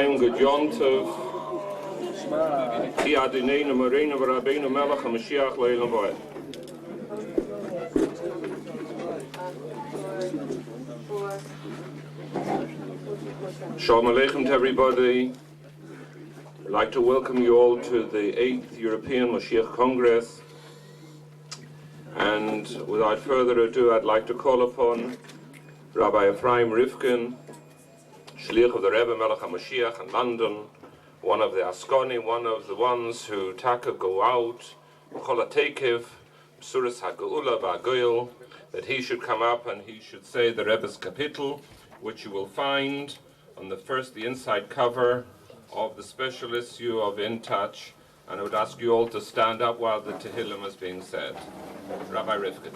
Chaim Gedyontov Ki Adineinu Moreinu V'Rabbeinu Melech HaMashiach Le'olam V'ed. Shalom Aleichem to everybody. I'd like to welcome you all to the 8th European Moshiach Congress. And without further ado, I'd like to call upon Rabbi Ephraim Rifkin, Shliach of the Rebbe Melech HaMashiach in London, one of the Askoni, one of the ones who taka go out, Cholatekiv, Suras HaGeula V'Agoyel, that he should come up and he should say the Rebbe's Kapitel, which you will find on the inside cover of the special issue of In Touch. And I would ask you all to stand up while the Tehillim is being said. Rabbi Rifkin.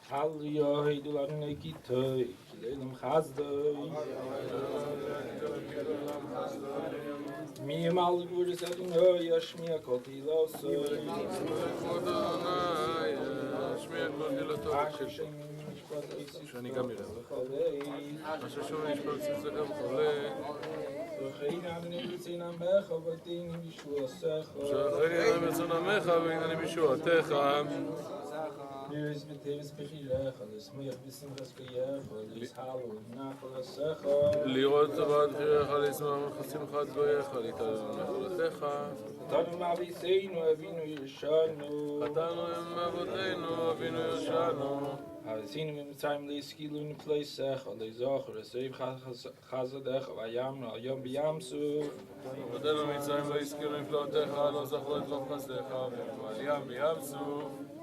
Hallelujah, Heidulah Nekitoi, Kilelam Chazdoi. Miyam al Guris Adonai, Yashmiya Koti Losoi. Hashem Mishpat Isis Cholei. Hashem Mishpat Isis Cholei. Zocheina Nevitzin Amecha, V'Tini Mishuasecha. Zocheina Nevitzin Amecha, V'Tini Mishuasecha. Mirz b'tevis b'chirecha, l'smich b'simchas k'yecha, l'shalu v'nachal Lirot tzavad b'chirecha, l'smach b'simchas k'yecha, l'italu v'nachalatecha. Chatanu ma'aviseinu, avinu yirshanu. Chatanu ma'avoteinu, avinu yirshanu. Havasinu m'mitzrayim l'yiskilu n'pleisecha, l'yizocher, l'seif chazadecha, v'ayamnu al yom b'yamsu. Vodenu m'mitzrayim l'yiskilu n'pleisecha, l'zachol et chazadecha, v'yam b'yamsu.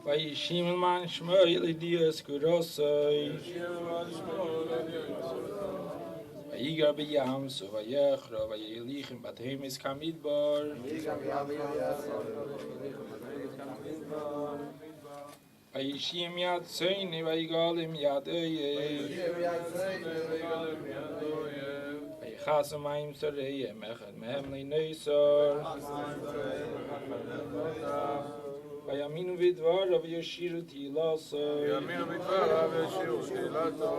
Vayishim man shmoy l'dias kurosay. Vayigar b'yamsu vayechra vayilichem bathemis kamidbar. Vayishim yad seini vayigalim yadeye. Vayichasam ma'im sareyem echad mehem le'neisar. Vayaminu vidvara v'yashiru tilaso. Vayaminu vidvara v'yashiru tilaso.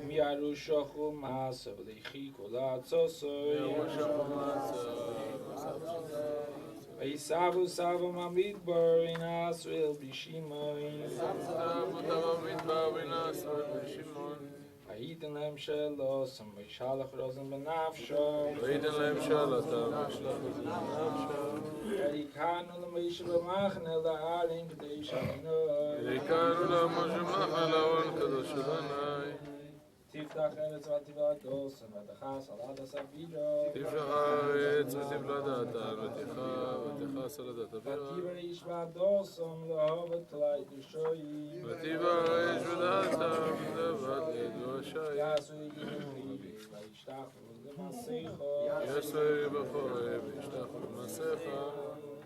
Miyaru shachu ma'asa v'leichiku la'atzoso. Vayisavu savu ma'midbar v'inasu el b'shimon. Vayiden lehem shelos v'yishalach rozim b'nafsho. Vayiden lehem shelos v'yishalach rozim b'nafsho. Vayikanu l'meishu b'machne la'alim k'dei shalinoi. Vayikanu l'meishu b'machne la'alim k'dei shalinoi. Tiftach eretz v'tivados v'tachas al adas aviro. Tiftach eretz v'tivladata v'tachas al adas aviro. V'tivar ish v'ados l'havet l'ayt l'shoyi. V'tivar ish v'ados l'havet l'ayt l'shoyi. Yasu yigim v'yishtach l'masecha. Yasu b'choreb v'yishtach l'masecha.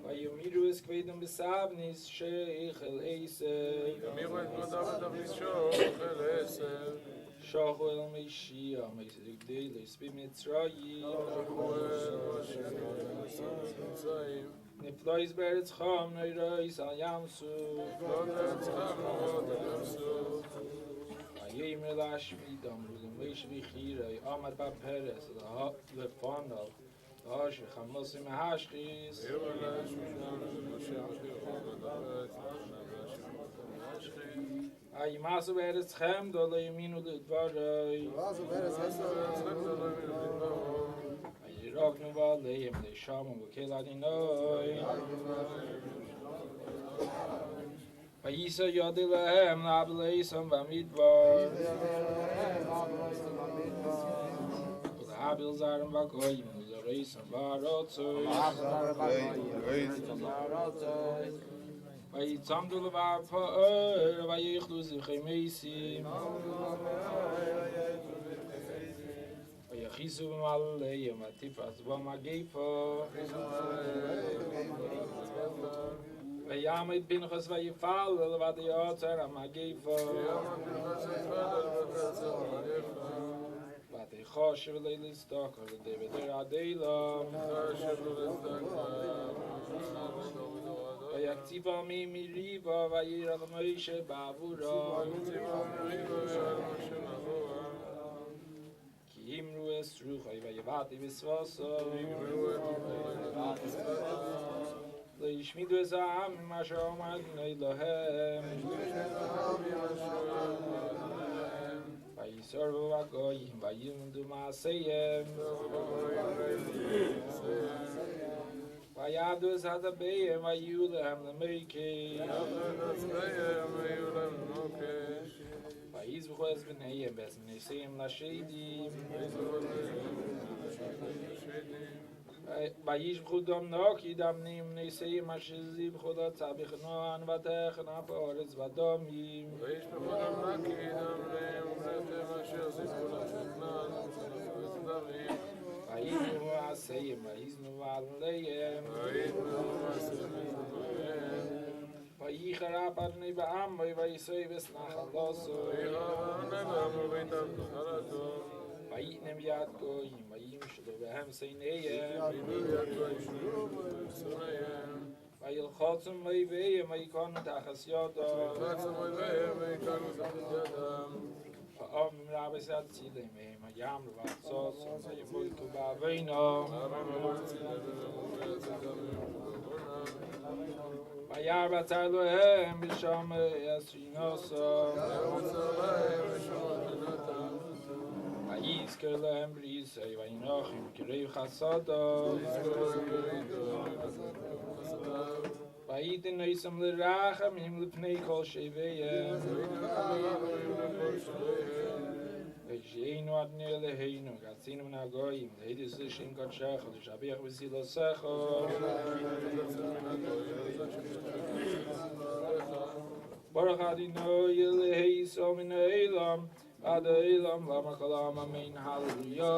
Vayumiru es kvedum b'savnis she'echel eiseh. Vayumiru es kvedum b'savnis she'echel eiseh. Shahu el Meshiach, Meisrigdei, Leisbi Mitzrayim. Niflois beretz cham, Neirois al Yamsu. Vayim el Ashmid, Amru l'Meish v'chirei, Amad ba'peres, Lefanal, L'Ash v'chamosim hashchis. Masu beretz chem, do lo yaminu l'dvarai. Masu beretz chem, do lo yaminu l'dvarai. Vayirognu v'aleim le'shamu v'kel adinoi. Vayisa yodi lehem l'ableisam v'amidvar. V'l'abil zarim v'goyim reis and barotzoi. Vayitzamdu levar pa'or, vayichlu zivchei meisim. Vayichisu v'malaleim, vatifras v'magefa. Vayamid Pinchas vayifal levadiyotzer ha'magefa. Vateichoshev leilistok v'deveder adeilam. Vayaktiva mi miriva vayirach Moshe ba'avura. Ki imru es ruchai vayivati v'svaso. Leishmidu es ha'am masher omadnei lohem. Vayisorvu v'agoyim vayimdu ma'aseyem. Vayavdu es hadabeyem vayu lehem lemekei. Vayizvuchu es b'neihem b'es b'neiseyem l'shedim. Vayishvuchu dam noki dam nim b'neiseyem asher zivchu l'tzabich noan v'tech na pa'oretz v'domim. Vayishvuchu dam noki dam nim b'neiseyem asher zivchu l'tzabich noan v'tech na pa'oretz Vayiznu v'aseyem, vayiznu v'aleyem. Vayichara parnei ba'am, vayisoi v'snachaloso. Vayitnem yad goyim, vayimshlu v'hem seineyem. Vayilchotzum v'yveyem, vayikonu tachas yodam. Va'omim Rabbi Satzilem, v'yam v'atzos, v'yimulku ba'aveinam. Vayar b'atzar lohem b'sham esrinoso. Vayizker lohem b'risei, v'yinochim kirei chasodo. Vayitin noisam l'rachamim l'pnei kol sheveyem. V'sheinu adnei leheinu, gatzinu v'nagoyim, l'hedis l'shem kodshecho, l'shabich v'silosecho. Baruch Adonai Elohei Yisrael min ha'olam, ad ha'olam, lama kol ha'am amen, hallelujah.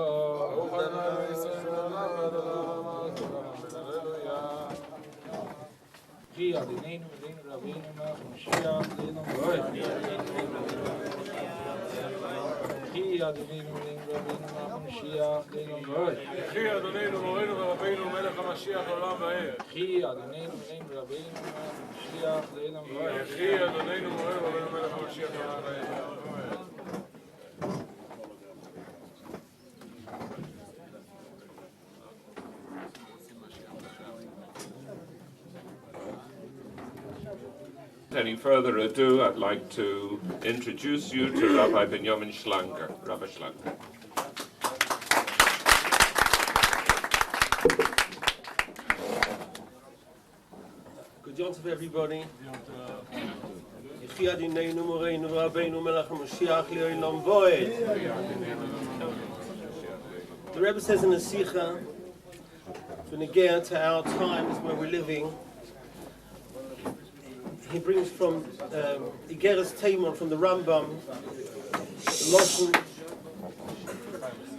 Baruch Adonai Yisrael min ha'olam, ad ha'olam, Chi Adonenu v'leinu Rabbeinu Melech Moshiach le'olam v'oed. Chi Adonenu v'leinu Rabbeinu Melech Moshiach le'olam v'oed. Chi Adonenu Morenu v'Rabbeinu Melech HaMashiach le'olam v'oed. Chi Adonenu v'leinu Rabbeinu Melech Moshiach le'olam v'oed. Chi Adonenu Morenu v'Rabbeinu Melech HaMashiach le'olam v'oed. Any further ado, I'd like to introduce you to Rabbi Binyomin Schlanger. Rabbi Schlanger. Good Yontif, everybody. Yechi Adonenu Morenu v'Rabbeinu Melech HaMashiach le'olam v'oed. The Rebbe says in the Sikha, when again to our times where we're living, he brings from Igeres Taimon from the Rambam, the Lashon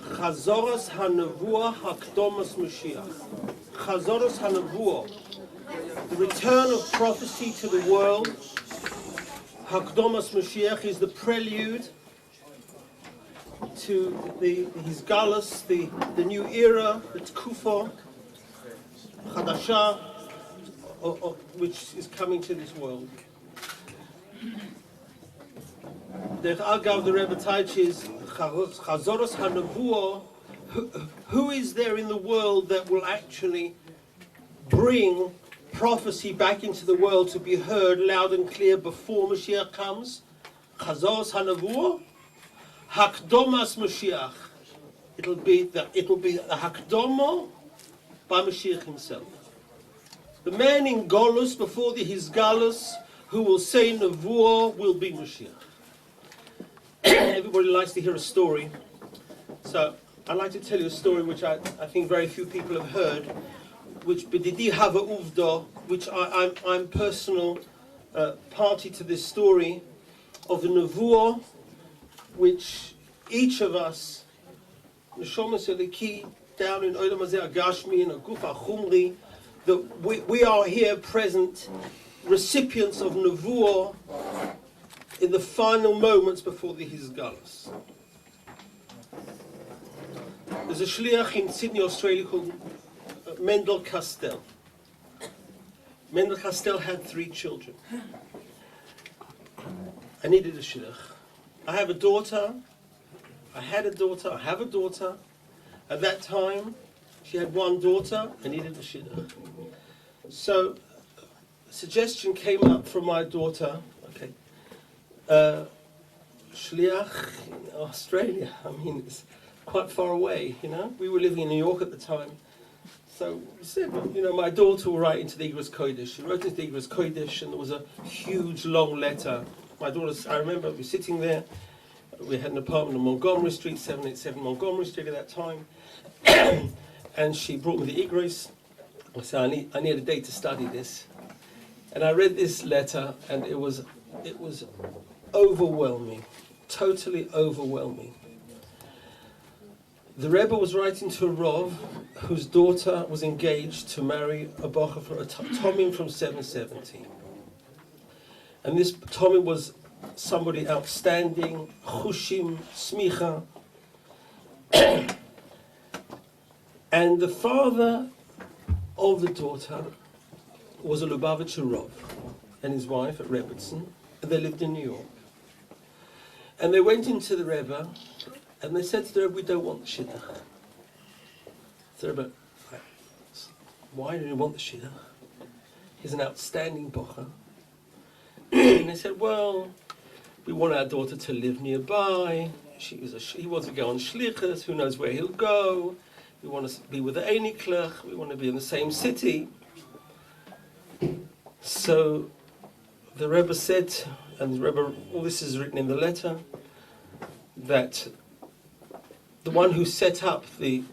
Chazoros HaNevuah Hakdomas Moshiach. Chazoros HaNevuah, the return of prophecy to the world. Hakdomas Moshiach is the prelude to his galus, the new era, the Tkufa Chadasha, which is coming to this world. The Agav, the Rebbe teaches Chazoros HaNevuah. Who is there in the world that will actually bring prophecy back into the world to be heard loud and clear before Mashiach comes? Chazoros HaNevuah, Hakdomas Mashiach. It'll be the Hakdoma by Mashiach himself. The man in Golus, before his Galus, who will say Nevuah, will be Mashiach. Everybody likes to hear a story. So, I'd like to tell you a story which I think very few people have heard, which B'didi Hava Uvda, which I'm personal party to this story of the Nevuah, which each of us, Neshama Seliki, down in Olam Hazeh Agashmi, in Aguf HaChumri, that we are here present, recipients of Nevuah in the final moments before the Hizgalus. There's a shliach in Sydney, Australia called Mendel Castell. Mendel Castell had 3 children. I needed a shliach. I have a daughter. I had a daughter. I have a daughter. At that time, she had 1 daughter. I needed a shliach. So, a suggestion came up from my daughter. Okay, shliach in Australia. I mean, it's quite far away. You know, we were living in New York at the time. So we said, well, you know, my daughter will write into the Igros Kodesh. She wrote into the Igros Kodesh, and there was a huge, long letter. My daughter, I remember, we were sitting there. We had an apartment on Montgomery Street, 787 Montgomery Street at that time. And she brought me the Igros. I said, I need a day to study this. And I read this letter, and it was overwhelming, totally overwhelming. The Rebbe was writing to a Rav whose daughter was engaged to marry a Bacha for a Tomim from 770. And this Tomim was somebody outstanding, Chushim, Smicha. And the father of the daughter was a Lubavitcher Rav and his wife at Rebbetzin, and they lived in New York. And they went into the Rebbe, and they said to the Rebbe, we don't want the shidduch. The Rebbe, why do you want the shidduch? He's an outstanding bocher. And they said, well, we want our daughter to live nearby. He wants to go on shlichus. Who knows where he'll go? We want to be with the Einiklach. We want to be in the same city. So the Rebbe said, and the Rebbe, all this is written in the letter, that the one who set up the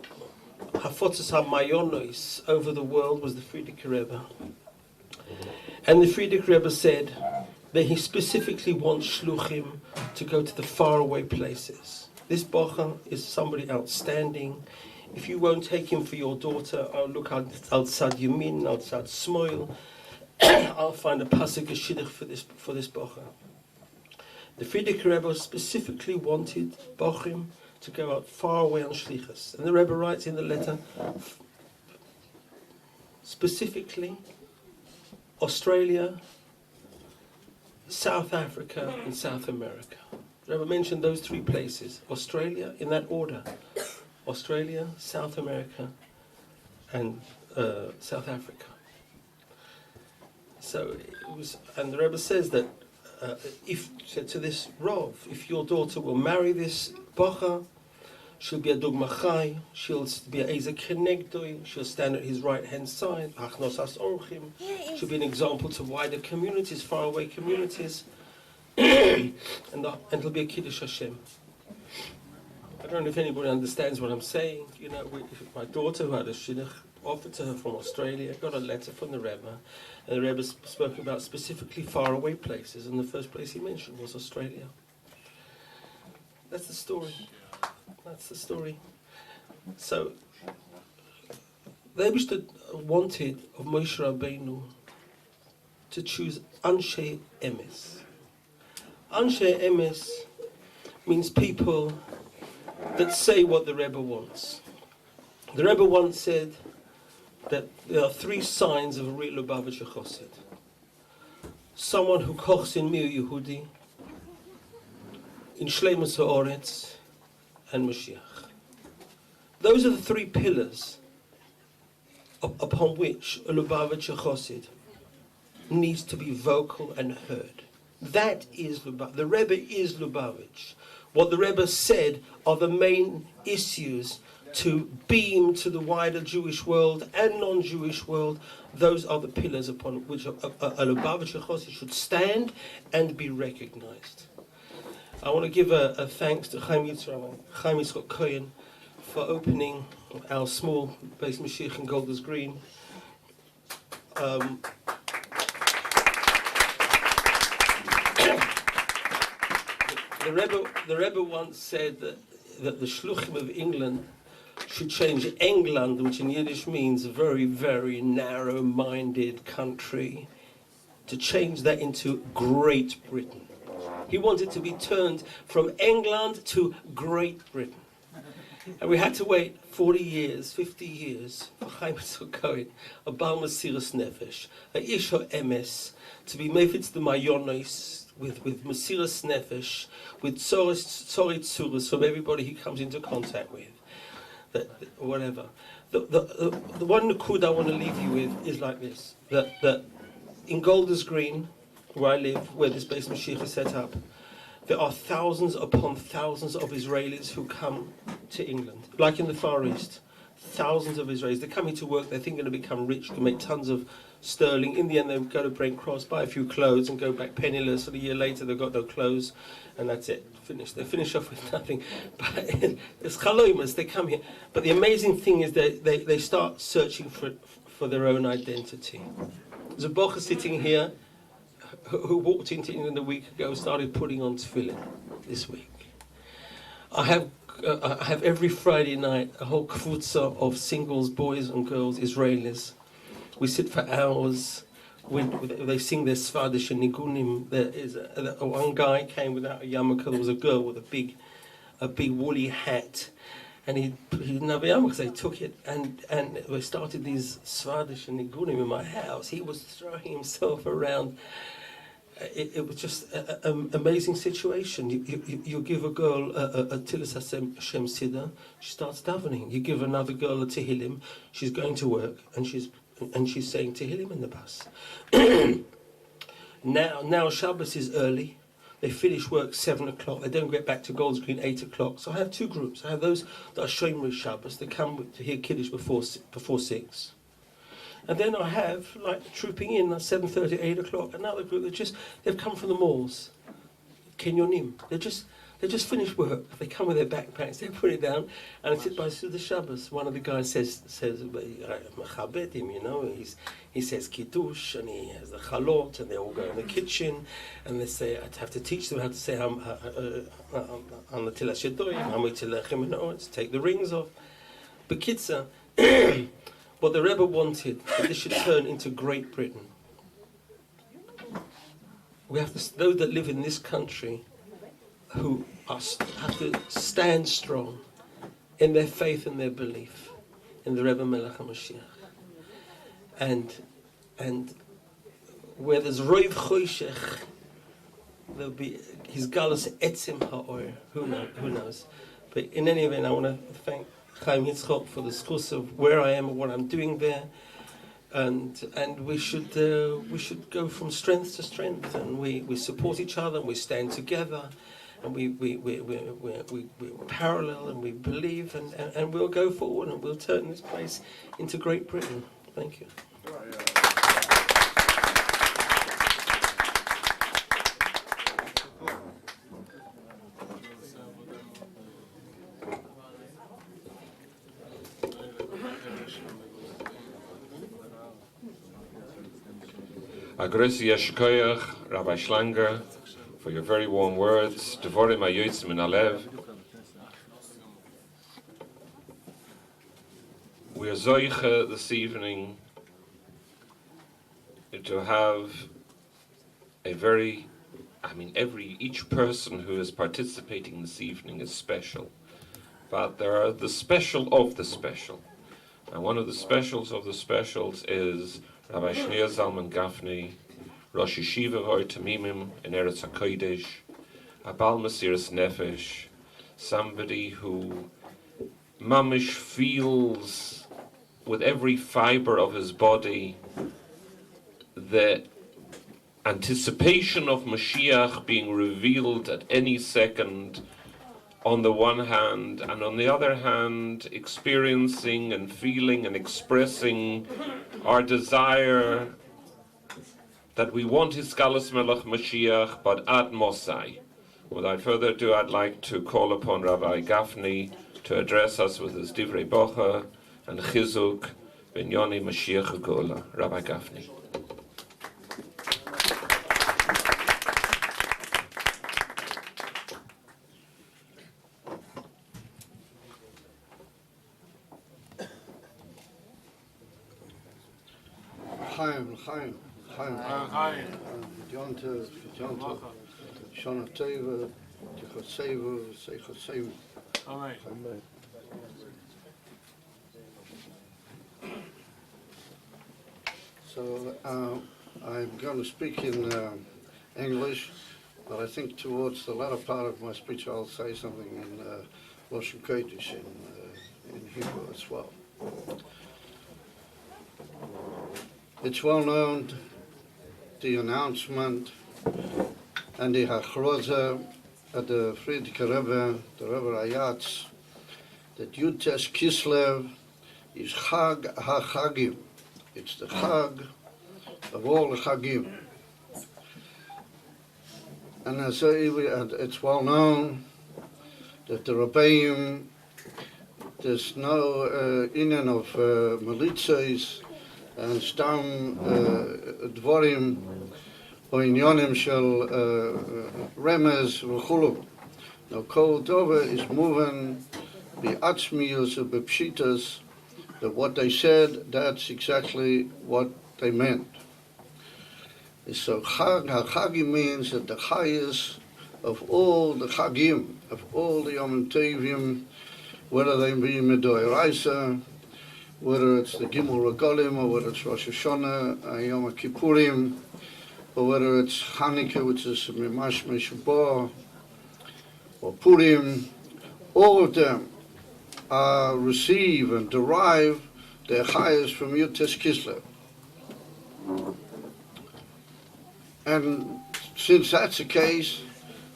Hafotzas HaMayonos over the world was the Frierdiker Rebbe. And the Frierdiker Rebbe said that he specifically wants shluchim to go to the faraway places. This bocha is somebody outstanding. If you won't take him for your daughter, I'll look outside Yamin, outside Smoil. I'll find a pasuk shidduch for this bocha. The Frierdiker Rebbe specifically wanted bochim to go out far away on shlichus. And the Rebbe writes in the letter, specifically, Australia, South Africa, and South America. The Rebbe mentioned those 3 places. Australia, in that order. Australia, South America, and South Africa. So it was, and the Rebbe says that to this Rav, if your daughter will marry this bocha, she'll be a dogma chai, she'll be a Eza Kenegdoi, she'll stand at his right-hand side, Achnosas Orchim, she'll be an example to wider communities, faraway communities, and it'll be a Kiddush Hashem. I don't know if anybody understands what I'm saying. You know, my daughter, who had a shidduch offered to her from Australia, got a letter from the Rebbe, and the Rebbe spoke about specifically faraway places, and the first place he mentioned was Australia. That's the story. That's the story. So, the Eibishter wanted of Moshe Rabbeinu to choose Anshe Emes. Anshe Emes means people that say what the Rebbe wants. The Rebbe once said that there are 3 signs of a real Lubavitcher Chosid. Someone who kochs in Mir Yehudi, in Shleimus HaOretz, and Moshiach. Those are the 3 pillars upon which a Lubavitcher Chosid needs to be vocal and heard. That is Lubavitch. The Rebbe is Lubavitch. What the Rebbe said are the main issues to beam to the wider Jewish world and non-Jewish world. Those are the pillars upon which a Lubavitcher Chosid should stand and be recognized. I want to give a thanks to Chaim Yitzchak Cohen for opening our small Beis Mashiach in Golders Green. The Rebbe once said that the Shluchim of England should change England, which in Yiddish means a very, very narrow-minded country, to change that into Great Britain. He wanted to be turned from England to Great Britain. And we had to wait 40 years, 50 years for Chaim Yitzchak Cohen, a Baal Mesiras Nefesh, a Ish HaEmes, to be mefitz the Mayonos with Mesiras Nefesh, with Tzori Tzuras from everybody he comes into contact with. Whatever. The one nakud I want to leave you with is like this: that in Golders Green, where I live, where this Beis Mashiach is set up, there are thousands upon thousands of Israelis who come to England, like in the Far East. Thousands of Israelis. They're coming to work. They think they're going to become rich, can make tons of sterling. In the end, they go to Brent Cross, buy a few clothes, and go back penniless. And a year later, they've got no clothes, and that's it. Finished. They finish off with nothing. But it's chalomas. They come here. But the amazing thing is that they start searching for their own identity. There's a bocher sitting here who walked into England a week ago, started putting on tefillin this week. I have every Friday night a whole kvutza of singles, boys and girls, Israelis. We sit for hours. They sing their Svadish and Nigunim. There is one guy came without a yarmulke. There was a girl with a big woolly hat, and he didn't have a yarmulke. They took it and we started these Svadish and Nigunim in my house. He was throwing himself around. It was just an amazing situation. You give a girl a Tilas Hashem Siddur, she starts davening. You give another girl a Tehillim, she's going to work and she's saying Tehillim in the bus. Now Shabbos is early. They finish work 7 o'clock. They don't get back to Golders Green 8 o'clock. So I have two groups. I have those that are Shomer Shabbos. They come to hear Kiddush before 6. And then I have, like, trooping in at 7:30, 8 o'clock, another group they've come from the malls, Kenyonim. They just finished work. They come with their backpacks, they put it down, and I sit by the Shabbos. One of the guys says, Machabed him, you know, he says Kiddush, and he has the chalot, and they all go in the kitchen, and they say, I have to teach them how to say, on the Tilas Yedoyim, take the rings off. But Kitza, what the Rebbe wanted, that this should turn into Great Britain. We have those that live in this country who have to stand strong in their faith and their belief in the Rebbe Melech HaMashiach. And where there's Roiv Choshech, there'll be his galus etzim ha'or. Who knows? But in any event, I want to thank Chaim Yitzchak for the schus of where I am and what I'm doing there, and we should go from strength to strength, and we support each other, and we stand together, and we're parallel, and we believe, and we'll go forward, and we'll turn this place into Great Britain. Thank you. Agresi Yeshkoyach, Rabbi Schlanger, for your very warm words. Devorim Hayotzim min halev. We are zoiche this evening to have each person who is participating this evening is special. But there are the special of the special. And one of the specials of the specials is Rabbi Zalman Gafni, Rosh Yeshiva Hor Tamimim in Eretz HaKodesh, a Baal Mesiras Nefesh, somebody who mamish feels with every fiber of his body the anticipation of Mashiach being revealed at any second, on the one hand, and on the other hand, experiencing and feeling and expressing our desire that we want Hisgalus Melech Mashiach, but ad Mosai. Without further ado, I'd like to call upon Rabbi Gafni to address us with his Divrei Bocha and Chizuk Binyomin Schlanger, Rabbi Gafni. Chaim. Jonte, Shana Teva, Tichotsevu, Seichotsevu. Amen. So I'm going to speak in English, but I think towards the latter part of my speech I'll say something in Lashon Kodesh, in Hebrew as well. It's well known, the announcement and the hachroza at the Friedrich Rebbe, the Rebbe Rayatz, that Yutes Kislev is Chag HaChagim. It's the Chag of all the Chagim. And as it's well known that the Rebbeim, there's no inyan of militzes and stam dvorim או עניונים של רמז וכולו. Now, Kol Tova is moving בעצמיוס ובפשיטס, that what they said, that's exactly what they meant. So Chag HaChagim means that the highest of all the Chagim, of all the Yom Tovim, whether they be Midoraisa, whether it's the Gimel Regalim, or whether it's Rosh Hashanah, Yom Kippurim, or whether it's Hanukkah, which is Mimash Meshubah, or Purim, all of them receive and derive their highest from Yutes Kislev. And since that's the case,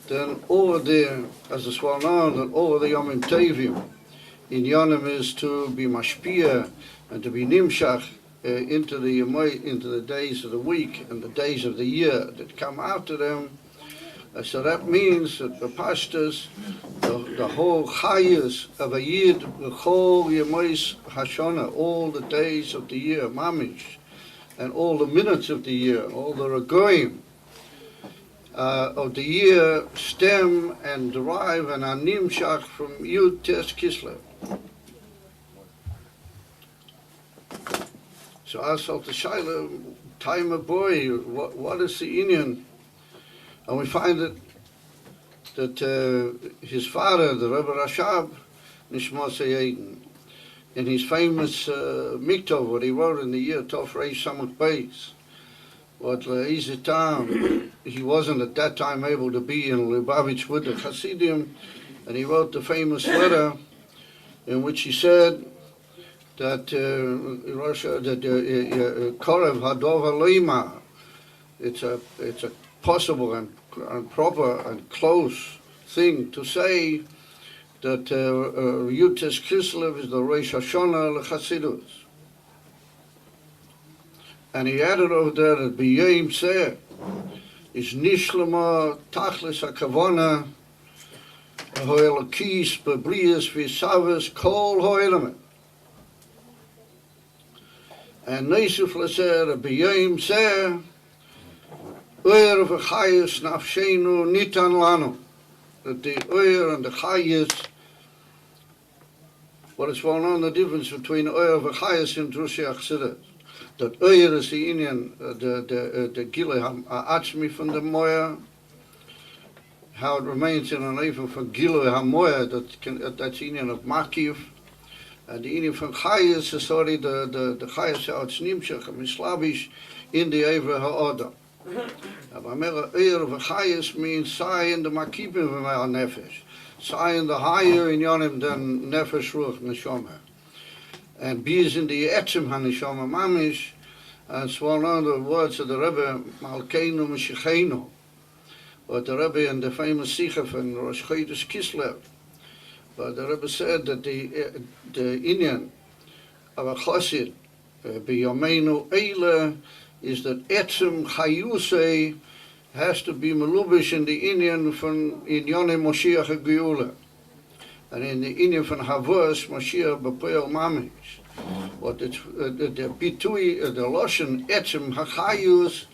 then all of the, as it's well known, that all of the Yom Tovim in Yonim is to be mashpia and to be nimshach into the days of the week and the days of the year that come after them. So that means that the pastors, the whole chayas of a yid, the whole yemois hashana, all the days of the year, mamish, and all the minutes of the year, all the regoim of the year stem and derive and are nimshach from Yud Tes Kislev. So I asked the Shaila, time a boy, what is the Indian? And we find that his father, the Rebbe Rashab, Nishma Seyeden, in his famous Miktov, what he wrote in the year Tov Reish Samach Beis, what Le'izitam, he wasn't at that time able to be in Lubavitch with the Hasidim, and he wrote the famous letter in which he said that Korev Hadova Leima, it's a possible and proper and close thing to say that Yutes Kislev is the Rosh Hashanah L'Chasidus. And he added over there that B'yom Seh is Nishlema Tachlis HaKavona Ho'elakis B'brias V'Savas Kol Ho'elamet. And Nesuf L'Seh B'yom Seh Oyer v'chayis nafshenu nitan lanu. That the oyer and the chayis, what is well known the difference between oyer v'chayis and Drushi Achsidus. That oyer is the Indian, the gilui ha'atzmi from the moya, how it remains in an even from gilui ha'moya, that's Indian of makiv, and the Indian from chayis is already the chayis ha'atz nimshach and mislabish in the ever ha'odam. But Eir of Chayis means Sai in the Makibim of our Nefesh. Sai in the higher in Yonim than Nefesh Ruch Neshama. And B is in the Etzim HaNeshama Mamish, and it's well known the words of the Rebbe Malkeinu Meshichenu, or the Rebbe in the famous Sikha from Rosh Chodesh Kislev. But the Rebbe said that the Inyan of a Chosid, B'Yomeinu Eile, is that Etzem Chayusei has to be melubish in the Indian from European Moshiach Geula. and in the Indian von Havos, Moshiach B'Poel Mamish. What it's the bitui, the Loshen Etzem Hachayus,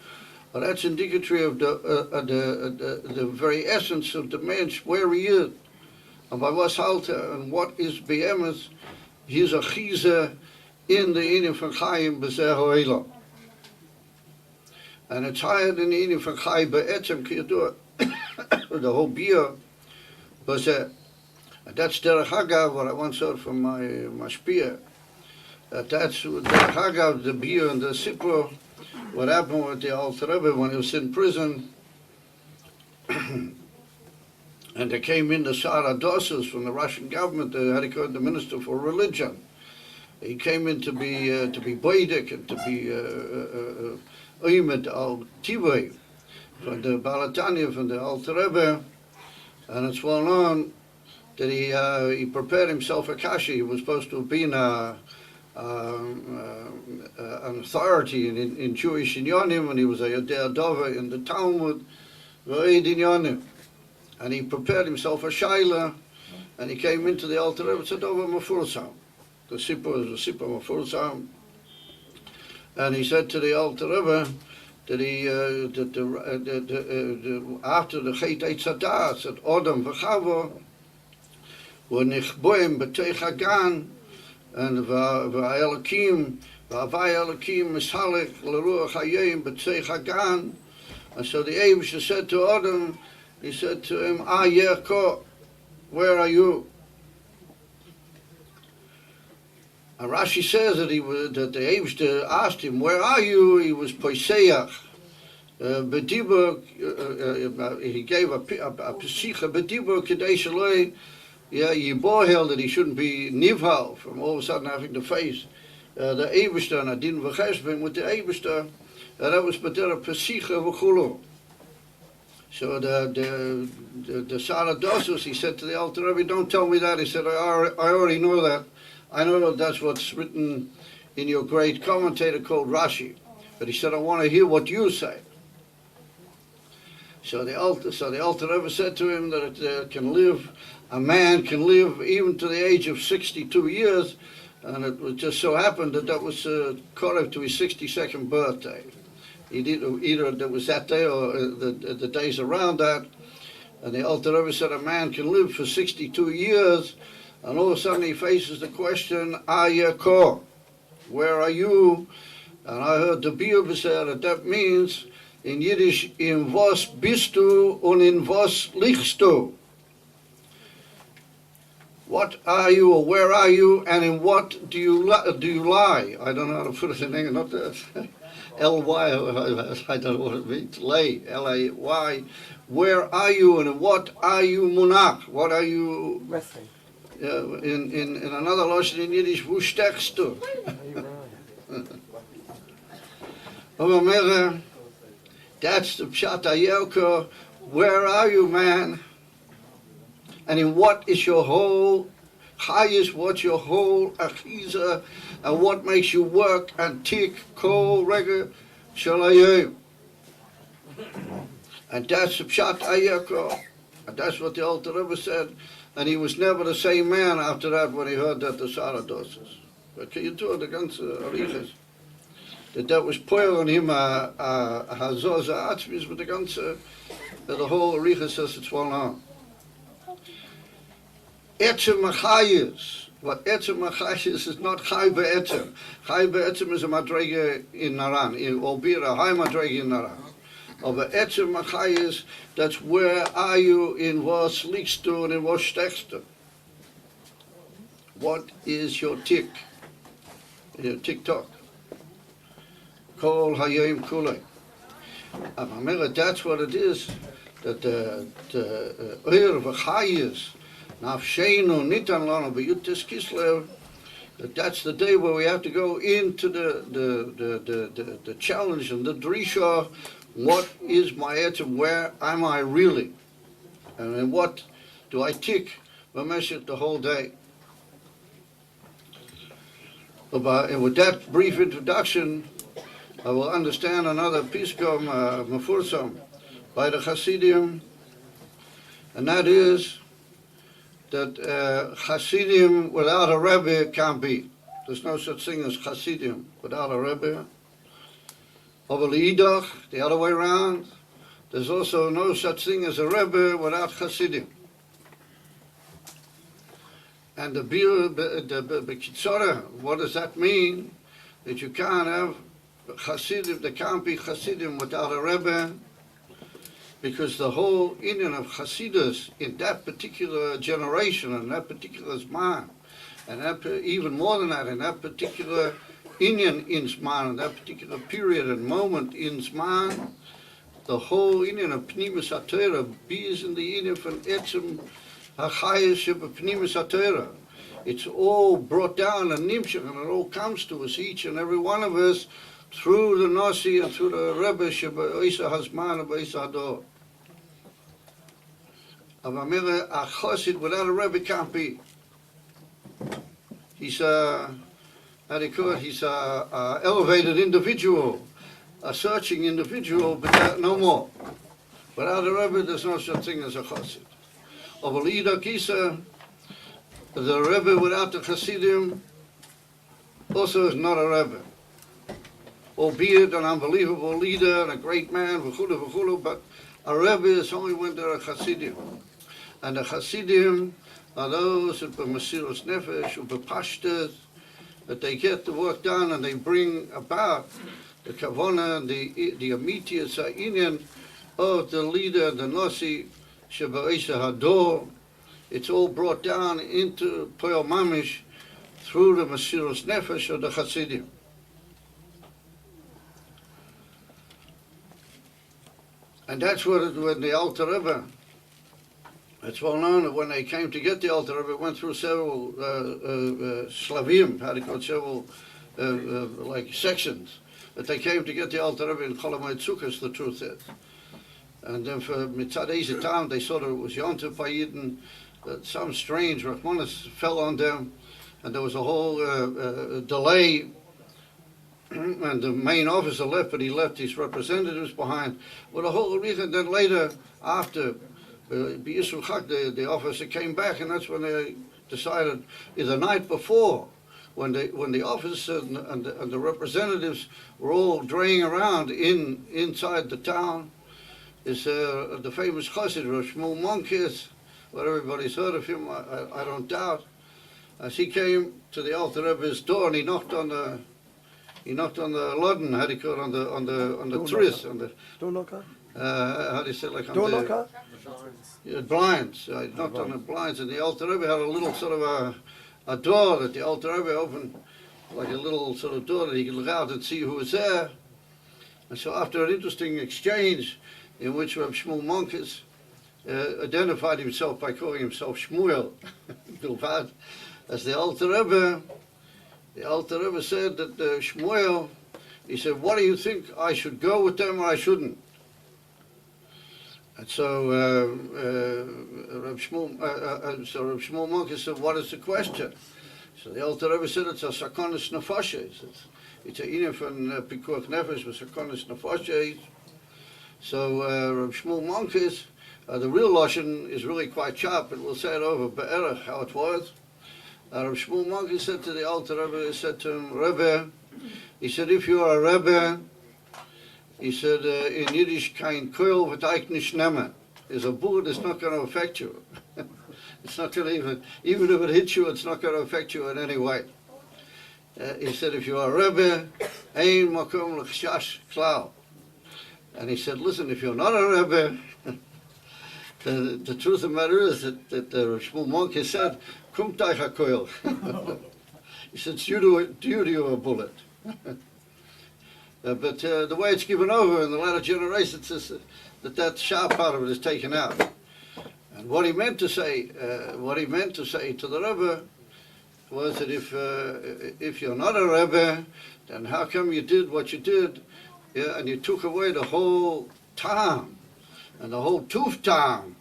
but that's indicatory of the very essence of the man, where he is, and by what's halter, and what is behemoth, he's a chiza in the Indian von Chayim B'Zeh Ho'elam. And it's higher than the Indian von Chayim B'Etzem Kiyadua, the whole beer was and that's Derech Hagav, what I once heard from my Mashpia. That's Derech Hagav, the beer and the Sipur, what happened with the Alter Rebbe when he was in prison. And they came in the Sarah Dosses from the Russian government, the Minister for Religion. He came in to be Boydek and to be Oymed al Tivay from the Balatanya, from the Alter Rebbe. And it's well known that he prepared himself a kasha. He was supposed to have been an authority in Jewish inyanim, and he was a Yodea Dova in the Talmud, and he prepared himself a shaila, and he came into the Alter Rebbe and said, "Over Mefursam." The Sipur is the Sipur Mefursam, and he said to the Alter Rebbe that after the Chet Eitzadah said, "Odam v'chavo v'nichboim b'teich hagan and v'Elokim v'avai Elokim mishalech l'ruach hayim b'teich hagan." And so the Eibusha said to Odam, he said to him, Yerko, where are you? And Rashi says that the Eibusha asked him, where are you? He was Poiseach. B'dibur, he gave a pesicha b'dibur k'dei shaloi yibohel, that he shouldn't be nivhal from all of a sudden having to face the Eibusha and adin v'cheshbon with the Eibusha. That was b'dera pesicha v'chulu. So the Saradosus, he said to the Alter Rebbe, don't tell me that. He said, I already know that. I know that's what's written in your great commentator called Rashi. But he said, I want to hear what you say. So the Alter Rebbe said to him that a man can live even to the age of 62 years, and it just so happened that was correct to his 62nd birthday. Either that was that day or the days around that. And the Alter Rebbe said a man can live for 62 years, and all of a sudden he faces the question, Yerko, where are you? And I heard the Biur said that means in Yiddish, in was bist du und in was liegst du? What are you, or where are you, and in what do you lie? I don't know how to put it in English, not that. L-Y, I don't know what it means, lay, L-A-Y. Where are you, and in what are you munach? What are you? Resting. In another Lashon in Yiddish, wo steckst du? That's the Pshat Yerko. Where are you, man? And in what is your whole highest, what's your whole achiza, and what makes you work and tick, kol, rega, shalayim. And that's the Pshat Ayako. And that's what the Alter Rebbe said. And he was never the same man after that when he heard that the Saradoses. But can you do the ganze Arichas? That was poil on him a Hazoza Atzmis, but the ganze, the whole Arichas says it's well known. Etzem Machayis. What Etzem Machayis is not Chai Be'etzem. Chai Be'etzem is a Madrege in Naran, albeit a high Madrege in Naran. But Etzem Machayis, that's where are you, in was liegst du, and in was steckst du? What is your tick? Your tick-tock? Kol Hayim Kulei. That's what it is, that the Oyer V'chayis, Nafsheinu Nitan Lana B'Yutes Kislev, that's the day where we have to go into the challenge and the drisha. What is my etzem? Where am I really? And what do I tick b'meshech the whole day? And with that brief introduction, I will understand another piskom mefursam by the Hasidim, and that is that Hasidim without a Rebbe can't be. There's no such thing as Hasidim without a Rebbe. Over the other way around, there's also no such thing as a Rebbe without Hasidim. And the Bekitzorah, what does that mean? That you can't have Hasidim, there can't be Hasidim without a Rebbe, because the whole Indian of Hasidus in that particular generation, and that particular Zman, and that, even more than that, in that particular Indian in Zman, in that particular period and moment in Zman, the whole Indian of Pnimis HaTorah, bees in the Indian from Etzem HaChayes Sheba Pnimis HaTorah. It's all brought down and nimshach, and it all comes to us, each and every one of us, through the Nasi and through the Rebbe Sheba Isa Hazman and Isa Hador. A Chosid without a Rebbe can't be. He's a, how do you call it? He's a elevated individual, a searching individual, but no more. Without a Rebbe, there's no such thing as a Chosid. Of a leader, Kisa, the Rebbe without the Hasidim also is not a Rebbe. Albeit an unbelievable leader and a great man, but a Rebbe is only when there are Hasidim. And the Hasidim are those who are Mesiras Nefesh, who are Pashtas, that they get the work done and they bring about the Kavanah and the immediate Inyan of the leader, the Nasi, Sheba Isa Hador. It's all brought down into Poyal Mamish through the Mesiras Nefesh of the Hasidim. And that's what when the Alter Rebbe, it's well known that when they came to get the Alter Rebbe, it went through several Slavim, how do you call it, several like sections, that they came to get the Alter Rebbe in Cholamay Tzukas, the truth is. And then for Mitzad Eizeh Tam, they thought it was Yontif Payidin, that some strange Rachmanis fell on them, and there was a whole delay. And the main officer left, but he left his representatives behind. Well, the whole reason, then later, after B'Yisrael Chak, the officer came back, and that's when they decided, the night before, when the officer and the representatives were all draying around inside the town, is the famous Chassid, Shmuel Monkis, what everybody's heard of him, I don't doubt. As he came to the Alter Rebbe's door, and he knocked on the Lodden, how do you call it, on the tris, on the door knocker. How do you say, like on door knocker? Yeah, blinds. I knocked on the blinds, and the Alter Rebbe had a little sort of a door that the Alter Rebbe opened, like a little sort of door that he could look out and see who was there. And so after an interesting exchange, in which Reb Shmuel Monkis identified himself by calling himself Shmuel, as the Alter Rebbe said that Shmuel, he said, what do you think, I should go with them or I shouldn't? And so Reb Shmuel Monkis said, what is the question? So the Alter Rebbe said, it's a sakonis nefashos. It's a inyan from Pikuach Nefesh with sakonis nefashos. So Reb Shmuel Monkis, the real Lashon is really quite sharp, and we'll say it over be'erach how it was. Rabbi Shmuel Monkis said to the Alter Rebbe, he said to him, Rebbe, he said, if you are a Rebbe, he said, in Yiddish, kein koil v'taik nish nemen. There's a bullet that's not going to affect you. It's not going to even if it hits you, it's not going to affect you in any way. He said, if you are a Rebbe, ein makom l'chshash klal. And he said, listen, if you're not a Rebbe, the truth of the matter is that Rabbi Shmuel Monkis said, Kum taicha koil. He said, due to you a bullet. But the way it's given over in the latter generations is that sharp part of it is taken out. And what he meant to say to the Rebbe was that if you're not a Rebbe, then how come you did what you did, and you took away the whole time and the whole tooth time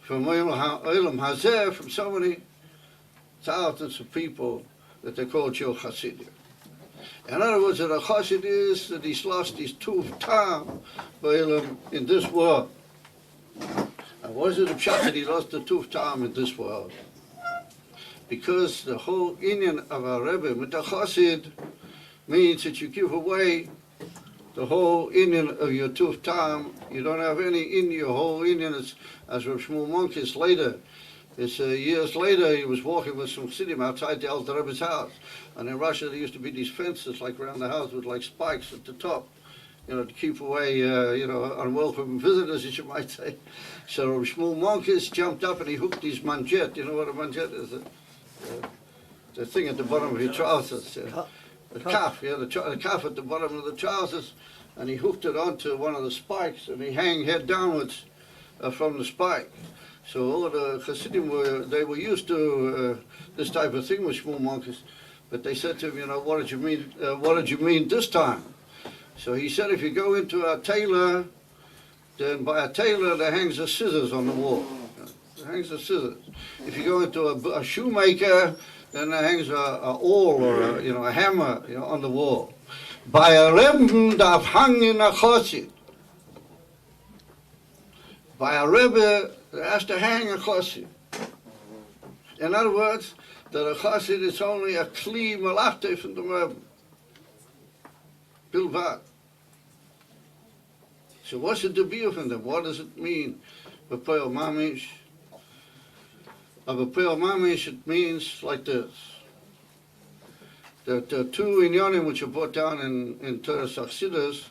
from Olam Hazeh, from so many thousands of people that they called you Hasidim. In other words, that a Chassid is that he's lost his tooth time in this world. And what is it a pshat that he lost the tooth time in this world? because the whole Inyan of our Rebbe, with the Chassid, means that you give away the whole Inyan of your Tuf Tam. You don't have any in your whole Inyan, as Rav Shmuel Monkis later. It's years later, he was walking with some Chassidim outside the Alter Rebbe's house. And in Russia, there used to be these fences like around the house with like spikes at the top, to keep away, unwelcome visitors, as you might say. So Rav Shmuel Monkis jumped up and he hooked his manjet. You know what a manjet is? The thing at the bottom of your trousers. The calf, the calf at the bottom of the trousers. And he hooked it onto one of the spikes and he hung head downwards from the spike. So all the Chassidim were used to this type of thing with Shmuel Monkis. But they said to him, what did you mean? What did you mean this time? So he said, if you go into a tailor, then by a tailor there hangs a scissors on the wall. There hangs a scissors. If you go into a shoemaker, then there hangs a awl or a hammer on the wall. By a Rebbe darf hangen a chassid. By a Rebbe there has to hang a chassid. In other words, that a chassid is only a kli malachte from the Rebbe. Bilvad. So what's the debut from them? What does it mean? B'peil mamish. B'peil mamish, it means like this. There are two inyanim which are brought down in Torah Chassidus,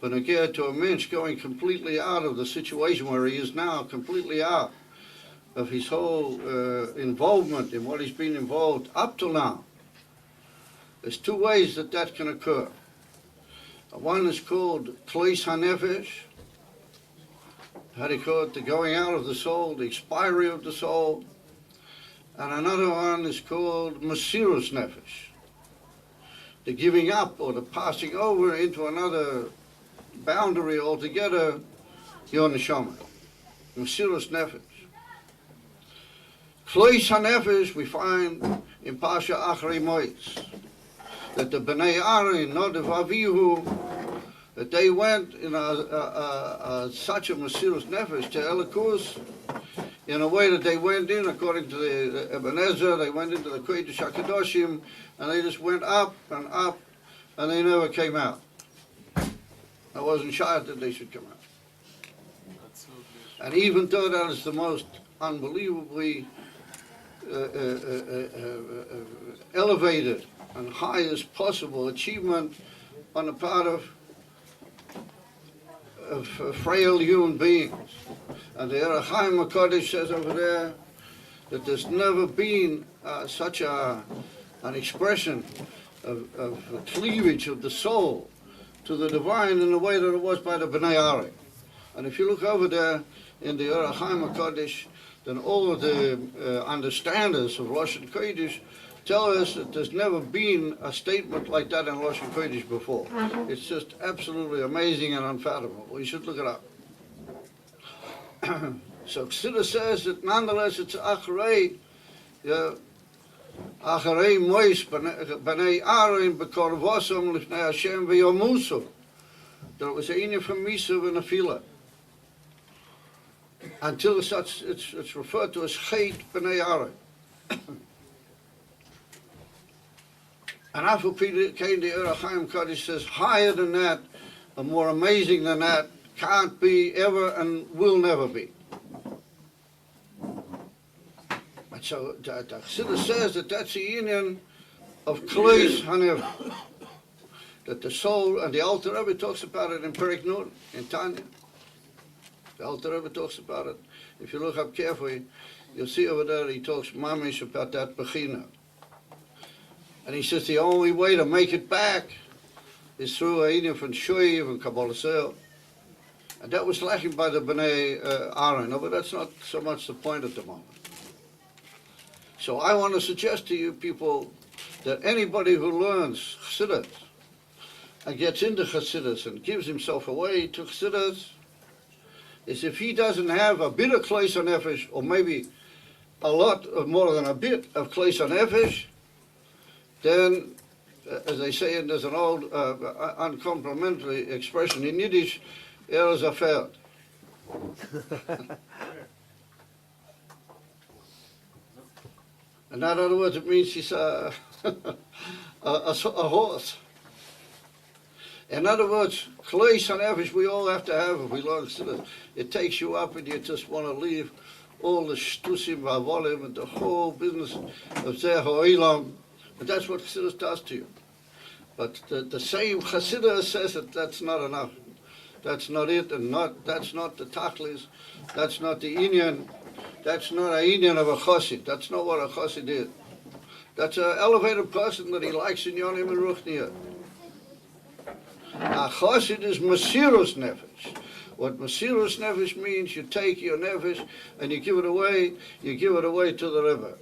but again to a mensch going completely out of the situation where he is now, completely out of his whole involvement in what he's been involved up till now. There's two ways that can occur. One is called Klois HaNefesh. How do you call it? The going out of the soul, the expiry of the soul. And another one is called Mesirus Nefesh. The giving up or the passing over into another boundary altogether, your neshama. Mesirus Nefesh. Klois HaNefesh we find in Pasha Achrei Moitz. That the Bnei Aaron, Nadav Avihu, that they went in such a Mesirus Nefesh to Elikus, in a way that they went in, according to the Ebenezer, they went into the Kodesh HaKadoshim, and they just went up, and they never came out. I wasn't shy that they should come out. And even though that is the most unbelievably elevated and highest possible achievement on the part of frail human beings. And the Erechaim HaKadosh says over there that there's never been such an expression of cleavage of the soul to the divine in the way that it was by the Bnei Aaron. And if you look over there in the Erechaim HaKadosh, then all of the understanders of Rosh Kodesh tell us that there's never been a statement like that in Rosh Kodesh before. It's just absolutely amazing and unfathomable. You should look it up. So Chassidus says that nonetheless it's Acharei Mois B'nei Aaron B'korvosam L'fnei Hashem V'yomusu. There was an inyan from Misav and Afila. Until it's referred to as Chet B'nei Aaron. And after Peter came the Erechaim HaKadosh says higher than that, or more amazing than that, can't be ever and will never be. And so the Chassidus says that that's the union of Klois HaNefesh. That the soul, and the Alter Rebbe talks about it in Perek Nun, in Tanya. The Alter Rebbe talks about it. If you look up carefully, you'll see over there he talks mamish about that Bechina. And he says the only way to make it back is through a union from Shoiv and Kabbalah Sel. And that was lacking by the Bnei Aaron. No, but that's not so much the point at the moment. So I want to suggest to you people that anybody who learns Chassidus and gets into Chassidus and gives himself away to Chassidus, is if he doesn't have a bit of Klois HaNefesh, or maybe a lot of more than a bit of Klois HaNefesh, then, as they say, and there's an old uncomplimentary expression in Yiddish, is a failed. In other words, it means he's a horse. In other words, Kleis and Evish, we all have to have it. We learn to it takes you up and you just want to leave all the shtusim, vavolim, and the whole business of Zeh Ho'ilam. And that's what Chassidus does to you. But the same Chassidus says that that's not enough. That's not it, and that's not the Tachlis. That's not the Inyan. That's not an Inyan of a Chassid. That's not what a Chassid is. That's an elevated person that he likes in Yonim and Ruchniya. A Chassid is Masirus Nefesh. What Masirus Nefesh means, you take your Nefesh and you give it away to the Rebbe.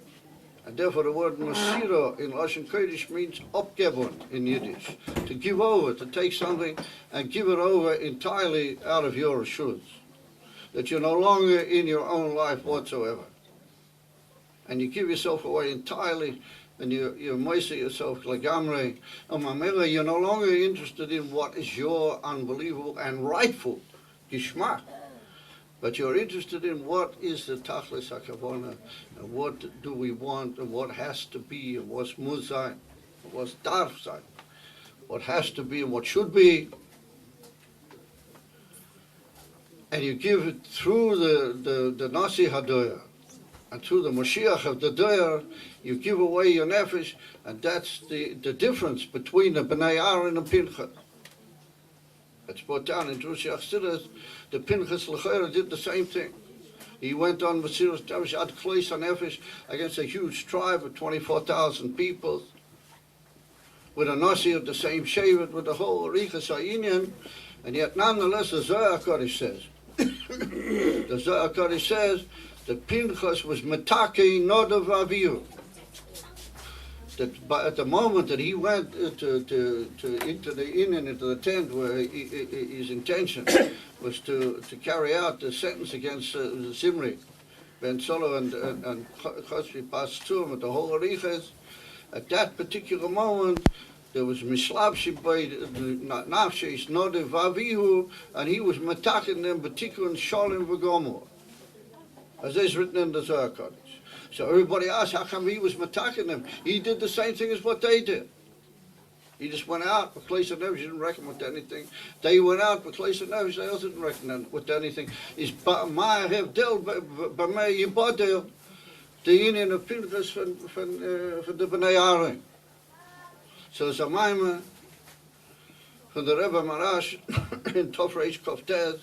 And therefore the word Masira in Lashon Kodesh means opgeben in Yiddish. To give over, to take something and give it over entirely out of your reshus. That you're no longer in your own life whatsoever. And you give yourself away entirely, and you moisten yourself lagamre. And you're no longer interested in what is your unbelievable and rightful geschmack, but you're interested in what is the tachlis hakavona, and what do we want, and what has to be, and what's muzay, what's darf sein, what has to be and what should be. And you give it through the Nasi Hadoya, and through the Moshiach of the Doyer, you give away your nefesh, and that's the difference between the Bnei Aaron and Pinchas. It's brought down in Drush Chassidus. The Pinchas L'chera did the same thing. He went on Masirus Davish Ad Kleis HaNefesh against a huge tribe of 24,000 people, with a Nasi of the same Shevet, with the whole Richas HaInyan, and yet nonetheless the Zohar Kodesh says, the Zohar Kodesh says that Pinchas was Metake Nodav Avihu. That at the moment that he went into the tent where his intention was to carry out the sentence against Zimri, Ben Solo and Chosvi Pastum at the whole Ariches, at that particular moment there was Mishlabshi by Nafshis Nodev Avihu, and he was mataking them particular Sholim V'Gomor, as is written in the Zohar Kodesh. So everybody asked, how come he was attacking them? He did the same thing as what they did. He just went out, for place of nevis, he didn't reckon with anything. They went out, for place of nevis, they also didn't reckon with anything. Is Ma'ahev have dealt by me Yibadel, the union of Pinchas for the Bnei Aaron. So it's a maimah from the Rebbe Marash in Tofreish Koftez,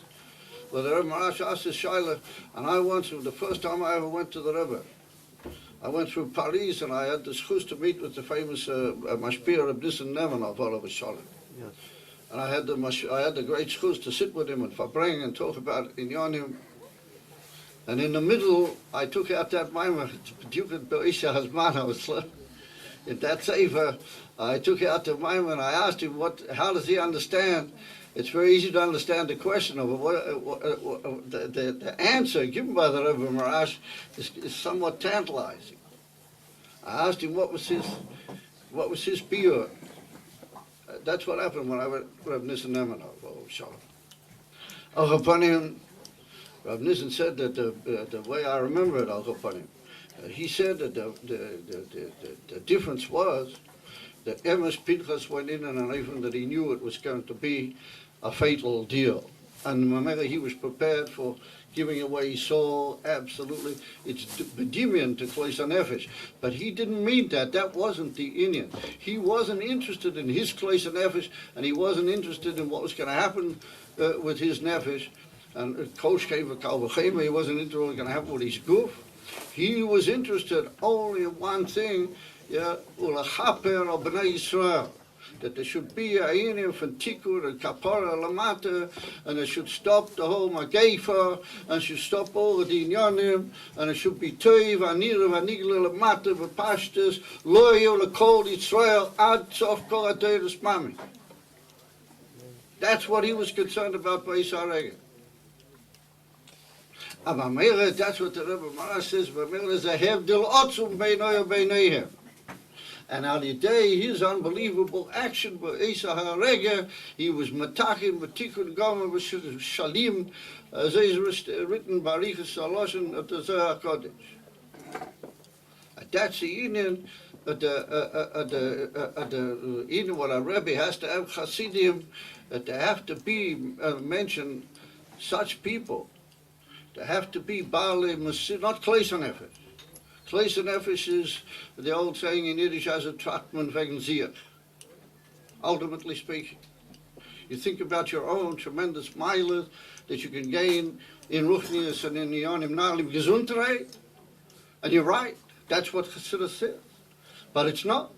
where the Rebbe Marash asked his Shaila, and I once, the first time I ever went to the Rebbe, I went through Paris and I had the chus to meet with the famous Mashpir of Nissen Nemanov, Rabbi Sholom. Yes. And I had the great chus to sit with him and Fabring and talk about Inyanim. And in the middle, I took out that Maimah, Dukat Be'isha Hazman, I was in that sefer. I took out the Maimah and I asked him, how does he understand? It's very easy to understand the question of the answer given by the Rebbe Marash is somewhat tantalizing. I asked him what was his biur. That's what happened when I went Reb Nissen Nemanov, Shalom. Reb Nissen said that the way I remember it, he said that the difference was that Emes Pinchas went in and even that he knew it was going to be a fatal deal. And Mamela, he was prepared for giving away his soul, absolutely. It's bedimion to Kleis HaNefesh. But he didn't mean that. That wasn't the Inyan. He wasn't interested in his Kleis HaNefesh, and he wasn't interested in what was going to happen with his Nefesh. And Kosh came for Kalvachema, he wasn't interested in what was going to happen with his goof. He was interested only in one thing, Ulachaper or Bnei Yisrael, that there should be a union from Tikur and Kapara Lamata, and it should stop the whole Magefa, and should stop all the Inyanim, and it should be Toiv, Anira, Vanigla Lamata, Vapashtas, Loyal, Kol Yisrael, Ad Sof Kol Ateris Mami. That's what he was concerned about by Yisrael. That's what the Rebbe Marash says, is a Hevdil Otzum Beinoy Beinayhem. And on the day, his unbelievable action, he was matachim, matikun gomer, shalim, as is written by Richas Saloshan of the Zohar Kodesh. That's the union. The union what a Rebbe has to have Hasidim. They have to be mentioned such people. They have to be Baalei Masir, not Kleisen Nefesh. Kleisen Nefesh is the old saying in Yiddish as a Trachtman wegen Ziach. Ultimately speaking, you think about your own tremendous mileage that you can gain in Ruchnius and in Yonim Nalim Gesundheit, and you're right. That's what Chassidus is, but it's not.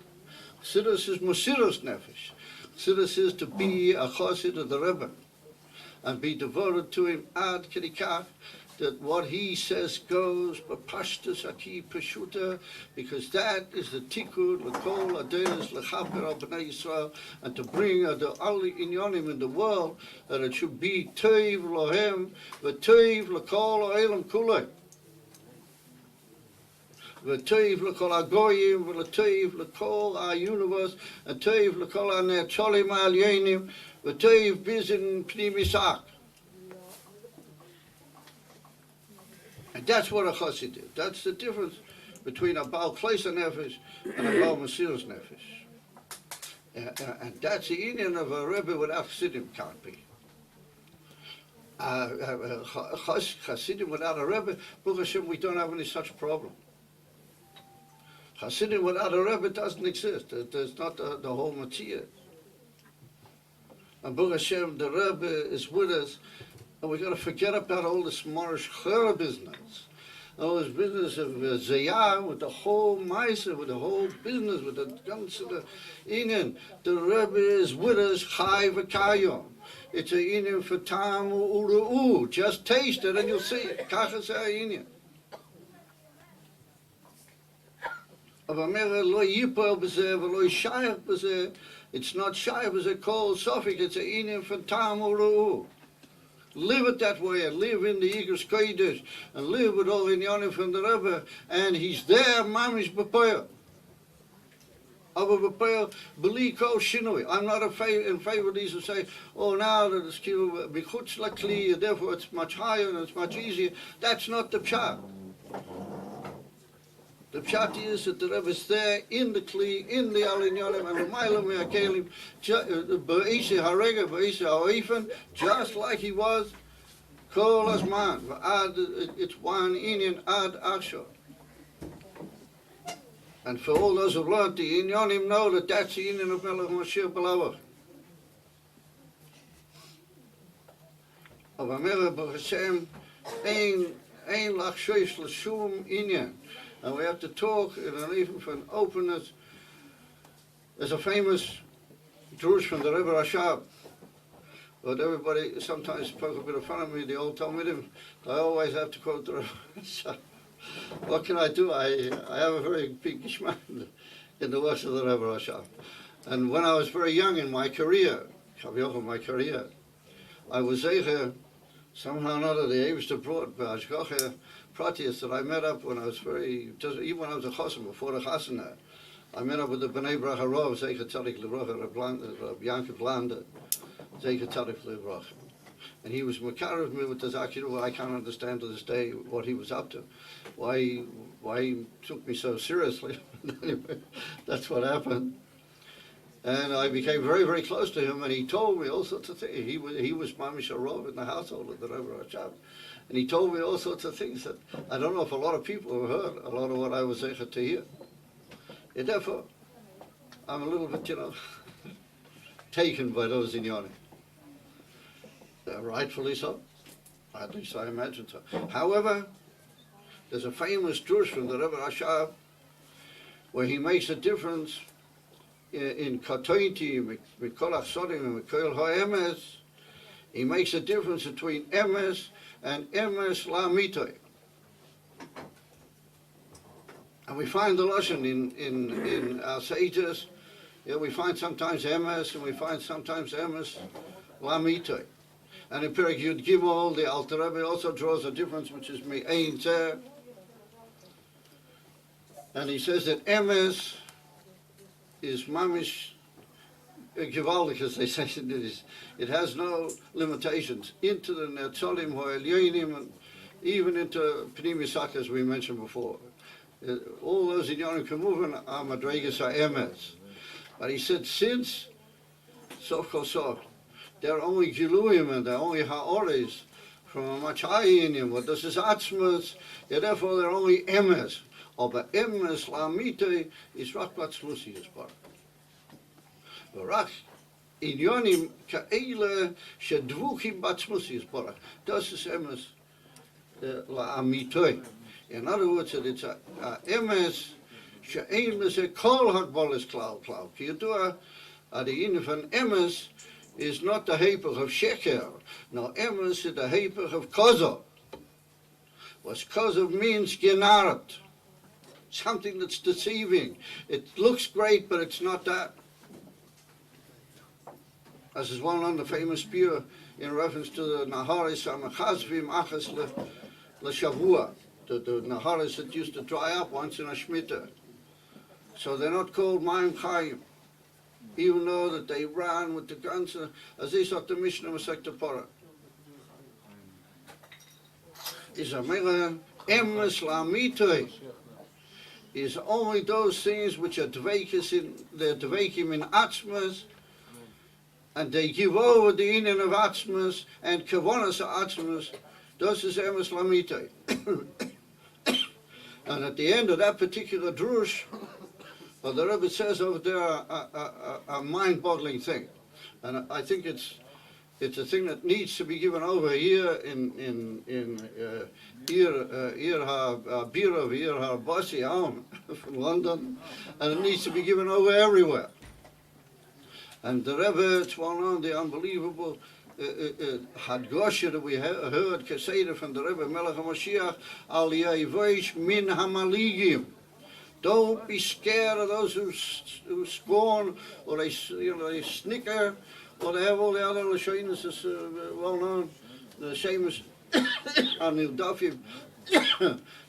Chassidus is Mosirus Nefesh. Chassidus is to be a Chassid of the Rebbe and be devoted to him ad kedikach, that what he says goes, b'pashtus aki peshuta, because that is the tikkun l'kol adenis l'chaper al b'nei Yisrael, and to bring the only inyonim in the world, that it should be teiv lohem v'teiv l'kol ha'elam kulei, v'teiv l'kol ha'goyim v'teiv l'kol ha'universe, and teiv l'kol ha'ne'tzolim ha'alyenim, v'teiv bizin p'nim Yisak. And that's what a chassid is. That's the difference between a Baal Kleisen Nefesh and a Baal Mesiras Nefesh. And that's the union of a Rebbe without Chassidim can't be. Chassidim without a Rebbe, Baruch Hashem, we don't have any such problem. Chassidim without a Rebbe doesn't exist. There's not the whole Matzia. And Baruch Hashem, the Rebbe is with us. And we got to forget about all this Morish Chera business, all this business of Zayah, with the whole Maisa, with the whole business, with the guns of the Inyan. The Rebbe is with us, Chai v'Kayom. It's a Inyan for Tam U'Ru'u. Just taste it and you'll see it. Kach is a Inyan. It's not Shayach b'zeh kol Sofik, it's a Inyan for Tam U'Ru'u. Live it that way, and live in the Igros Kodesh, and live with all the Inyanim from the Rebbe, and he's there, mamish b'poyah. Aber b'poyah, b'li kol shinui. I'm not in favor of these who say, oh, now that it's b'chutz l'kli, therefore it's much higher and it's much easier. That's not the pshat. The pshat is that the Rebbe is there in the kli, in the al Inyanim, and l'mayla me'akelim, b'isi harega, b'isi ha'oifen, just like he was, kol azman, it's one Inyan ad ashor. And for all those who learned the Inyanim know that that's the Inyan of Melech Moshiach B'lavach. Of Amelech Baruch Hashem, ein lach shoish l'shum Inyan. And we have to talk in an even for an openness. There's a famous Drush from the Rebbe Rashab, but everybody sometimes spoke a bit of fun of me, the old Talmidim. I always have to quote the Rebbe Rashab. What can I do? I have a very big geschmack in the works of the Rebbe Rashab. And when I was very young in my career, I was zeicher, somehow or another, the Eibster brought B'ashkoche Pratius that I met up when I was even when I was a chassan, before the chassan, I met up with the B'nai Bracha Rov, Zeicher Tzadik L'Bracha, Rab Yankov Landa, Zeicher Tzadik L'Bracha. And he was makarev me with the Zakiru. I can't understand to this day what he was up to, why he took me so seriously. Anyway, that's what happened. And I became very, very close to him, and he told me all sorts of things. He was Mamish Arov in the household of the Rebbe Rashab. And he told me all sorts of things that I don't know if a lot of people have heard, a lot of what I was able to hear. And therefore, I'm a little bit, taken by those Inyanim. Rightfully so. At least I imagine so. However, there's a famous drush from the Rebbe Rashab where he makes a difference in Katointi, Mikol Achsodim, and Mikol Ha'emes. He makes a difference between Emes and Emes La'mitoi. And we find the Lashon in our sages. We find sometimes Emes and we find sometimes Emes La'mitoi. And in Perek Yud Gimel, the Alter Rebbe also draws a difference, which is Me'ein Tzeh. And he says that Emes is mamish gewaldig, as they say. It has no limitations. Into the netzolim ho'elyonim, and even into Pnim Yisak, as we mentioned before. all those in Yonah Kamuvan are Madregas are Emes. But he said, since Sof Kol Sof, they're only Giluyim and they're only Ha'ores from a much higher union, but this is Atzmas, therefore they're only Emes. Aber Emes Lamite is Rach Batzlusi is Bar. Rach Inyonim Ka'ele Shedvuchim Batzlusi is Bar. Das is Emes Lamite. In other words, it's a Emes She'ein Lese Kol Hakbolis Klau Klau. Kiyadua, the union van Emes is not the Hepech of Sheker. No, Emes is the Hepech of Kozov. What Kozov means, Genaret. Something that's deceiving. It looks great, but it's not that. As is well known, the famous spear in reference to the Naharis Amachazvim Achas L'Shavua, the Naharis that used to dry up once in a Shemitah. So they're not called Mayim Chayim, even though that they ran with the guns, as they saw the Mishnah Masechta Torah. Is a Mela Emes Lamitoy. Is only those things which are dveikim in atzmas, and they give over the union of atzmas and kavonas of atzmas. Those is emes lamite. And at the end of that particular drush, well, the Rebbe says over there a mind-boggling thing, and I think it's a thing that needs to be given over here in Ir Bossi from London, and it needs to be given over everywhere. And the Rebbe, it's well known, the unbelievable Hadgosha that we heard, Keseda from the Rebbe Melech HaMashiach, Al Yaivosh Min Hamaligim. Don't be scared of those who scorn, or they snicker, or they have all the other Lashonis, as well known, the same as Anildafim,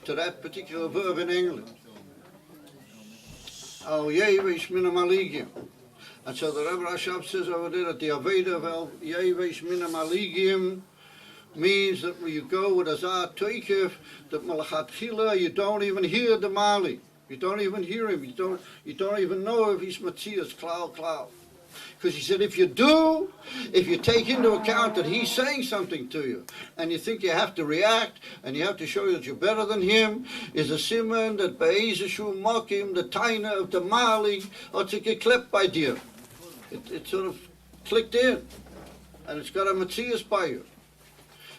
to that particular verb in England. Al Yevesh Min Hamaligim. And so the Rebbe Rashab says over there that the Aveda of Al Yevesh Min Hamaligim means that when you go with Azar Toikev, that Malachatchila, you don't even hear the Mali. You don't even hear him. You don't even know if he's Matthias Cloud. Because he said, if you take into account that he's saying something to you, and you think you have to react, and you have to show that you're better than him, is a simon that Be'ezeshu Mokim, the Taina of the Mali, or to get clipped by deer. It sort of clicked in, and it's got a Matthias by you.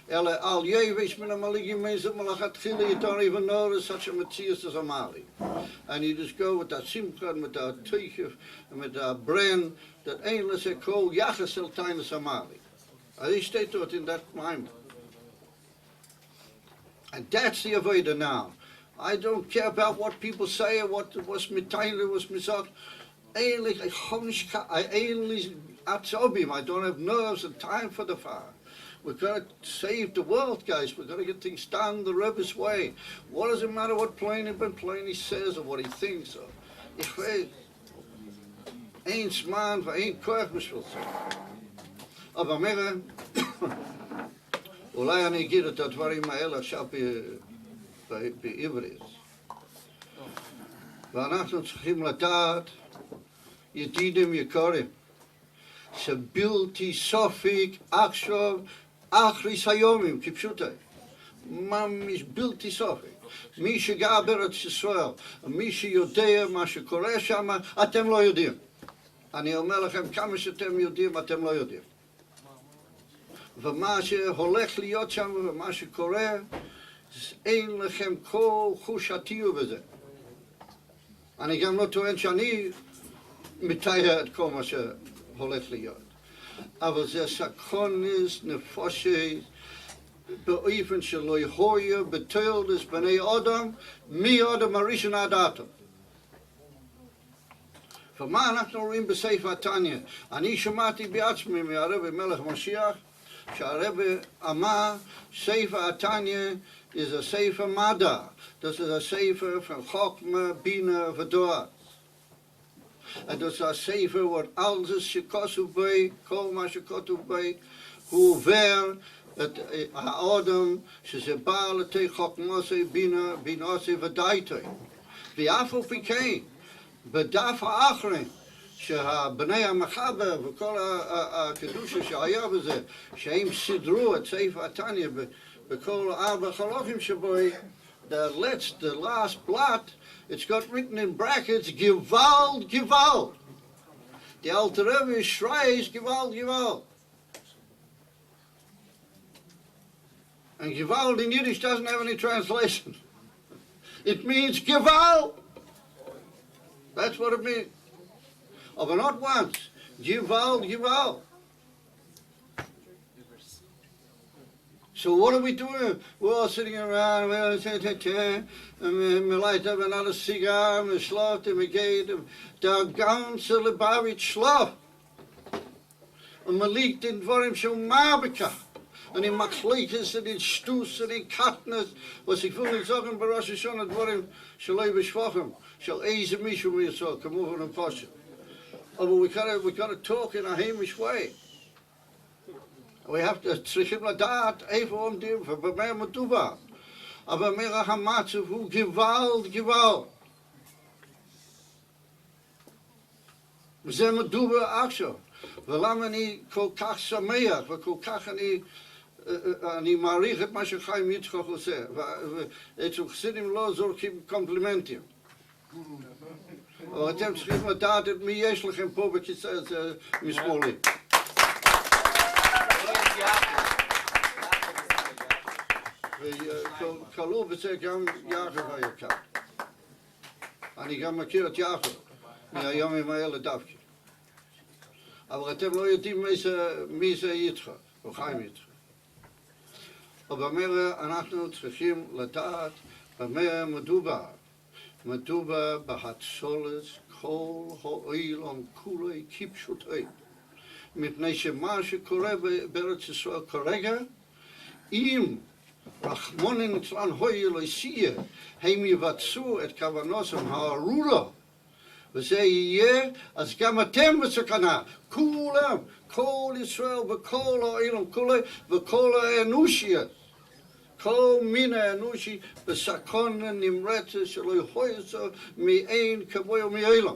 Al Yevesh Min Hamaligim means that Malachatchila, you don't even know there's such a Matthias as a Mali. And you just go with that Simcha and with that Teichef and with that Bren, that ain't let's say called Yachas El Tainus Amali. And he stayed to it in that mind. And that's the Avodah now. I don't care about what people say or what was Mitaila, was Mizot. I don't have nerves and time for the fire. We've got to save the world, guys. We've got to get things done the Rebbe's way. What does it matter what Pliny says or what he thinks of? Ich weiß, ein Zman ואין כוח בשביל זה. אבל מראה, אולי אני אגיד את הדברים האלה עכשיו בעברית. ואנחנו צריכים לדעת, ידידים יקרים, שבלתי סופק עכשיו אחריס היומים, כפשוטי. ממש בלתי סופק. מי שגר בארץ ישראל, מי שיודע מה שקורה שם, אתם לא יודעים. אני אומר לכם, כמה שאתם יודעים, אתם לא יודעים. ומה שהולך להיות שם ומה שקורה, אין לכם כל חוש הטיוב בזה. אני גם לא טוען שאני מתאר את כל מה שהולך להיות. אבל זה סקרונס, נפושי, באופן שלא יהויה, בתולדות בני אדם, מאדם הראשון עד עתה. ומה אנחנו רואים בספר התניא? אני שמעתי בעצמי מהרבי מלך משיח, שהרבי אמר, ספר התניא is a sefer Mada. Das ist ein Sefer von Chokma, Bina, Verdort. Und das ist ein Sefer, wo alles shekosuf bei, kol ma shekosuf bei, hu ver, האדם שזה בא לתת חוכמוסי בינה, בינוסי ודאיתוי. ואף על פי כן, בדף האחרון, שהבני המחבר וכל הקדושה שהיה בזה, שהם סידרו את ספר התניא בכל 4 חלקים שבו, the last blot, it's got written in brackets, Gewalt, Gewalt. The Alter Rebbe schreis, Gewalt, Gewalt. And Gewalt in Yiddish doesn't have any translation. It means Gewalt. That's what it means. But not once. Gewalt, Gewalt. So what are we doing? We're all sitting around, we light up another cigar, we schlaft, we get the ganze Lebavit schlaft. Und man liegt in Dvorim schon Mabeka. Und in Machleikes, und in Stuss, und in Katnes, was ich will nicht sagen, bei Rosh Hashanah Dvorim, Shaloi B'Shvachim, Shal Eze Mishu Mitzvah, come over and Pasha. But we gotta talk in a Hamish way. We have to צריכים לדעת איפה עומדים ובמה מדובר. אבל המצב הוא גוואלד, גוואלד. וזה מדובר עכשיו. ולמה אני כל כך שמח וכל כך אני מעריך את מה שחיים יצחק עושה. ואצל חסידים לא זורקים קומפלימנטים. אבל אתם צריכים לדעת את מי יש לכם פה בכיסא הזה משמאלי. וכלול בזה גם יעקב היקר. אני גם מכיר את יעקב מהימים האלה דווקא. אבל אתם לא יודעים מי זה יצחק, או חיים יצחק. ובאמת אנחנו צריכים לדעת במה מדובר. מדובר בהצולת כל העולם כולי כפשוטו. מפני שמה שקורה בארץ ישראל כרגע, אם רחמונן ליצלן הוי אלוהיסיה, הם יבצעו את כוונותיהם הארורה, וזה יהיה, אז גם אתם בסכנה, כולם, כל ישראל וכל העולם כולי, וכל האנושיות, כל מין האנושי בסכנה נמרצת שלא יחויצו מאין כמוהו מעולם.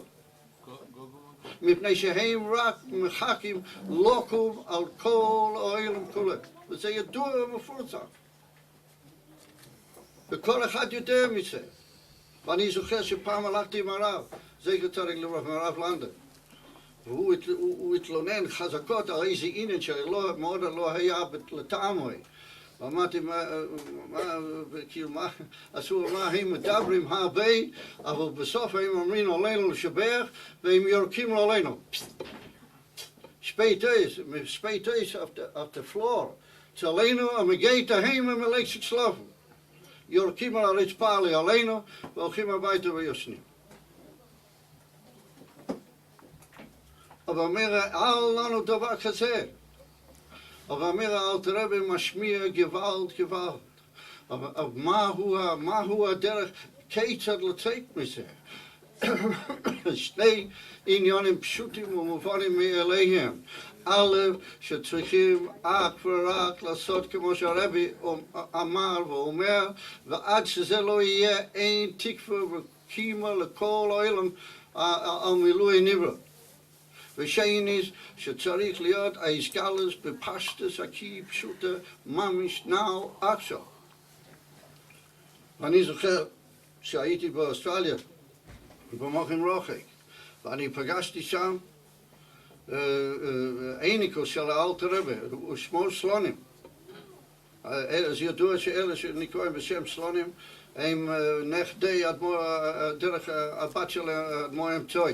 מפני שהם רק מחכים לוקום על כל העולם כולו. וזה ידוע ומפורסם. וכל אחד יודע מזה. ואני זוכר שפעם הלכתי עם הרב, זכר צדיק לברכה, הרב לנדא. והוא התלונן חזקות על איזה עניין שמאוד לא היה לטעמי. ואמרתי, מה הם מדברים הרבה, אבל בסוף הם אומרים עלינו לשבח, והם יורקים עלינו. Spijt op de vloer. Zaleno, en we gaan daarheen en we lezen slaven. Jorkim al iets pali aleno, we gaan maar buiten bij ons niet. Maar meer al aan de bak gezegd. Maar meer al te hebben mashmir gewalt. Maar hoe derg kijkt dat letzeit me zeg. שני עניינים פשוטים ומובנים מאליהם. א', שצריכים אך ורק לעשות כמו שהרבי אמר ואומר, ועד שזה לא יהיה אין תקווה וקימה לכל העולם על מילוי נברא. ושנית, שצריך להיות האיסגלוס בפשטוס הכי פשוטה ממש נאו עכשיו. ואני זוכר שהייתי באוסטרליה במוחים רוחק, ואני פגשתי שם עיניקו של האלטר רבי, הוא שמו סלונים. אז ידוע שאלה שנקראים בשם סלונים הם נכדי דרך הבת של אדמו"ר אמצעי.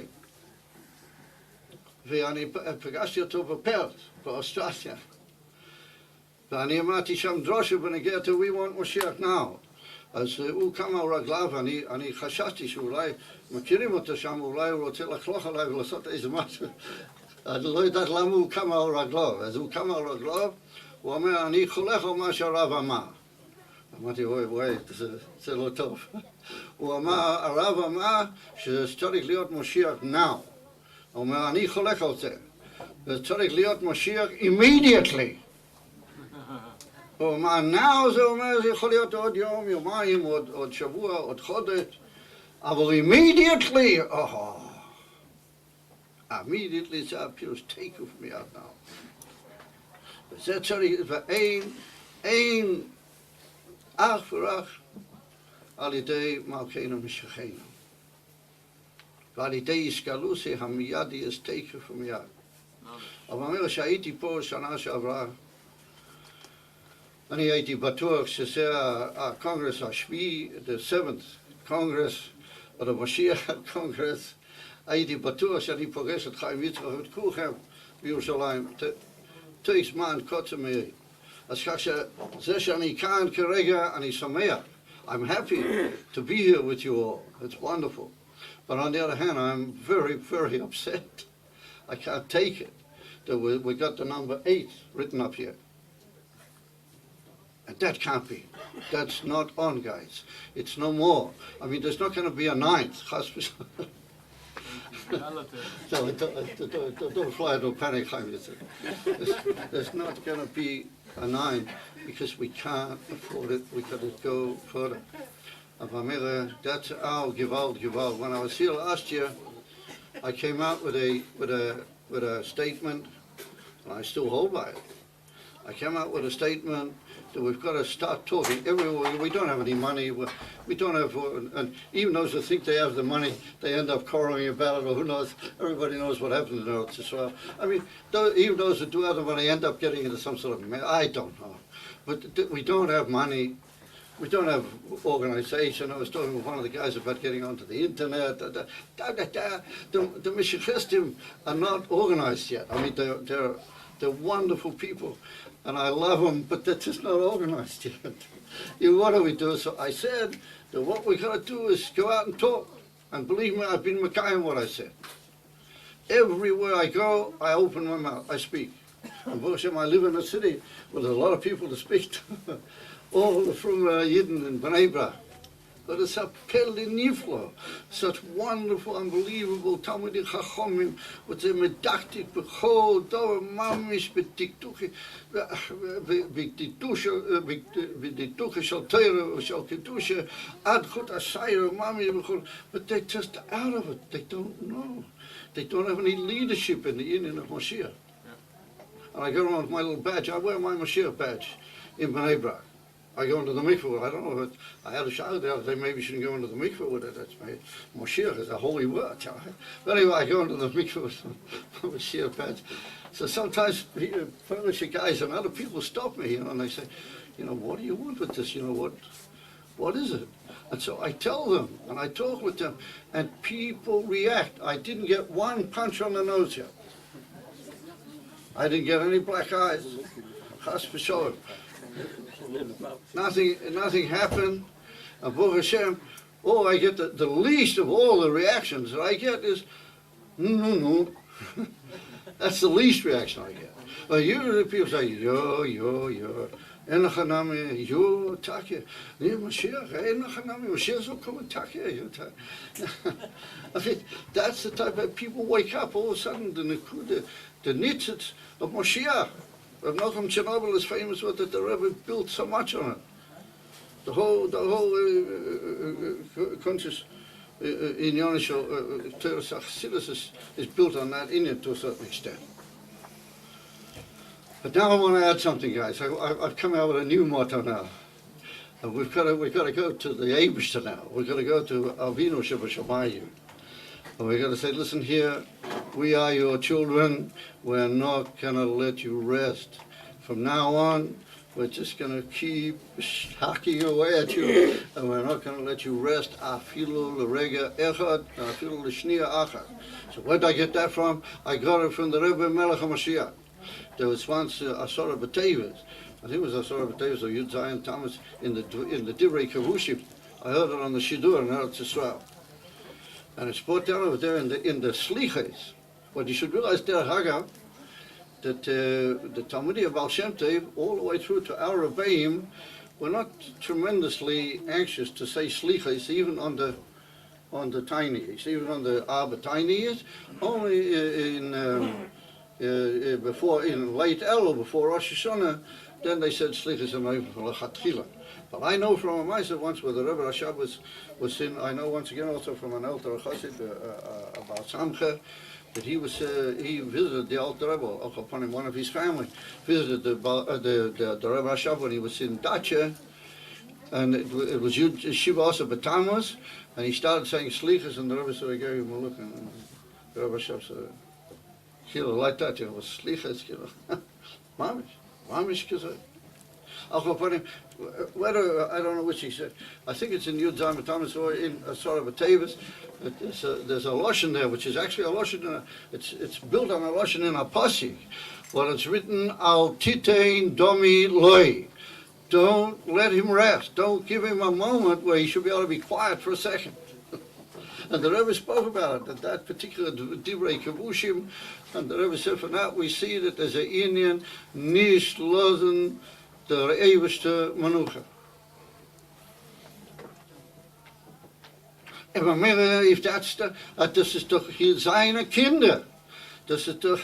ואני פגשתי אותו בפרט, באוסטרליה. ואני אמרתי שם דרושה בנגיע to we want Moshiach now. אז הוא קם על רגליו, ואני חששתי שאולי מכירים אותו שם, אולי הוא רוצה לחלוך עליי ולעשות איזה משהו. אני לא יודעת למה הוא קם על רגליו. אז הוא קם על רגליו, הוא אומר, אני חולך על מה שהרב אמר. אמרתי, וואי, זה לא טוב. הוא אמר, הרב אמר שצריך להיות משיח now. הוא אומר, אני חולך על זה. וצריך להיות משיח immediately. הוא אמר, now זה אומר, זה יכול להיות עוד יום, יומיים, עוד שבוע, עוד חודש. Aber immediately, immediately it's up here, take it from me out now. That's how it was ein ach voor ach, al idee malkeinu mishachenu. ועל ידי הסגלוסי המיידי יש תקף ומיד. אבל אומר שהייתי פה שנה שעברה, אני הייתי בטוח שזה הקונגרס השביעי, the 7th Congress, או המשיח הקונגרס, הייתי בטוח שאני פוגש את חיים יצחק ואת כולכם בירושלים, תוך זמן קוצר מהיר. אז כך שזה שאני כאן כרגע, אני שמח. I'm happy to be here with you all. It's wonderful. But on the other hand, I'm very, very upset. I can't take it that we got the number 8 written up here. And that can't be. That's not on, guys. It's no more. I mean, there's not going to be a 9th. Don't fly, don't panic. There's not going to be a 9 because we can't afford it. We got to go further. That's our gewalt. When I was here last year, I came out with a statement, and I still hold by it. I came out with a statement that we've got to start talking everywhere. We don't have any money. We don't have, and even those who think they have the money, they end up quarreling about it, or who knows. Everybody knows what happened in Eretz Yisrael. I mean, even those who do have the money end up getting into some sort of, I don't know. But we don't have money. We don't have organization. I was talking with one of the guys about getting onto the internet. The Mishiachistim are not organized yet. I mean, they're wonderful people, and I love them, but they're just not organized yet. What do we do? So I said that what we got to do is go out and talk. And believe me, I've been Mekayim what I said. Everywhere I go, I open my mouth, I speak. And Baruch Hashem, I live in a city with a lot of people to speak to. All from Yidden and Bnei Brak. But it's a peli niflo, such wonderful, unbelievable Talmidei Chachomim, with the medactic, bechol, dor, mamish, bediktuche, bediktuche shel Torah, shel kedusha, ad chut asayra, mamish, bechol. But they're just out of it. They don't know. They don't have any leadership in the union of Moshiach. And I go around with my little badge. I wear my Moshiach badge in Bnei Brak. I go into the mikveh. I don't know if I had a shower the other day. Maybe you shouldn't go into the mikveh with it. That's my Moshiach is a holy word. But anyway, I go into the mikveh with my Moshiach badge. So sometimes furniture guys and other people stop me, and they say, what do you want with this? What is it? And so I tell them, and I talk with them, and people react. I didn't get one punch on the nose yet. I didn't get any black eyes. Chas v'sholom. Nothing happened. And Baruch Hashem, all I get, the least of all the reactions that I get is, no. That's the least reaction I get. But usually people say, yo, enachanami, yo, takya, Mashiach, enachanami, Mashiach's will come and takya, yo, I think that's the type of people wake up all of a sudden, the nitzitz of Moshiach. Rav Nachum Chernobyl is famous with it. The Rebbe built so much on it. The whole conscious in Yonishal Teres Achsidus is built on that Indian to a certain extent. But now I want to add something, guys. I've come out with a new motto now. And we've got to go to the Eibishter now. We've got to go to Avinu Shebashamayim. And we've got to say, listen here, we are your children. We're not going to let you rest. From now on, we're just going to keep hacking away at you, and we're not going to let you rest. Afilu l'rega echad, afilu l'shniya achad. So where did I get that from? I got it from the Rebbe Melech HaMashiach. There was once Asora B'Tevis. I think it was Asora B'Tevis or Yud Zayin Thomas in the Divrei Kavushim. I heard it on the Shidur in Eretz Yisrael. And it's brought down over there in the Sliches. What you should realize, Derech Hagav, that the Talmidei of Baal Shem Tov, all the way through to our Rebbeim, were not tremendously anxious to say Sliches, even on the tiniest, even on the Abba tiniest. Only in late Elul, before Rosh Hashanah, then they said Slichas and Oivim from Lechatchila. But I know from a Meiser once where the Rebbe Rashab was in, I know once again also from an elder Chassid, about Samcha, that he visited the Alter Rebbe, upon him, one of his family, visited the Rebbe Rashab when he was in Dacha, and it was Shiva also Batamas, and he started saying Slichas, and the Rebbe said, I gave him a look, and the Rebbe Rashab said, Kilo, like that, it was Slichas, Kilo. Mamish Kizay. Whether, I don't know which he said. I think it's in Yud Zayim Thomas or in a sort of a Tavis. There's a Lashon there, which is actually a Lashon. It's built on a Lashon in a Pasik. Well, it's written Al Titein Domi Loi. Don't let him rest. Don't give him a moment where he should be able to be quiet for a second. And the Rebbe spoke about it, that particular Divrei Kevushim, and the Rebbe said, for that we see that there's an Indian, Nish Lozen, der eeuwigste Manucha. En we merken, if dat is toch zijn kinder. Dat is toch,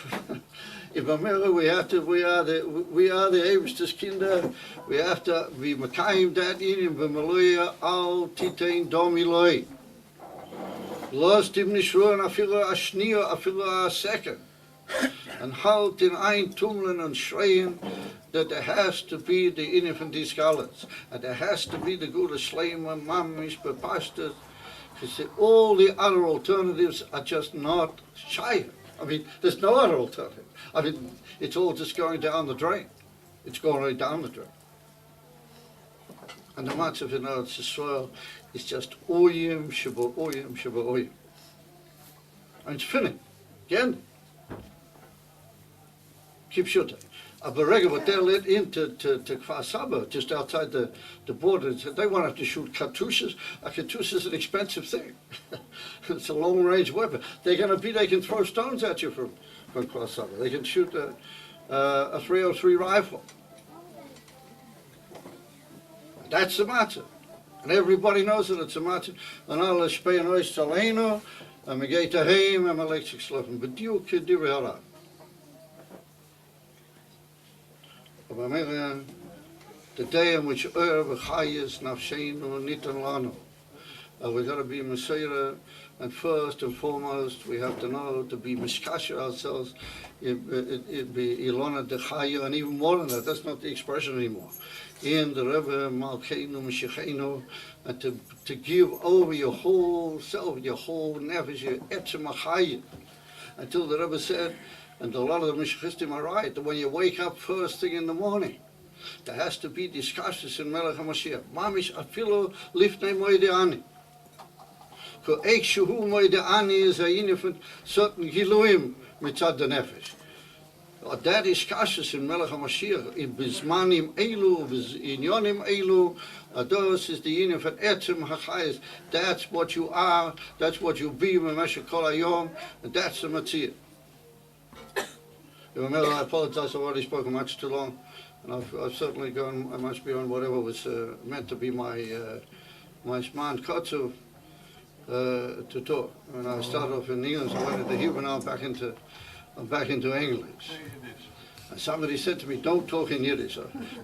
if we merken, we are the eeuwigste kinder. We have to, we mekayim dat in, we meloya al titein domiloi. Los tim nishroen afilo a shnio, afilo a second. And halt in ein tumlen and schreien, that there has to be the inif and these scholars, and there has to be the good Shleima, Mamish, Bepastas. All the other alternatives are just not shy. I mean, there's no other alternative. I mean, it's all just going down the drain. It's going right down the drain. And the matzav in Eretz Yisrael is just oyim, sheba oyim, sheba oyim. And it's finished. Again. Keep shooting. Berega, but they're let into Kfar Saba, just outside the border. They wanted to shoot katyushas. A katyusha is an expensive thing. It's a long-range weapon. They can throw stones at you from Kfar Saba. They can shoot a 303 rifle. That's the matter. And everybody knows that it's a matter. And Allah shpein ois taleno, and we get to him, and we like to sleep. But you could do it. The day in which Chayes Nafsheinu Nitan Lanu. We've got to be Messiah, and first and foremost, we have to know to be Mishkasha ourselves, it be Ilona de Chaya, and even more than that, that's not the expression anymore. In the Rebbe Malkeinu Mishachenu, and to give over your whole self, your whole nefesh, your etzem Chaya, until the Rebbe said, and a lot of the Mishachistim are right, that when you wake up first thing in the morning, there has to be discussions in Melech HaMashiach. Mamish afilu lifnei moide ani. Ko eik shuhu moide ani is a inifant certain giluim mitzad the nefesh. That discussions in Melech HaMashiach, in bizmanim elu, inyonim elu, those is the inifant etzem hachayis. That's what you are, that's what you be, Memesha Kol Hayom, and that's the Matzir. I apologize, I've already spoken much too long, and I've certainly gone much beyond whatever was meant to be my Shman Kotsu to talk. When I started off in English, I went into Hebrew, now I'm back into English. And somebody said to me, don't talk in Yiddish,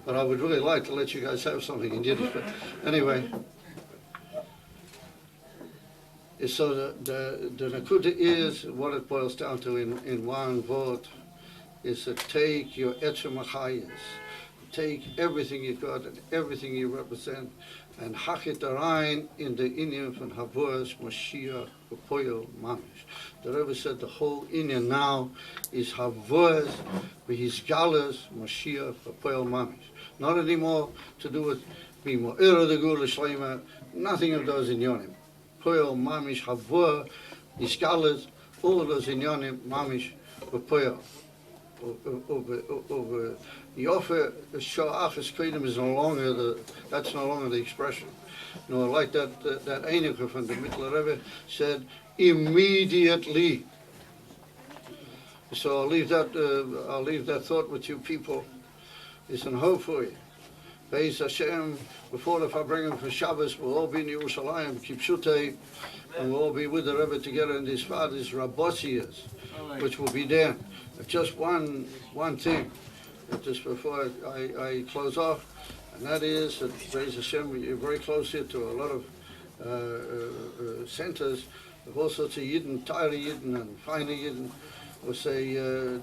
but I would really like to let you guys have something in Yiddish. But anyway, so the Nakuta is, what it boils down to in one word, is to take your etzem achayis, take everything you got and everything you represent, and hach it rein in the inyan von Havos Mashiach Poyo Mamish. The Rebbe said the whole inyan now is Havos v'his galas Mashiach Poyo Mamish. Not anymore to do with being more the Gula Shleima, nothing of those inyanim. Poyo Mamish Havos, his galas, all of those inyanim Mamish Poyo. Over Yofer Shoach Eskedem is no longer that's no longer the expression. No, like that Einige from the Mittler Rebbe said immediately. So I'll leave that thought with you people. It's an hope for you. Beis Hashem, before the Farbringen for Shabbos, we'll all be in Yerushalayim, Kipshutei, and we'll all be with the Rebbe together in these fathers Rabbosias, which will be there. Just one thing. just before I close off, and that is that Be'ez Hashem, you're very close here to a lot of centers of all sorts of Yidden, Tyre Yidden and finer Yidden. We'll say, I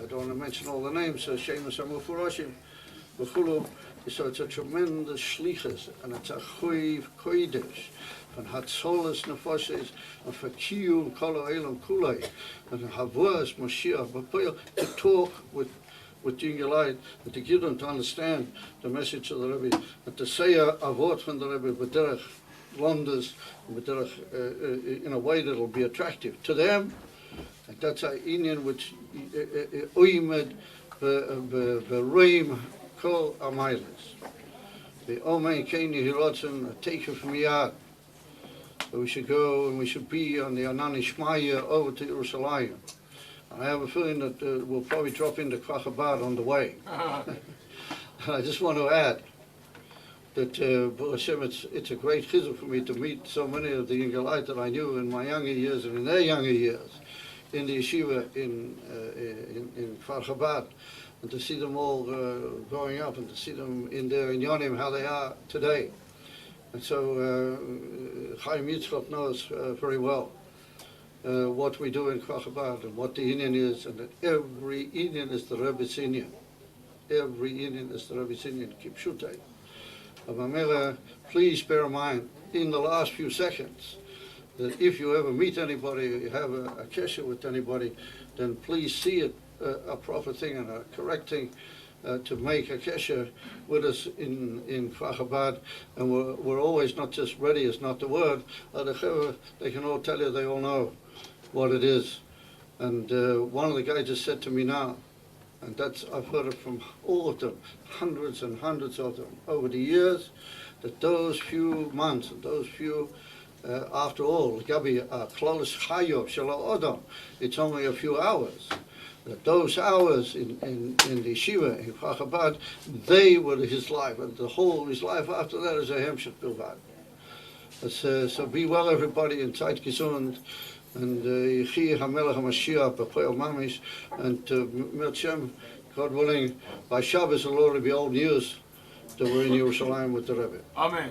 don't want to mention all the names, Shemus HaMufurashim, B'chulu. So it's a tremendous shlichus, and it's a chuiv kodesh, and hatzolas nefoshes, and for kiyum kol ha'olam kulei, and havos Moshiach b'poel, to talk with Jingalite, and to give them to understand the message of the Rebbe, and to say a word from the Rebbe, b'derech wonders, b'derech in a way that will be attractive to them, and that's an Indian which oimed b'reim kol amaylis. The Omein Keni Hirotzen take it from Yad. So we should go and we should be on the Anani Shmaya over to Jerusalem. And I have a feeling that we'll probably drop into Chabad on the way. And I just want to add that Hashem, it's a great chizuk for me to meet so many of the Yingalite that I knew in my younger years and in their younger years in the yeshiva in Chabad. And to see them all growing up, and to see them in their inyanim, how they are today. And so Chaim Yitzchak knows very well what we do in Chabad and what the Indian is, and that every Indian is the Rebbe's Indian. Every Indian is the Rebbe's Indian. Keep shutay. Please bear in mind, in the last few seconds, that if you ever meet anybody, or you have a kesher with anybody, then please see it a proper thing and a correct thing to make a kesher with us in Chabad, and we're always not just ready is not the word. They can all tell you, they all know what it is. And one of the guys just said to me now, and that's I've heard it from all of them, hundreds and hundreds of them over the years, that those few months and those few after all, it's only a few hours. That those hours in the yeshiva, in Chabad, they were his life, and the whole his life after that is a hemshech bilvad. So be well, everybody, in Zeit Gesund, and Yechi HaMelech HaMashiach, B'Poel Mamish, and Mirchem, God willing, by Shabbos it'll already be old news that we're in Jerusalem with the Rebbe. Amen.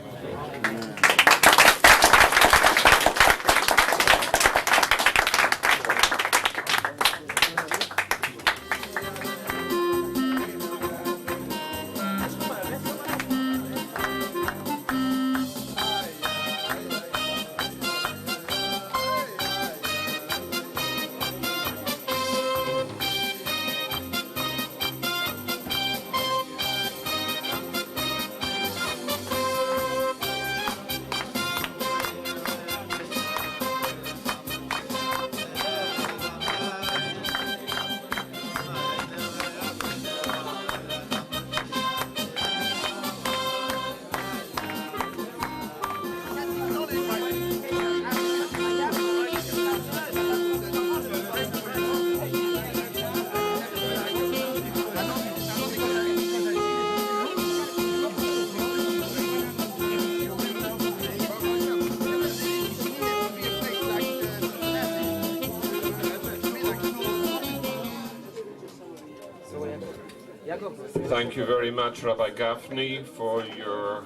Thank you very much, Rabbi Gafni, for your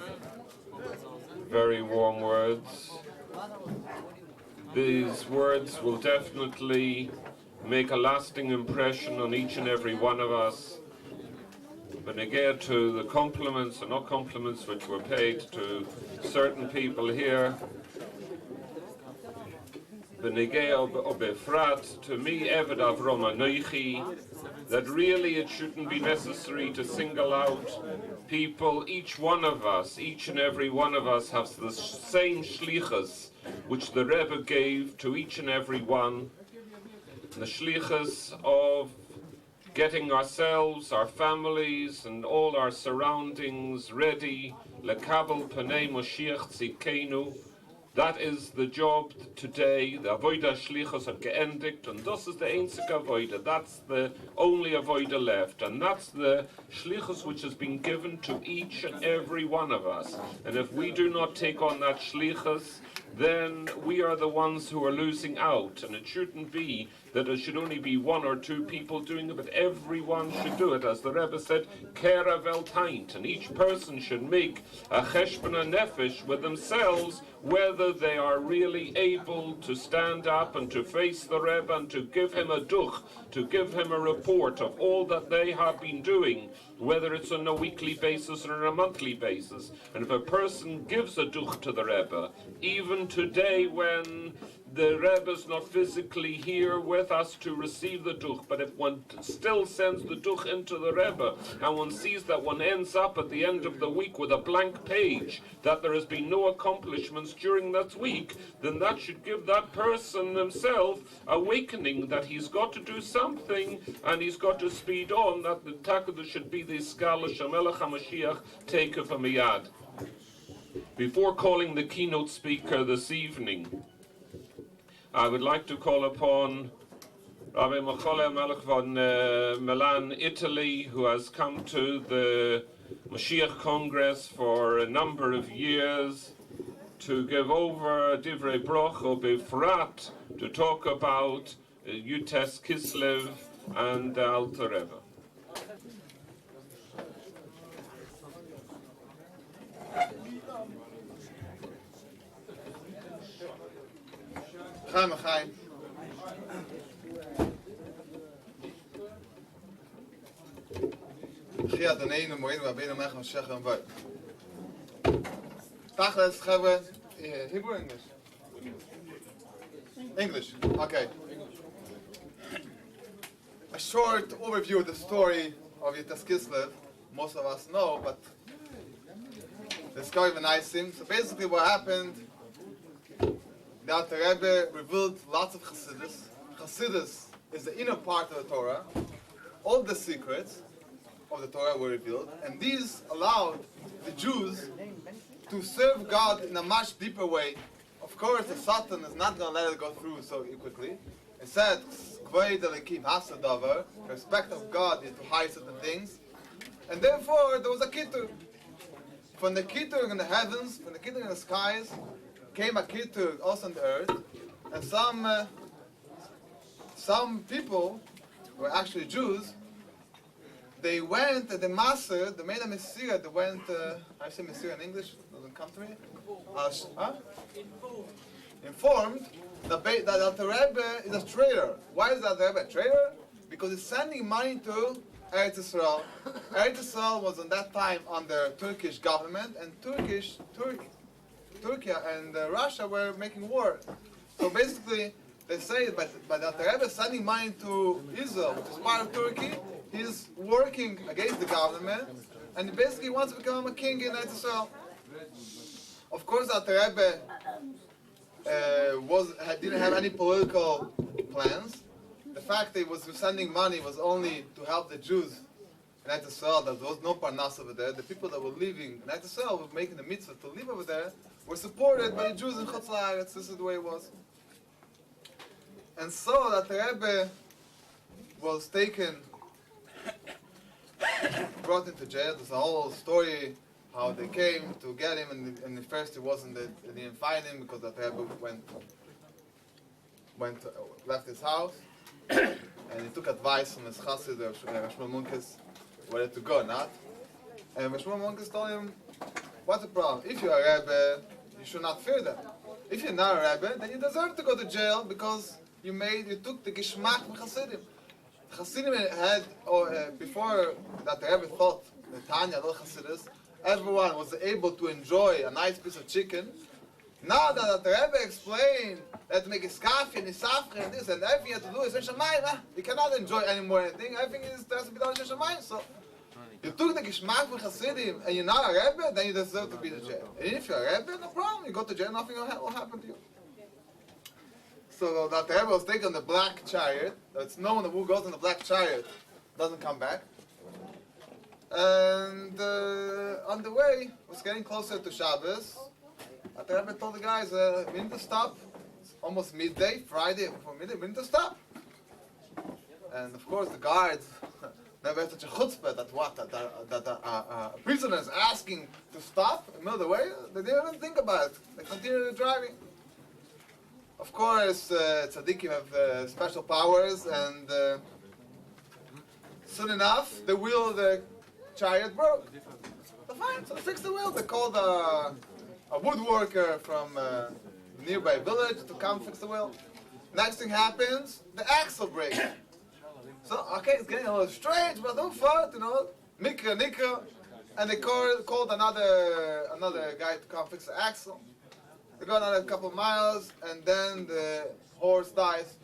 very warm words. These words will definitely make a lasting impression on each and every one of us. But again, to the compliments and not compliments which were paid to certain people here, to me, Eved Avrom Anoichi, that really it shouldn't be necessary to single out people. Each one of us, each and every one of us, has the same shlichus which the Rebbe gave to each and every one. The shlichus of getting ourselves, our families, and all our surroundings ready. Lekabel Panei Moshiach Tzidkenu. That is the job today. The avoida shlichus hat geendigt, and this is the einzige avoida. That's the only avoida left, and that's the shlichus which has been given to each and every one of us. And if we do not take on that shlichus, then we are the ones who are losing out. And it shouldn't be that it should only be one or two people doing it, but everyone should do it. As the Rebbe said, Kera vel taint, and each person should make a cheshbon nefesh with themselves, whether they are really able to stand up and to face the Rebbe and to give him a duch, to give him a report of all that they have been doing, whether it's on a weekly basis or on a monthly basis. And if a person gives a duch to the Rebbe, even today when the Rebbe is not physically here with us to receive the duch, but if one still sends the duch into the Rebbe, and one sees that one ends up at the end of the week with a blank page, that there has been no accomplishments during that week, then that should give that person himself awakening that he's got to do something, and he's got to speed on, that the Takada should be the Skala Shamelech HaMashiach take of a miyad. Before calling the keynote speaker this evening, I would like to call upon Rabbi Machole Melech von Milan, Italy, who has come to the Moshiach Congress for a number of years to give over Divrei Broch or Befrat to talk about Yutes Kislev and the Alter Rebbe. Chaim Chaim. Chia the name of Rabbi Binyomin Schlanger. Tachlis, Chabad, Hebrew or English? English. Okay. A short overview of the story of Yutes Kislev. Most of us know, but it's kind of a nice thing. So basically, what happened? The Alter Rebbe revealed lots of Chassidus. Chassidus is the inner part of the Torah. All the secrets of the Torah were revealed, and these allowed the Jews to serve God in a much deeper way. Of course, the Satan is not going to let it go through so quickly. It said, respect of God is to hide certain things, and therefore there was a kitur. From the kitur in the heavens, from the kitur in the skies, came a kitur also on the earth, and some people were actually Jews. They went and the master, they made a Messiah. They went. I say Messiah in English. It doesn't come to me. Informed that the Alter Rebbe is a traitor. Why is the Alter Rebbe a traitor? Because he's sending money to Eretz Yisrael. Eretz Yisrael was at that time under Turkish government, and Turkey and Russia were making war. So basically, they say by the Alter Rebbe sending money to Israel, which is part of Turkey, he's working against the government, and he basically wants to become a king in Eretz Yisrael. Of course, the Alter Rebbe didn't have any political plans. The fact that he was sending money was only to help the Jews in Eretz Yisrael. There was no parnas over there. The people that were living in Eretz Yisrael were making the mitzvah to live over there, were supported by the Jews in Chutz La'aretz. This is the way it was. And so that the Rebbe was taken, brought into jail. There's a whole story how they came to get him, and at first he wasn't. They didn't find him because the Rebbe left his house, and he took advice from his chassid, Rabbi Sholom, where to go, not. And Rabbi Sholom told him, "What's the problem? If you're a Rebbe, you should not fear them. If you're not a Rebbe, then you deserve to go to jail because you took the geschmack from Chassidim." Chassidim had, before that the Rebbe thought, the Tanya, all Chassidus, everyone was able to enjoy a nice piece of chicken. Now that the Rebbe explained that to make a skafi and isafre and this and everything you have to do is Shamayim, you cannot enjoy anymore anything. Everything has to be done in Shamayim. So you took the geschmack from Chassidim and you're not a Rebbe, then you deserve to be in jail. And if you're a Rebbe, no problem. You go to jail, nothing will happen to you. So that the Rebbe was taken on the black chariot. It's known that who goes on the black chariot doesn't come back. And on the way, was getting closer to Shabbos. The Rebbe told the guys, we need to stop. It's almost midday, Friday before midday, we need to stop. And of course the guards never had such a chutzpah that a prisoner is asking to stop in the middle of the way. They didn't even think about it. They continued driving. Of course, tzaddikim have special powers, and soon enough, the wheel of the chariot broke. So fine, so they fixed the wheel. They called a woodworker from a nearby village to come fix the wheel. Next thing happens, the axle breaks. So, okay, it's getting a little strange, but don't fight, Mikra, Nikra. And they called another guy to come fix the axle. They go another couple of miles, and then the horse dies.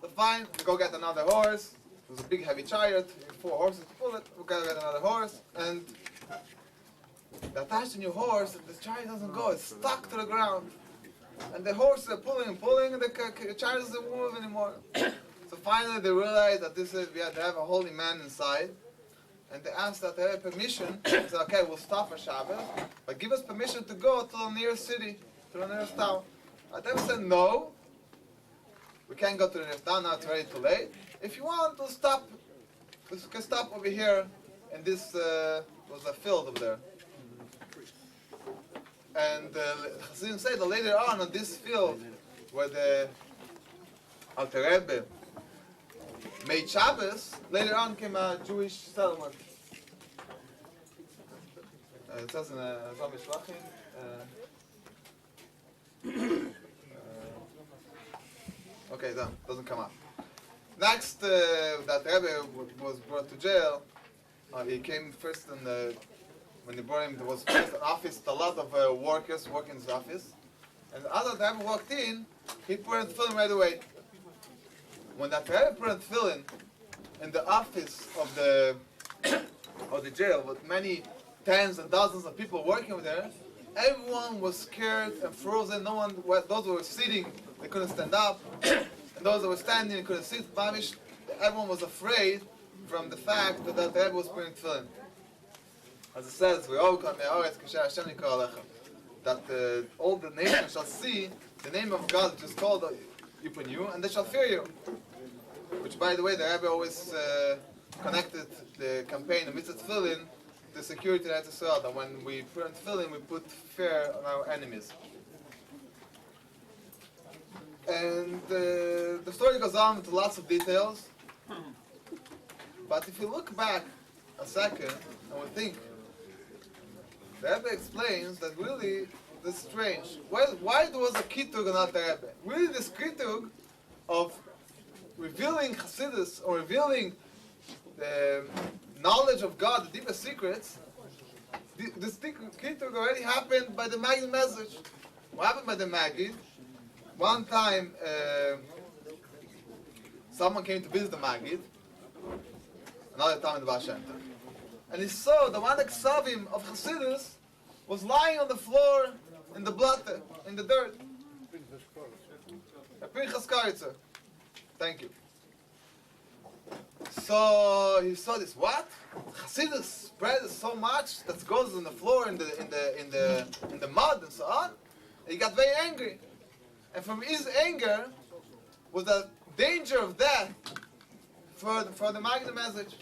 So fine, we go get another horse. It was a big heavy chariot, 4 horses to pull it. We gotta get another horse, and they attached a new horse, and the chariot doesn't go. It's stuck to the ground. And the horses are pulling, and the chariot doesn't move anymore. So finally they realized that we had to have a holy man inside. And they asked that they have permission. They said, okay, we'll stop for Shabbat, but give us permission to go to the nearest city, to the nearest town. And they said, no, we can't go to the nearest town, now it's already too late. If you want, we'll stop. We can stop over here in this, was a field over there. And Chassidim say that later on this field, where the Alter Rebbe made Shabbos, later on came a Jewish settlement. It says in Rabbi Sholom, okay, no, doesn't come up. Next, that Rebbe was brought to jail. He came first when they brought him, there was first an office, a lot of workers working in his office. And after the Rebbe walked in, he put in film right away. When that Rebbe put in film in the office of the jail, with many tens and dozens of people working there, everyone was scared and frozen. No one, those who were sitting, they couldn't stand up. And those that were standing, they couldn't sit. Everyone was afraid from the fact that the Rebbe was putting tefillin. As it says, that all the nations shall see the name of God which is called upon you, and they shall fear you. Which, by the way, the Rebbe always connected the campaign of Mitzvah Tefillin to security in Eretz Yisrael, that when we put on Tefillin, we put fear on our enemies. And the story goes on with lots of details. But if you look back a second and we think, the Rebbe explains that really this is strange. Why there was a kitug on that Rebbe? Really, this kitug of revealing Chassidus or revealing the knowledge of God, the deepest secrets, this kitug already happened by the Maggid message. What happened by the Maggid? One time, someone came to visit the Maggid, another time in the Baal Shem Tov, and he saw the one Ksavim of Chassidus was lying on the floor in the blatte, in the dirt. A Pinchas Karitzer. Thank you. So he saw this. What? Chassidus spread so much that goes on the floor in the mud and so on. And he got very angry. And from his anger was the danger of death for the Maggid message.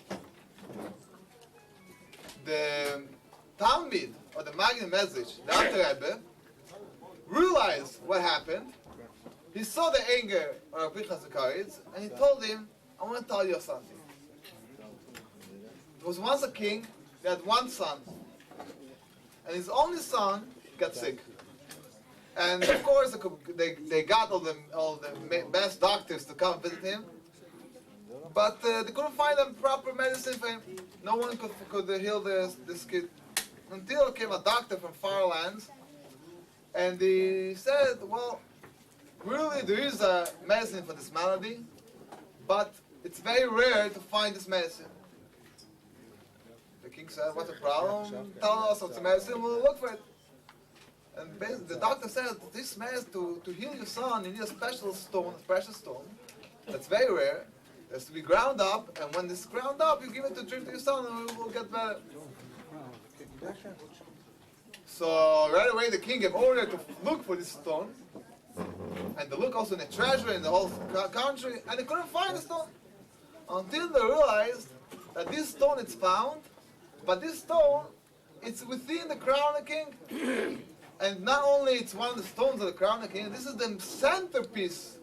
The Talmud or the Maggid message, the Alter Rebbe, realized what happened. He saw the anger of Pinchas Karitz, and he told him, I want to tell you something. There was once a king, he had one son, and his only son got sick. And of course, they got all the best doctors to come visit him, but they couldn't find a proper medicine for him. No one could heal this kid. Until came a doctor from far lands, and he said, well, really there is a medicine for this malady, but it's very rare to find this medicine. The king said, what's the problem? Tell us what's the medicine, we'll look for it. And the doctor said, this medicine, to heal your son, you need a special stone, a precious stone, that's very rare. It has to be ground up, and when it's ground up, you give it to drink to your son, and it will get better. So right away the king gave order to look for this stone, and to look also in the treasury in the whole country, and they couldn't find the stone. Until they realized that this stone is found, but this stone, it's within the crown of the king. And not only it's one of the stones of the crown of the king, this is the centerpiece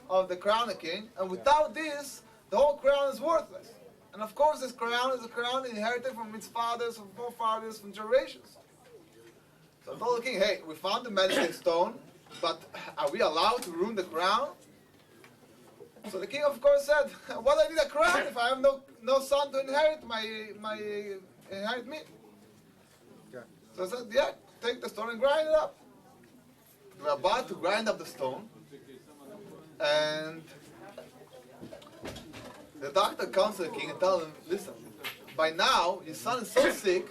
of the crown of the king. And without this, the whole crown is worthless. And of course, this crown is a crown inherited from its fathers, from forefathers, from generations. So I told the king, hey, we found the medicine stone, but are we allowed to ruin the crown? So the king, of course, said, "What do I need a crown if I have no son to inherit inherit me?" So I said, "Yeah, take the stone and grind it up." We're about to grind up the stone, and the doctor comes to the king and tells him, "Listen, by now your son is so sick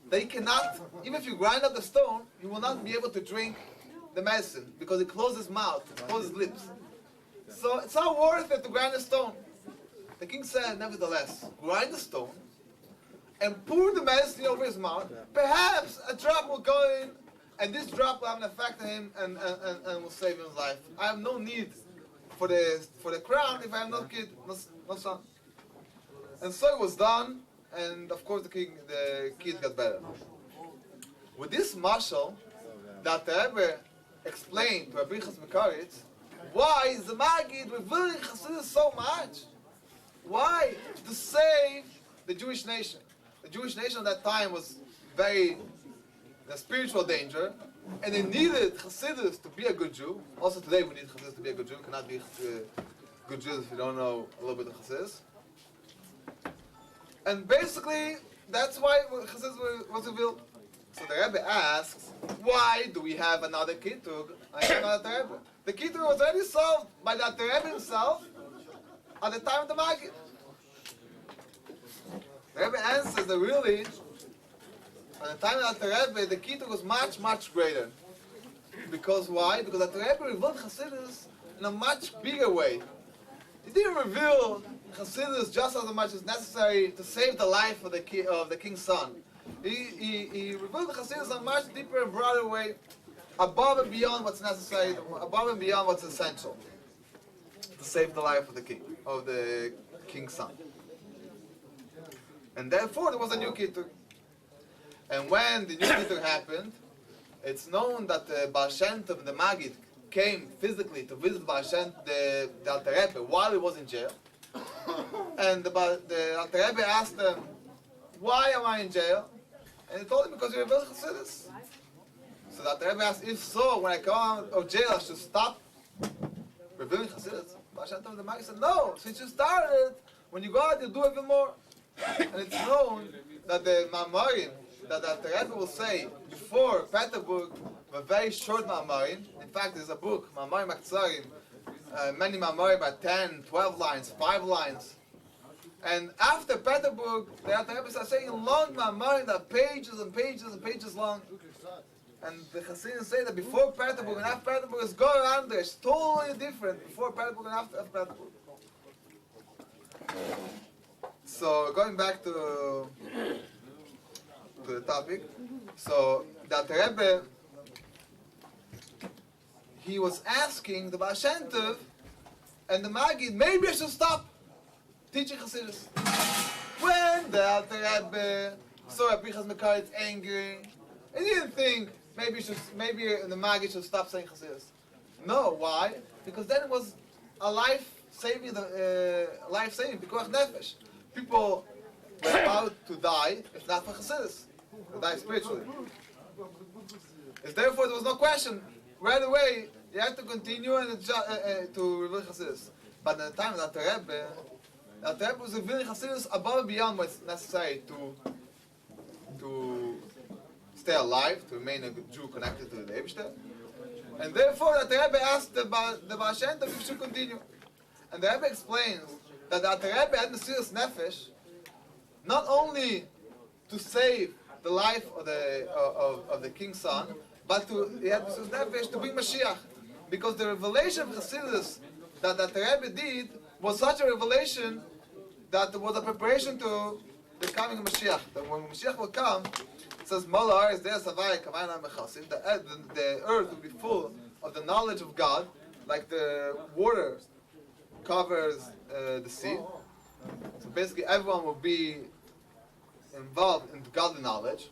that he cannot, even if you grind up the stone, he will not be able to drink the medicine because it closes his mouth, it closes his lips. So it's not worth it to grind the stone." The king said, "Nevertheless, grind the stone and pour the medicine over his mouth. Perhaps a drop will go in, and this drop will have an effect on him and will save his life. I have no need for the crown if I have no kid, no son." And so it was done, and of course the kid got better. With this mashal that the Rebbe explained to Rabbi Chasmikaritz, why is the Maggid revealing Chassidus so much? Why? To save the Jewish nation. The Jewish nation at that time was very in a spiritual danger, and they needed Chassidus to be a good Jew. Also today we need Chassidus to be a good Jew. You cannot be good Jews if you don't know a little bit of Chassidus. And basically, that's why Chassidus was revealed. So the Rebbe asks, why do we have another Kittug and another Rebbe? The Kittug was already solved by the Rebbe himself at the time of the Maggid. The Rebbe answers that really, at the time of the Rebbe, the Kittug was much, much greater. Because why? Because the Rebbe revealed Chassidus in a much bigger way. He didn't reveal Chassidus just as much as necessary to save the life of the king's son. He revealed the Chassidus in a much deeper and broader way, above and beyond what's necessary, above and beyond what's essential, to save the life of the king's son. And therefore there was a new Kittug. And when the new Kittug happened, it's known that the Baal Shem Tov, the Maggid, came physically to visit Baal Shem, the Alter Rebbe, while he was in jail. And the Alter Rebbe asked him, "Why am I in jail?" And he told him, "Because you revealed Chassidus." So the Alter Rebbe asked, "If so, when I come out of jail, I should stop revealing Chassidus?" Baal Shem Tov, the Maggid, said, "No, since you started, when you go out, you do even more." And it's known that the Ma'amarim, that the Alter Rebbe will say before Peterburg, were very short Ma'amarim. In fact, there's a book, Ma'amarim Akzarim, many Ma'amarim by 10, 12 lines, 5 lines. And after Peterburg, the Alter Rebbe starts saying long Ma'amarim that are pages and pages and pages long. And the Hasidim say that before Peterburg and after Peterburg is go around there. It's totally different before Peterburg and after Peterburg. So going back to the topic, so that the Rebbe, he was asking the Baal Shem Tov and the Maggid, maybe I should stop teaching Chassidus. When the Alter Rebbe saw Rabbi Chasmikaritz angry, he didn't think maybe the Maggid should stop saying Chassidus. No, why? Because then it was a life-saving, because nefesh. People were about to die if not for Chassidus, to die spiritually. Therefore, there was no question. Right away, you have to continue and to reveal Chassidus. But at the time of the Rebbe was revealing Chassidus above and beyond what's necessary to stay alive, to remain a Jew connected to the Eibishter. And therefore, the Rebbe asked the Baal Shem Tov if he should continue. And the Rebbe explains that the Rebbe had Mesiras Nefesh not only to save the life of the king's son, but he had Mesiras Nefesh to bring Mashiach. Because the revelation of Chassidus that the Rebbe did was such a revelation that was a preparation to the coming of Mashiach. That when Mashiach will come, it says, the earth will be full of the knowledge of God, like the water covers the sea. So basically everyone will be involved in godly knowledge.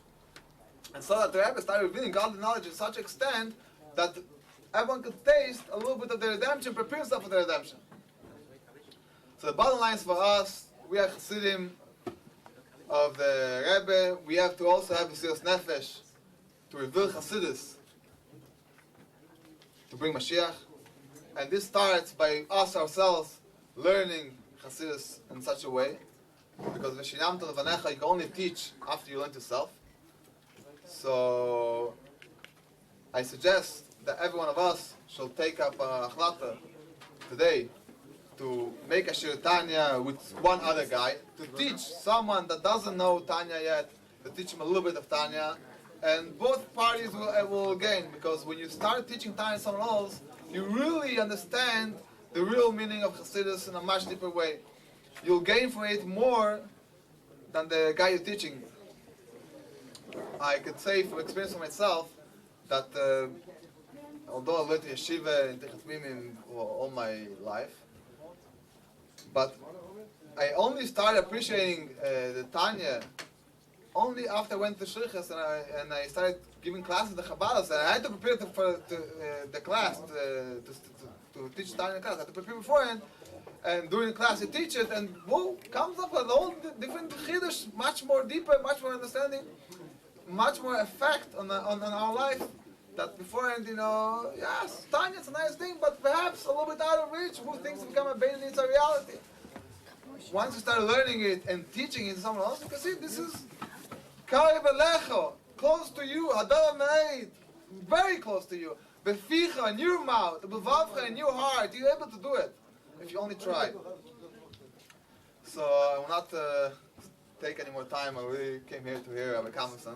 And so that the Rebbe started revealing godly knowledge to such extent that everyone could taste a little bit of the redemption, prepare himself for the redemption. So the bottom line is for us, we are Chassidim of the Rebbe. We have to also have Mesiras Nefesh to reveal Chassidus, to bring Mashiach. And this starts by us ourselves learning Chassidus in such a way, because Veshinamta Levanecha you can only teach after you learn to self. So I suggest that every one of us shall take up Achlata today to make a Shir Tanya with one other guy, to teach someone that doesn't know Tanya yet, to teach him a little bit of Tanya, and both parties will gain, because when you start teaching Tanya to someone else, you really understand the real meaning of Chassidus in a much deeper way. You'll gain from it more than the guy you're teaching. I could say from experience for myself that although I went to yeshiva in Techat Mimim all my life, but I only started appreciating the Tanya only after I went to Shrichas and I started giving classes to Chabad, and I had to prepare for the class to teach Tanya class. I had to prepare beforehand, and during the class I teach it, and whoa, comes up with a whole different chiddush, much more deeper, much more understanding, much more effect on our life. That beforehand, yes, Tanya is a nice thing, but perhaps a little bit out of reach. Who thinks become a baby needs a reality? Once you start learning it and teaching it to someone else, you can see this is Karib Alecho, close to you, Hadar Meid, very close to you. Beficha, in your mouth, Bevavcha, in your heart, you're able to do it, if you only try. So I will not take any more time. I really came here to hear Rabbi Kalmanson.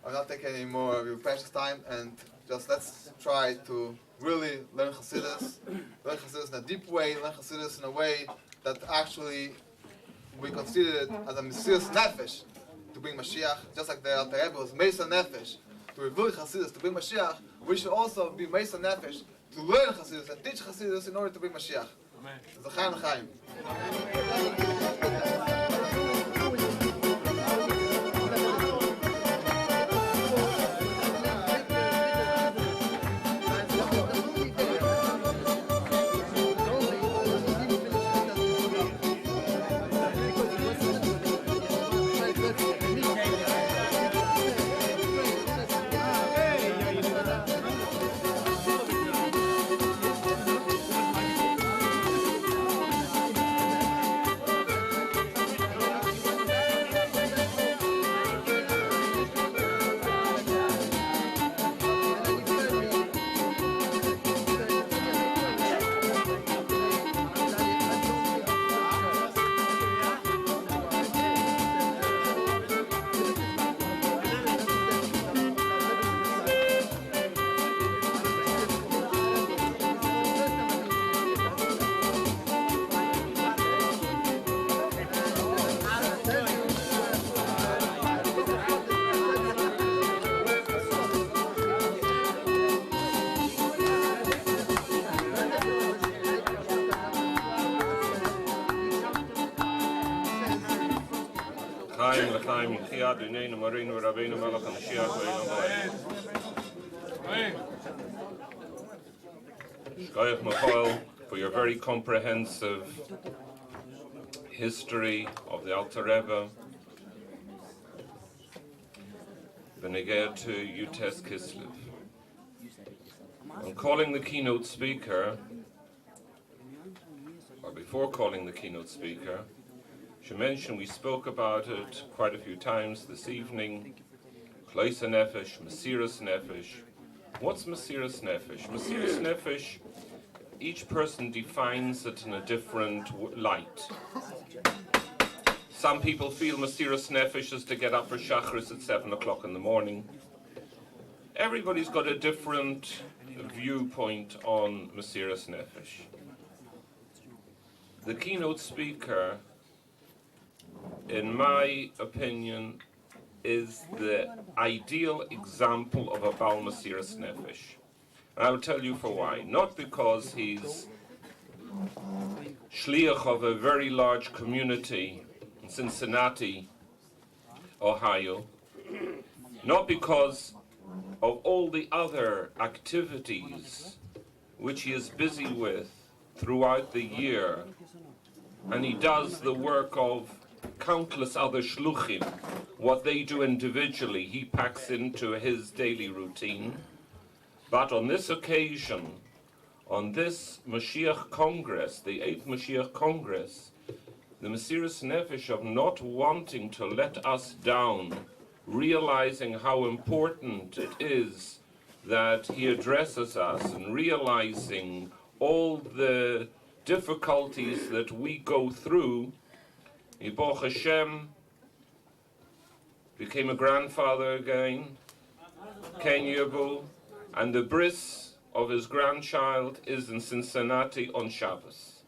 I will not take any more of your precious time, and just let's try to really learn Chassidus in a deep way, learn Chassidus in a way that actually we consider it as a Mesiras Nefesh to bring Mashiach, just like the Alter Rebbe was Mesiras Nefesh to reveal Chassidus to bring Mashiach. We should also be Mesiras Nefesh to learn Chassidus and teach Chassidus in order to bring Mashiach. Amen. Zachaim L'chaim. For your very comprehensive history of the Alter Rebbe, Benegea to Utes Kislev. On calling the keynote speaker, or before calling the keynote speaker, should mention we spoke about it quite a few times this evening. Chleisa Nefesh, Mesiras Nefesh. What's Mesiras Nefesh? Mesiras Nefesh, each person defines it in a different light. Some people feel Mesiras Nefesh is to get up for Shachris at 7 o'clock in the morning. Everybody's got a different viewpoint on Mesiras Nefesh. The keynote speaker, in my opinion, is the ideal example of a Baal Mesiras Nefesh. And I will tell you for why. Not because he's shliach of a very large community in Cincinnati, Ohio, not because of all the other activities which he is busy with throughout the year, and he does the work of countless other shluchim. What they do individually, he packs into his daily routine. But on this occasion, on this Moshiach Congress, the 8th Moshiach Congress, the Mesiras Nefesh of not wanting to let us down, realizing how important it is that he addresses us, and realizing all the difficulties that we go through, Baruch Hashem became a grandfather again, Ken Yirbu, and the bris of his grandchild is in Cincinnati on Shabbos.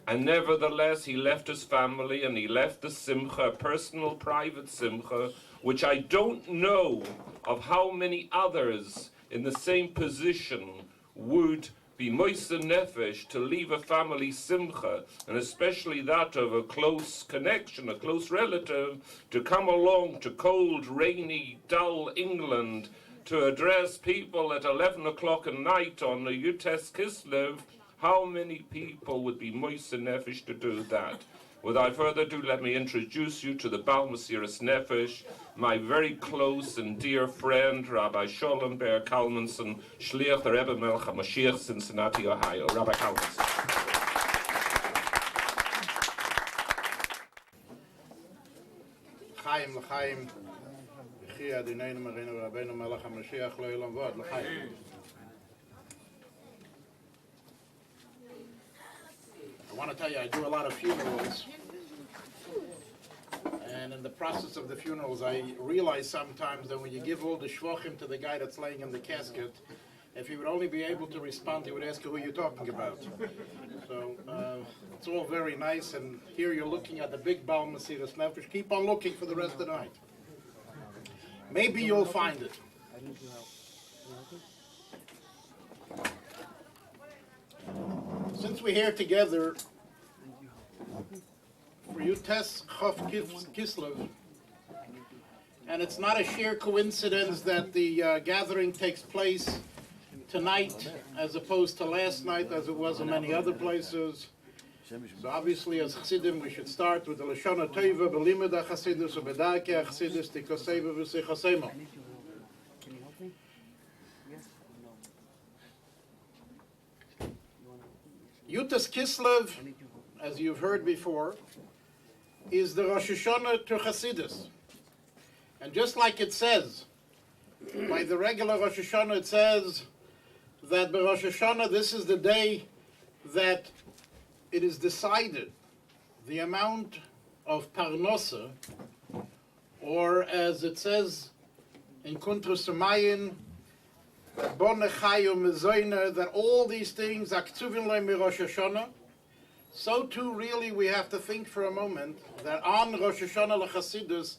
And nevertheless, he left his family and he left the simcha, a personal, private simcha, which I don't know of how many others in the same position would be moise nefesh to leave a family simcha, and especially that of a close connection, a close relative, to come along to cold, rainy, dull England to address people at 11 o'clock at night on the Yutes Kislev. How many people would be moise nefesh to do that? Without further ado, let me introduce you to the Baal Mesiras Nefesh, my very close and dear friend, Rabbi Sholom Ber Kalmanson, Shliach the Rebbe Melech HaMashiach, Cincinnati, Ohio. Rabbi Kalmanson. Chaim l'chaim, v'chi adineinu marinu Rabbeinu Melech HaMashiach le'olam v'ad l'chaim. I want to tell you, I do a lot of funerals, and in the process of the funerals, I realize sometimes that when you give all the shvochim to the guy that's laying in the casket, if he would only be able to respond, he would ask you who you're talking about. So it's all very nice, and here you're looking at the big Baal Mesiras Nefesh. Keep on looking for the rest of the night. Maybe you'll find it. Since we're here together for Yutes Chof Kislev, and it's not a sheer coincidence that the gathering takes place tonight as opposed to last night, as it was in many other places. So obviously, as Chassidim, we should start with the Lashon HaTova, B'limud HaChassidus, U'Bedakei HaChassidus, Tikoseva V'Sichosema. Yutes Kislev, as you've heard before, is the Rosh Hashanah to Chassidus. And just like it says, by the regular Rosh Hashanah, it says that by Rosh Hashanah, this is the day that it is decided the amount of parnosa, or as it says in Kuntrus Umayin, that all these things are ktuvin leim Rosh Hashanah. So too, really, we have to think for a moment that on Rosh Hashanah l'Chasidus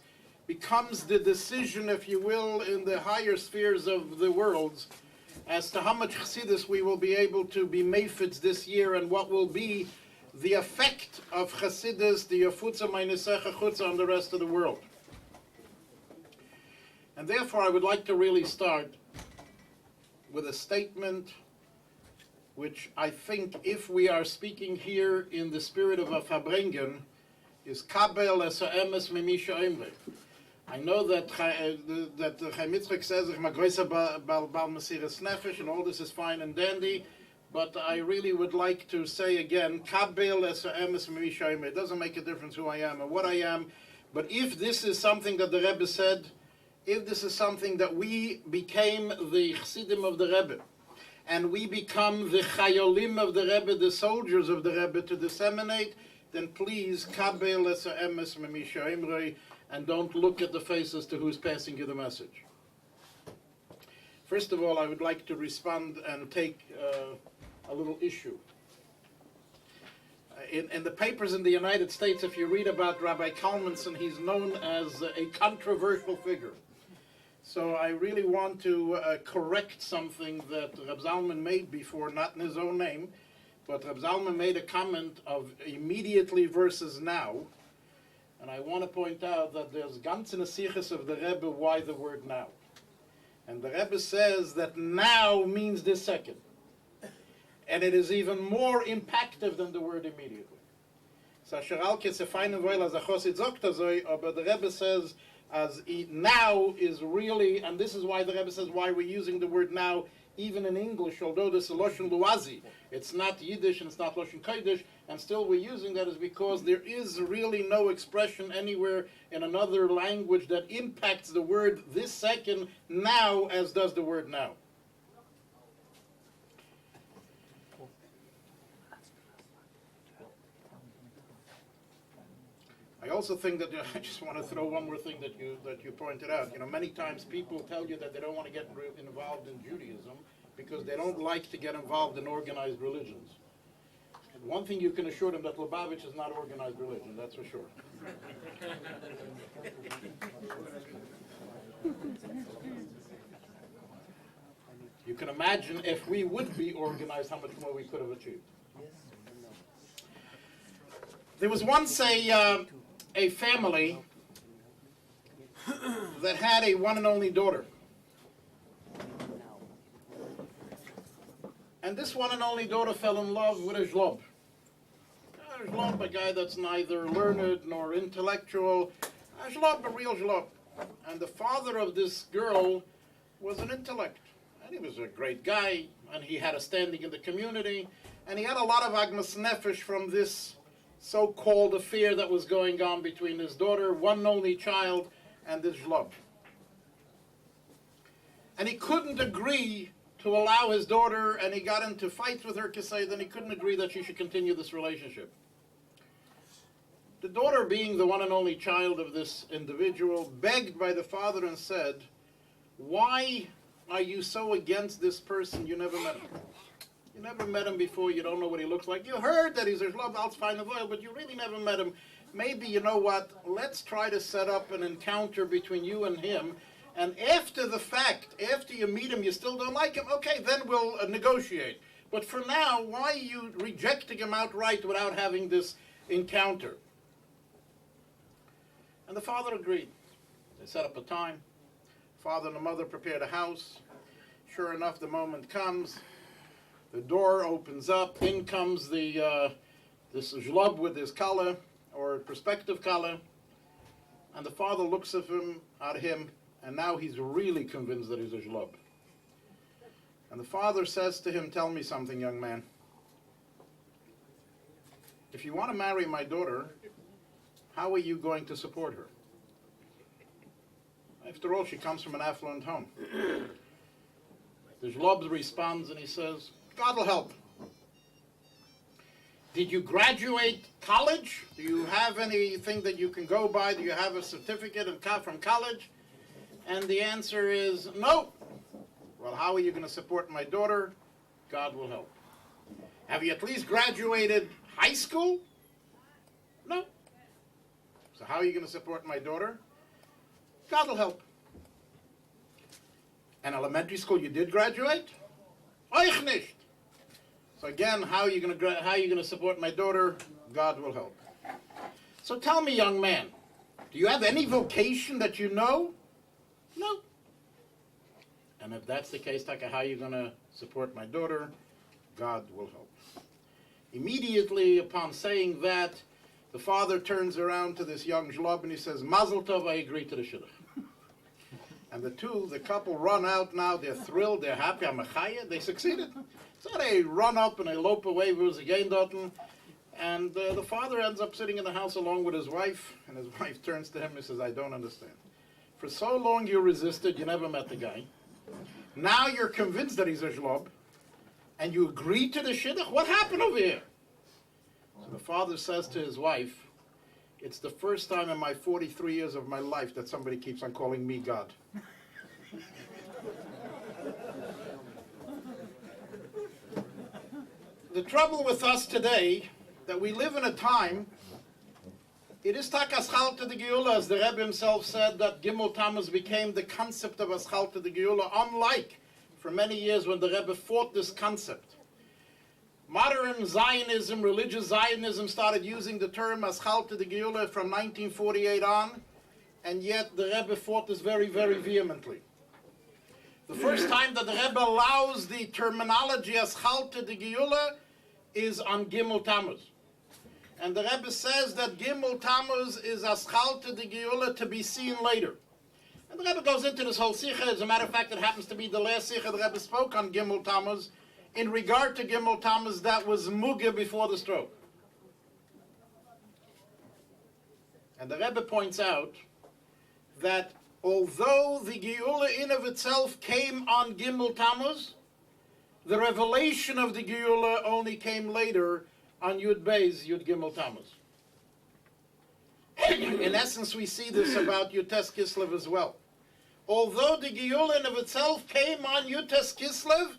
becomes the decision, if you will, in the higher spheres of the world as to how much Chasidus we will be able to be meifetz this year, and what will be the effect of Chasidus, the Yafutza Meinesecha Chutza, on the rest of the world. And therefore, I would like to really start with a statement which I think, if we are speaking here in the spirit of a Fabrengen, is Kabel es ha'emes mimisha emre. I know that Chaim Yitzchak says ich magroisa bal Mesiras Nefesh, and all this is fine and dandy, but I really would like to say again, Kabel es ha'emes mimisha emre. It doesn't make a difference who I am and what I am, but if this is something that the Rebbe said, if this is something that we became the Chassidim of the Rebbe, and we become the Chayolim of the Rebbe, the soldiers of the Rebbe, to disseminate, then please, Kabel es ha'emes mimisha emre, and don't look at the faces to who's passing you the message. First of all, I would like to respond and take a little issue. In the papers in the United States, if you read about Rabbi Kalmanson, he's known as a controversial figure. So I really want to correct something that Reb Zalman made before, not in his own name, but Reb Zalman made a comment of immediately versus now. And I want to point out that there's ganz in the sichos of the Rebbe why the word now. And the Rebbe says that now means this second. And it is even more impactful than the word immediately. So Sheralke is a fine voil as a chosid zoktazoi, but the Rebbe says as now is really, and this is why the Rebbe says why we're using the word now even in English, although this is Loshen Luazi. It's not Yiddish and it's not Loshen Kodesh, and still we're using that is because there is really no expression anywhere in another language that impacts the word this second now as does the word now. I also think that I just want to throw one more thing that you pointed out. You know, many times people tell you that they don't want to get involved in Judaism because they don't like to get involved in organized religions. And one thing you can assure them that Lubavitch is not organized religion, that's for sure. You can imagine if we would be organized, how much more we could have achieved. There was once a family that had a one and only daughter. And this one and only daughter fell in love with a zlob. A zlob, a guy that's neither learned nor intellectual. A zlob, a real zlob. And the father of this girl was an intellect. And he was a great guy, and he had a standing in the community. And he had a lot of agmas nefesh from this so-called affair that was going on between his daughter, one and only child, and this zlob. And he couldn't agree to allow his daughter, and he got into fights with her, then he couldn't agree that she should continue this relationship. The daughter, being the one and only child of this individual, begged by the father and said, "Why are you so against this person? You never met him. You never met him before. You don't know what he looks like. You heard that he's a zlob altsfein oil, but you really never met him. Maybe, you know what, let's try to set up an encounter between you and him, and after the fact, after you meet him, you still don't like him, okay, then we'll negotiate. But for now, why are you rejecting him outright without having this encounter?" And the father agreed. They set up a time. Father and the mother prepared a house. Sure enough, the moment comes. The door opens up. In comes the this zlob with his kala, or prospective kala. And the father looks at him, and now he's really convinced that he's a zlob. And the father says to him, "Tell me something, young man. If you want to marry my daughter, how are you going to support her? After all, she comes from an affluent home." The zlob responds and he says, "God will help. Did you graduate college? Do you have anything that you can go by? Do you have a certificate from college?" And the answer is no. "Well, how are you going to support my daughter? God will help. Have you at least graduated high school? No. So how are you going to support my daughter? God will help. And elementary school, you did graduate? Euch nicht. So again, how are you going to support my daughter? God will help. So tell me, young man, do you have any vocation that you know? No. And if that's the case, Taka, how are you going to support my daughter? God will help." Immediately upon saying that, the father turns around to this young zlob and he says, "Mazel tov, I agree to the shidduch." And the couple run out now, they're thrilled, they're happy, they succeeded. So they run up and they lope away, and the father ends up sitting in the house along with his wife, and his wife turns to him and says, "I don't understand. For so long you resisted, you never met the guy. Now you're convinced that he's a zlob, and you agreed to the shidduch? What happened over here?" So the father says to his wife, "It's the first time in my 43 years of my life that somebody keeps on calling me God." The trouble with us today, that we live in a time, it is tak Aschalta de Geula, as the Rebbe himself said, that Gimel Tammuz became the concept of Aschalta de Geula, unlike for many years when the Rebbe fought this concept. Modern Zionism, religious Zionism, started using the term Aschalte de Geula from 1948 on, and yet the Rebbe fought this very, very vehemently. The first time that the Rebbe allows the terminology Aschalte de Geula is on Gimel Tammuz. And the Rebbe says that Gimel Tammuz is Aschalte de Geula to be seen later. And the Rebbe goes into this whole Sikha. As a matter of fact, it happens to be the last Sikha the Rebbe spoke on Gimel Tammuz. In regard to Gimel Tammuz, that was Muggah before the stroke. And the Rebbe points out that although the Geula in of itself came on Gimel Tammuz, the revelation of the Geula only came later on Yud Beis, Yud Gimel Tammuz. In essence, we see this about Yutes Kislev as well. Although the Geula in of itself came on Yutes Kislev,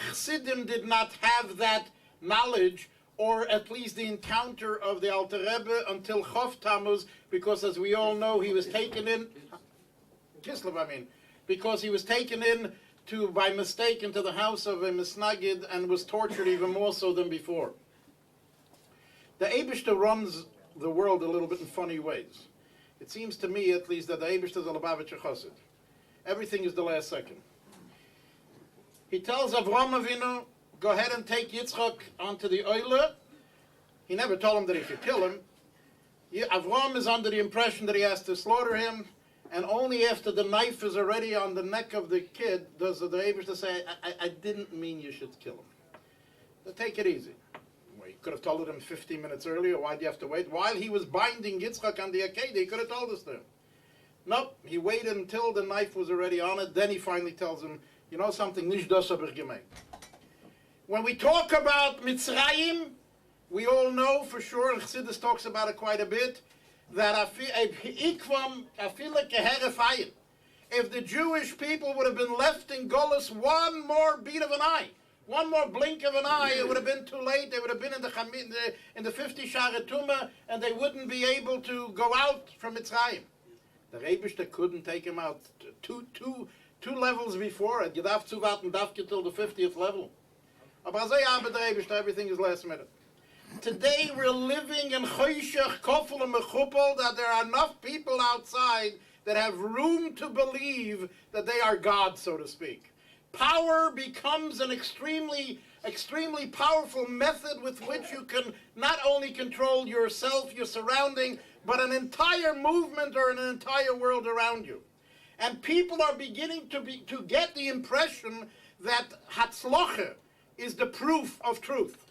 Chassidim did not have that knowledge, or at least the encounter of the Alter Rebbe until Chof Tammuz, because as we all know, he was taken in, Kislev because he was taken in by mistake into the house of a Misnagid and was tortured even more so than before. The Eibishter runs the world a little bit in funny ways. It seems to me, at least, that the Eibishter is a Lubavitcher Chassid. Everything is the last second. He tells Avram Avinu, go ahead and take Yitzchak onto the Oile. He never told him that he could kill him. Avram is under the impression that he has to slaughter him, and only after the knife is already on the neck of the kid does the Eibishter say, I didn't mean you should kill him. So take it easy. Well, he could have told him 15 minutes earlier. Why do you have to wait? While he was binding Yitzchak on the Akedah, he could have told us to him. Nope, he waited until the knife was already on it. Then he finally tells him, you know something, nicht das hab ich gemeint. When we talk about Mitzrayim, we all know for sure, and Chassidus talks about it quite a bit, that if the Jewish people would have been left in Golus one more beat of an eye, one more blink of an eye, it would have been too late. They would have been in the 50 Shara Tumah, and they wouldn't be able to go out from Mitzrayim. The Eibishter couldn't take him out two levels before it. You have to wait until the 50th level. Aber so ja, but the Eibishter, everything is last minute. Today we're living in Choshech, Kofel, and Mechupel, that there are enough people outside that have room to believe that they are God, so to speak. Power becomes an extremely powerful method with which you can not only control yourself, your surrounding, but an entire movement or an entire world around you. And people are beginning to get the impression that Hatzloche is the proof of truth.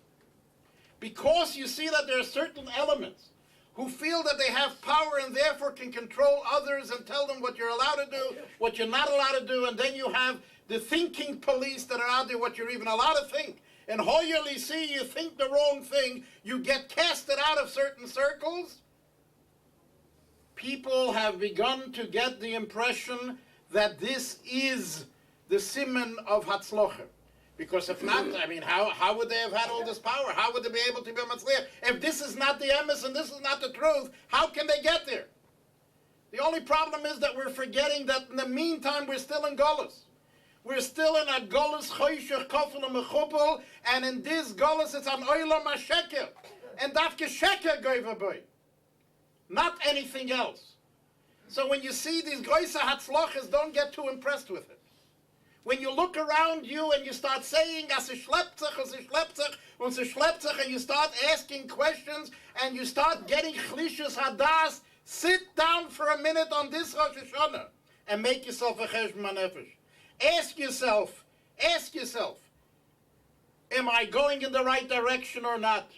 Because you see that there are certain elements who feel that they have power and therefore can control others and tell them what you're allowed to do, what you're not allowed to do, and then you have the thinking police that are out there, what you're even allowed to think. And hoyerly see you think the wrong thing, you get casted out of certain circles. People have begun to get the impression that this is the siman of Hatzlocher. Because if not, how would they have had all this power? How would they be able to be Matzliach? If this is not the emes and this is not the truth, how can they get there? The only problem is that we're forgetting that in the meantime we're still in Golus. We're still in a Golus Choshech Kofel and Mechupel, and in this Golus it's an Oilam HaSheker. And Dafke Sheker Goyvaboy. Not anything else. So when you see these Groise Hatzloches, don't get too impressed with it. When you look around you and you start saying, as a schleptzach, and you start asking questions, and you start getting chlishus hadas, sit down for a minute on this Rosh Hashanah and make yourself a cheshbon nefesh. Ask yourself, am I going in the right direction or not?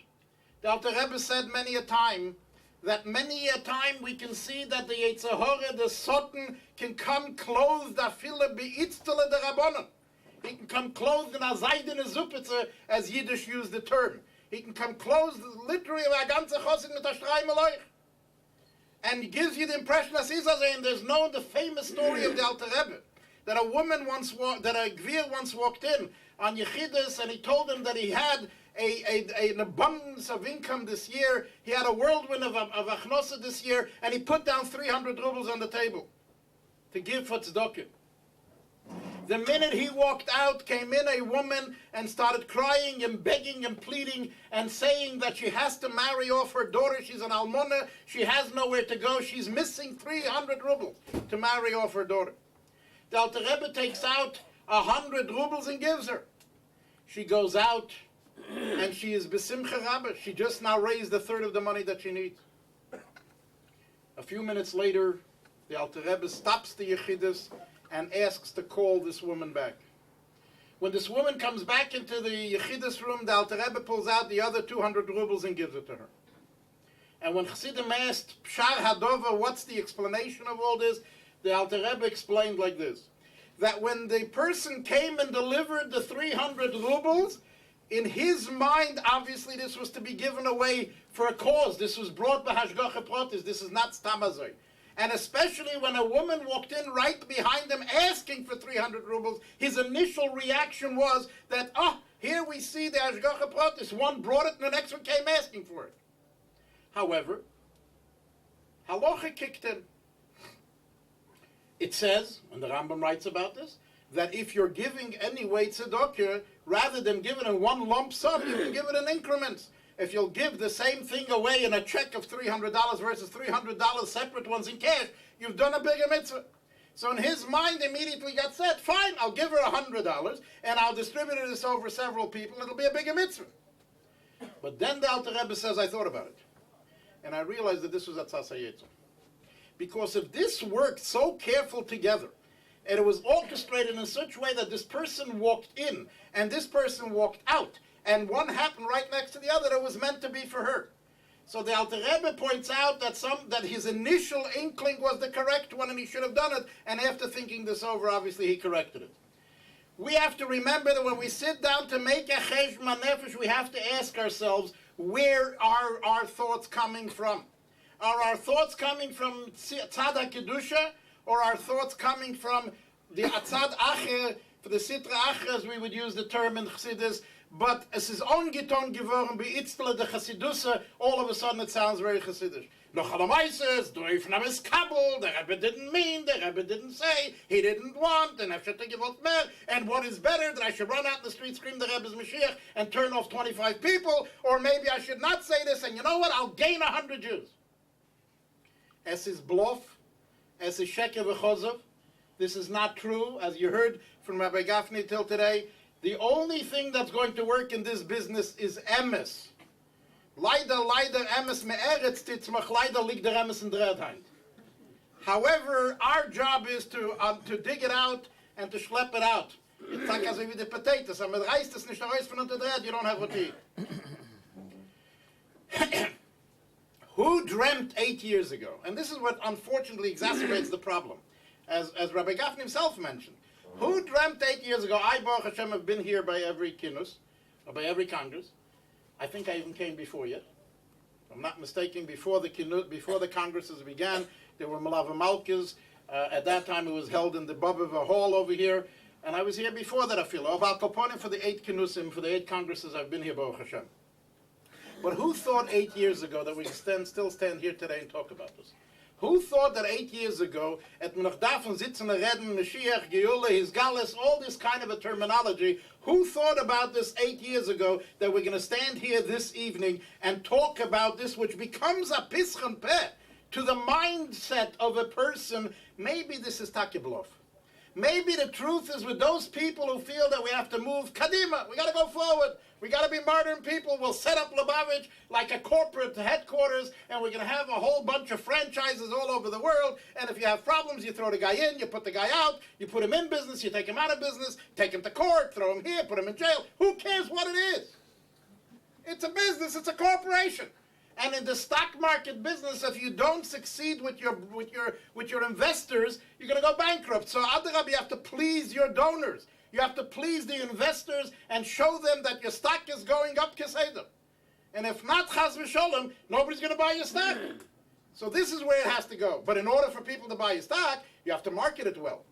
The Alter Rebbe said many a time we can see that the Yetzer Hara, the Sotten, can come clothed afile beitztele der Rabbanon. He can come clothed in a seidene Suppitze, as Yiddish used the term. He can come clothed literally a ganze Chosin mit a Streimeleich. And he gives you the impression that there's known the famous story of the Alter Rebbe, that a Gvir once walked in on Yechidus, and he told him that he had an abundance of income this year. He had a whirlwind of achnosa this year, and he put down 300 rubles on the table to give for tzedakah. The minute he walked out, came in a woman and started crying and begging and pleading and saying that she has to marry off her daughter. She's an almona. She has nowhere to go. She's missing 300 rubles to marry off her daughter. The Alter Rebbe takes out 100 rubles and gives her. She goes out and she is besimcha rabba. She just now raised a third of the money that she needs. A few minutes later, the Alter Rebbe stops the Yechidus and asks to call this woman back. When this woman comes back into the Yechidus room, the Alter Rebbe pulls out the other 200 rubles and gives it to her. And when Chassidim asked Pshar Hadova, what's the explanation of all this, the Alter Rebbe explained like this, that when the person came and delivered the 300 rubles, in his mind, obviously this was to be given away for a cause. This was brought by Hashgacha Protis. This is not Stamazoi. And especially when a woman walked in right behind him asking for 300 rubles, his initial reaction was that, here we see the Hashgacha Protis. One brought it and the next one came asking for it. However, Halacha kicked in. It says, and the Rambam writes about this, that if you're giving anyway tzedakah, rather than give it in one lump sum, you can give it in increments. If you'll give the same thing away in a check of $300 versus $300 separate ones in cash, you've done a bigger mitzvah. So in his mind immediately got set, fine, I'll give her $100 and I'll distribute this over several people and it'll be a bigger mitzvah. But then the Alter Rebbe says, I thought about it. And I realized that this was Atzas HaYetzer. Because if this worked so careful together, and it was orchestrated in such a way that this person walked in and this person walked out, and one happened right next to the other that was meant to be for her. So the Alter Rebbe points out that his initial inkling was the correct one and he should have done it, and after thinking this over, obviously he corrected it. We have to remember that when we sit down to make a cheshbon nefesh, we have to ask ourselves, where are our thoughts coming from? Are our thoughts coming from Tzad HaKedusha, or are thoughts coming from the Atzad Acher, for the Sitra Acher, as we would use the term in Chassidus, but es is ongeton geworden, beitztele de Chassidusse, all of a sudden it sounds very Chassidish. Noch alamaises, doifnam is kabel, the Rebbe didn't mean, the Rebbe didn't say, he didn't want, and I should give out more, and what is better, that I should run out in the street, scream the Rebbe's Mashiach, and turn off 25 people, or maybe I should not say this, and you know what, I'll gain 100 Jews. Es is bluff, es is sheker v'chozov. This is not true, as you heard from Rabbi Gafni till today. The only thing that's going to work in this business is emes. Leider emes me'eretz titzmach, leider liegt der emes in der Erdhand. However, our job is to dig it out and to schlep it out. It's like as with the potatoes. Wenn man reißt es nicht raus von unter der Erde, you don't have what to eat. Who dreamt 8 years ago? And this is what unfortunately exacerbates the problem. As Rabbi Gafni himself mentioned, who dreamt 8 years ago? I, Baruch Hashem, have been here by every kinnus, or by every congress. I think I even came before yet. If I'm not mistaken, before the congresses began, there were Malava Malkas. At that time, it was held in the Bobova Hall over here. And I was here before that, I feel. Of Al Kaponim for the 8 kinnusim, for the 8 congresses, I've been here, Baruch Hashem. But who thought 8 years ago that we can still stand here today and talk about this? Who thought that 8 years ago, at noch davon sitzen reden, Mashiach, Geula, his Galus, all this kind of a terminology, who thought about this 8 years ago that we're going to stand here this evening and talk about this, which becomes a pischon peh to the mindset of a person? Maybe this is takiblof. Maybe the truth is with those people who feel that we have to move kadima. We got to go forward. We got to be modern people. We'll set up Lubavitch like a corporate headquarters, and we're going to have a whole bunch of franchises all over the world. And if you have problems, you throw the guy in, you put the guy out, you put him in business, you take him out of business, take him to court, throw him here, put him in jail. Who cares what it is? It's a business. It's a corporation. And in the stock market business, if you don't succeed with your investors, you're going to go bankrupt. So, Adarab, you have to please your donors. You have to please the investors and show them that your stock is going up, Kislev. And if not, Chas v'Sholom, nobody's going to buy your stock. So this is where it has to go. But in order for people to buy your stock, you have to market it well.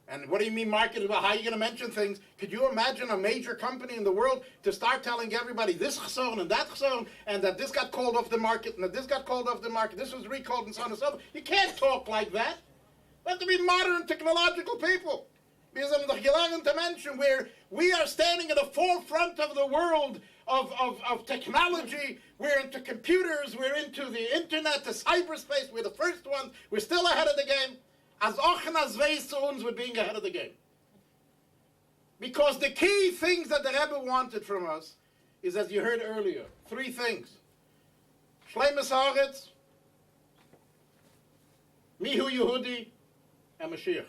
And what do you mean market it well? How are you going to mention things? Could you imagine a major company in the world to start telling everybody this chasson and that chasson, and that this got called off the market, and that this got called off the market, this was recalled, and so on and so forth? You can't talk like that. You have to be modern, technological people. Wir sind doch gelernte Menschen where we are standing at the forefront of the world of technology. We're into computers, we're into the internet, the cyberspace, we're the first ones, we're still ahead of the game. As ochen as weis zu uns with being ahead of the game. Because the key things that the Rebbe wanted from us is, as you heard earlier, 3 things. Shleimus Haaretz, Mihu Yehudi, and Mashiach.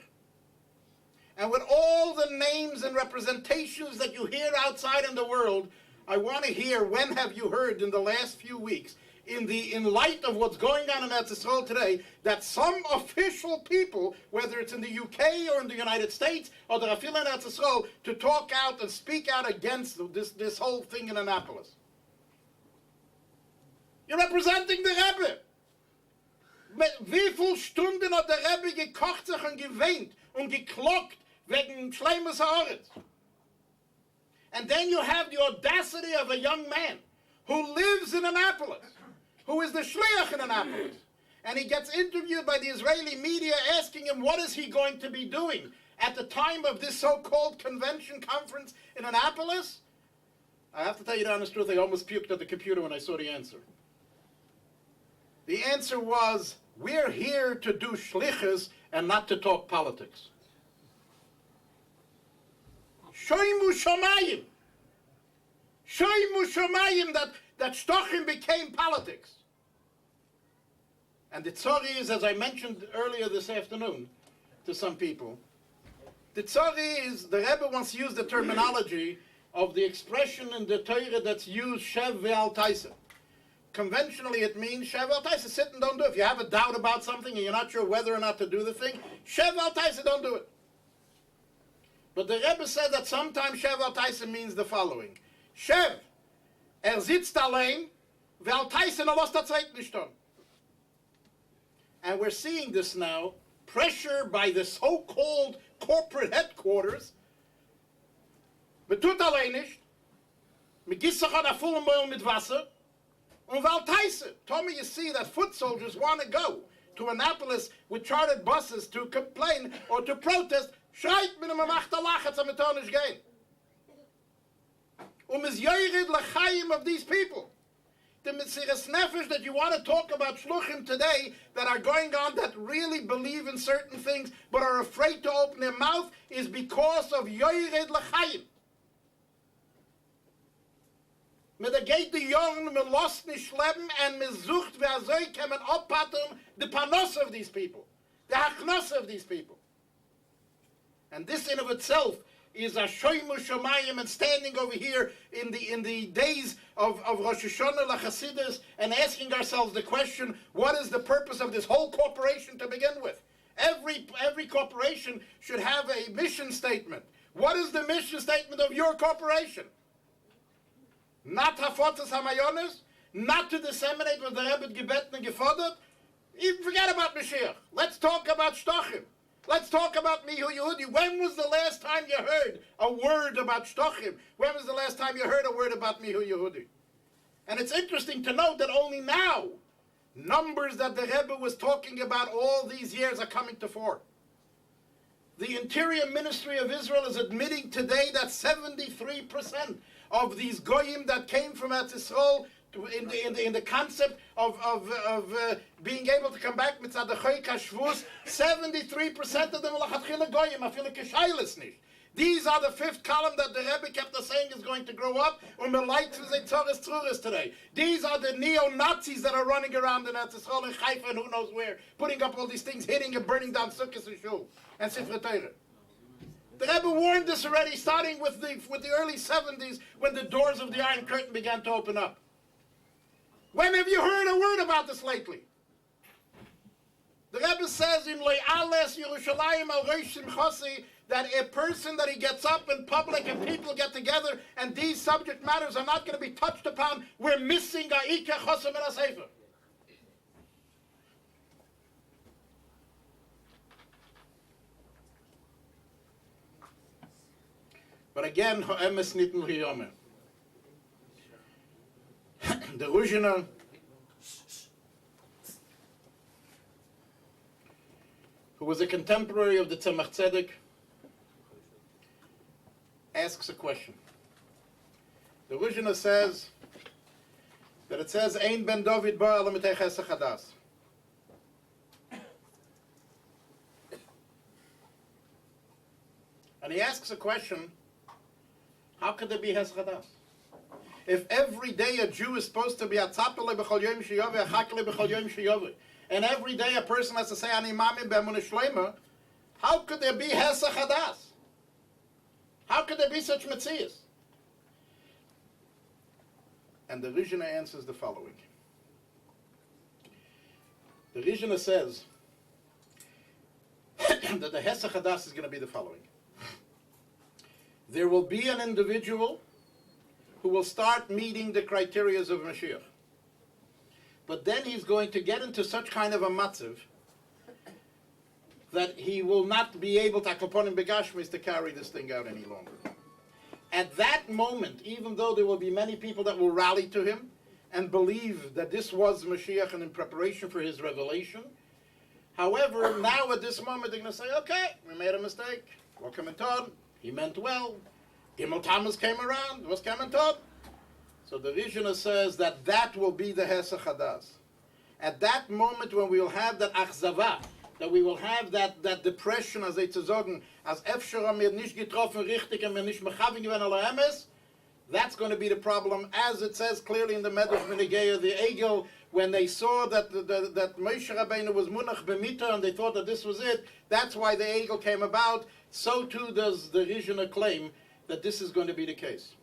And with all the names and representations that you hear outside in the world, I want to hear, when have you heard in the last few weeks, in light of what's going on in Eretz Yisrael today, that some official people, whether it's in the UK or in the United States, or the Rafil in Eretz Yisrael, to talk out and speak out against this whole thing in Annapolis? You're representing the Rebbe. Mit wie viel Stunden hat der Rebbe gekocht sich und geweint und geklockt wegen Shleimus Haaretz? And then you have the audacity of a young man who lives in Annapolis, who is the shliach in Annapolis, and he gets interviewed by the Israeli media asking him what is he going to be doing at the time of this so-called convention conference in Annapolis. I have to tell you the honest truth, I almost puked at the computer when I saw the answer. The answer was, we're here to do shlichus and not to talk politics. Shoimu Shomayim. Shoimu Shomayim, that Shtochim became politics. And the tzori is, as I mentioned earlier this afternoon to some people, the tzori is, the Rebbe once used the terminology of the expression in the Torah that's used, Shev ve'al taisa. Conventionally it means, Shev ve'al taisa, sit and don't do it. If you have a doubt about something and you're not sure whether or not to do the thing, Shev ve'al taisa, don't do it. But the Rebbe said that sometimes Shev ve'al taisa means the following. Shev, sitzt allein, ve'al taisa no lost zweit nicht tun. And we're seeing this now, pressure by the so-called corporate headquarters. Man tut allein nicht, man gießt sich an a vollen Meul mit Wasser, und ve'al taisa. Tommy, you see that foot soldiers want to go to Annapolis with chartered buses to complain or to protest. Schreit mit einem Achterlachatz am Metonisch gehen. Is yoyred l'chaim of these people. The Mesiras Nefesh that you want to talk about shluchim today that are going on that really believe in certain things but are afraid to open their mouth is because of yoyred l'chaim. Mit der geht die Jungen, mit lost nicht leben, and mit sucht, wer soll kommen oppatten, the panos of these people, the hachnos of these people. And this in of itself is a shoymu shomayim, and standing over here in the days of Rosh Hashanah LaChasidus and asking ourselves the question, what is the purpose of this whole corporation to begin with? Every corporation should have a mission statement. What is the mission statement of your corporation? Not hafotzas hamayonis, not to disseminate what the Rebbe gebeten and gefordert. Even forget about Mashiach. Let's talk about Shtochim. Let's talk about Mihu Yehudi. When was the last time you heard a word about Shtochim? When was the last time you heard a word about Mihu Yehudi? And it's interesting to note that only now, numbers that the Rebbe was talking about all these years are coming to fore. The Interior Ministry of Israel is admitting today that 73% of these goyim that came from Eretz Yisrael in the concept of being able to come back mit Tzadachoi Kashvus, 73% of them lachatchila goyim, afile keshayles nicht. These are the fifth column that the Rebbe kept saying is going to grow up, and the lights is a tzoris truris today. These are the neo-Nazis that are running around in Eretz Yisrael and Haifa and who knows where, putting up all these things, hitting and burning down sukkahs and shul and Sifrei Torah. The Rebbe warned this already, starting with the early 70s, when the doors of the Iron Curtain began to open up. When have you heard a word about this lately? The Rebbe says in Le'ales Yerushalayim al Reish Simchosi that a person that he gets up in public and people get together and these subject matters are not going to be touched upon, we're missing Ha'ikeh Chosem in HaSefer. But again, Ha'emes Nitten Riyome. The Ruzhiner, who was a contemporary of the Tzemach Tzedek, asks a question. The Rishna says that it says, Ein ben David ba ela mitei chesed chadas. And he asks a question, how could there be chesed chadas? If every day a Jew is supposed to be a tzapele b'chol yom sheyove, a chakele b'chol yom sheyove, and every day a person has to say, Ani mamin b'emunah shleima, how could there be chesed chadas? How could there be such metzias? And the Rishna answers the following. The Rishna says that the Hesach Hadas is going to be the following. There will be an individual who will start meeting the criteria of Mashiach. But then he's going to get into such kind of a matziv that he will not be able to akoponim begashmis to carry this thing out any longer. At that moment, even though there will be many people that will rally to him and believe that this was Mashiach and in preparation for his revelation, however, now at this moment they're going to say, okay, we made a mistake. What came and taught? He meant well. Gimel Tammuz came around. What's came and taught? So the Rishna says that that will be the Hesach Hadas. At that moment when we will have that achzava, that we will have that depression, as they zu sagen, as efshar mir nicht getroffen richtig and mir nicht mechaving gewen ala emes, that's going to be the problem, as it says clearly in the Medrash Minigeya, the Egel, when they saw that that Moshe Rabbeinu was munach b'mita and they thought that this was it, that's why the Egel came about. So too does the Rishna claim that this is going to be the case.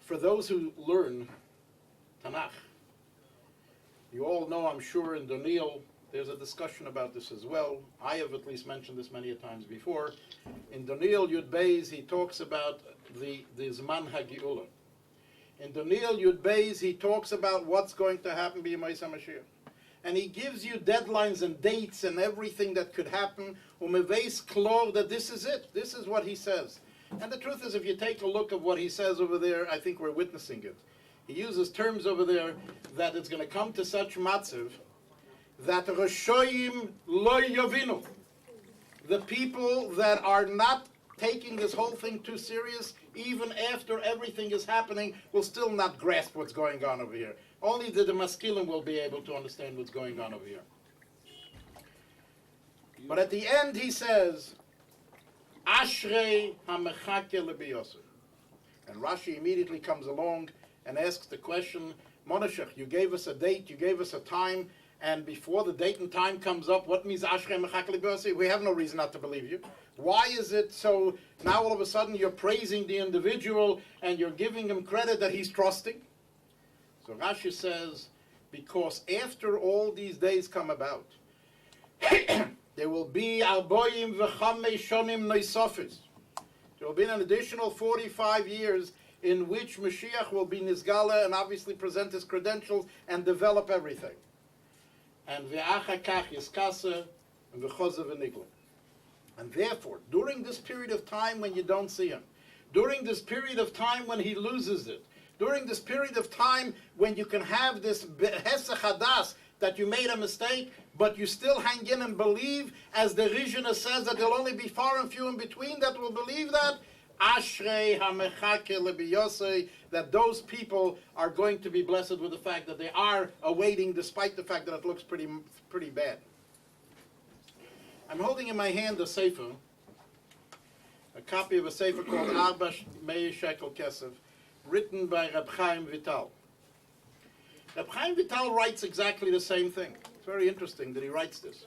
For those who learn Tanakh, you all know, I'm sure, in Daniel, there's a discussion about this as well. I have at least mentioned this many times before. In Daniel Yud Beis, he talks about the Zman HaGeula. In Daniel Yud Beis, he talks about what's going to happen b'Yemei HaMashiach. And he gives you deadlines and dates and everything that could happen. Umeveis klor, that this is it. This is what he says. And the truth is, if you take a look at what he says over there, I think we're witnessing it. He uses terms over there that it's going to come to such matziv that Roshoyim lo yavinu, the people that are not taking this whole thing too serious, even after everything is happening, will still not grasp what's going on over here. Only the maskilim will be able to understand what's going on over here. But at the end he says, Ashrei hamechake lebiyosef. And Rashi immediately comes along and asks the question, Monashech, you gave us a date, you gave us a time, and before the date and time comes up, what means Ashrei hamechake lebiyosef? We have no reason not to believe you. Why is it so now all of a sudden you're praising the individual and you're giving him credit that he's trusting? So Rashi says, because after all these days come about, there will be arboim v'chamei shonim noisofis. There will be an additional 45 years in which Mashiach will be nizgala and obviously present his credentials and develop everything. And v'achakach yiskasa and v'chozav v'nigla. And therefore, during this period of time when you don't see him, during this period of time when he loses it, during this period of time when you can have this hesach hadas, that you made a mistake, but you still hang in and believe, as the Rishna says that there'll only be far and few in between that will believe that, Ashrei hamechake lebiyosei, that those people are going to be blessed with the fact that they are awaiting, despite the fact that it looks pretty bad. I'm holding in my hand a sefer, a copy of a sefer called Arba Mei Shekel Kesef, written by Reb Chaim Vital. Reb Chaim Vital writes exactly the same thing. It's very interesting that he writes this.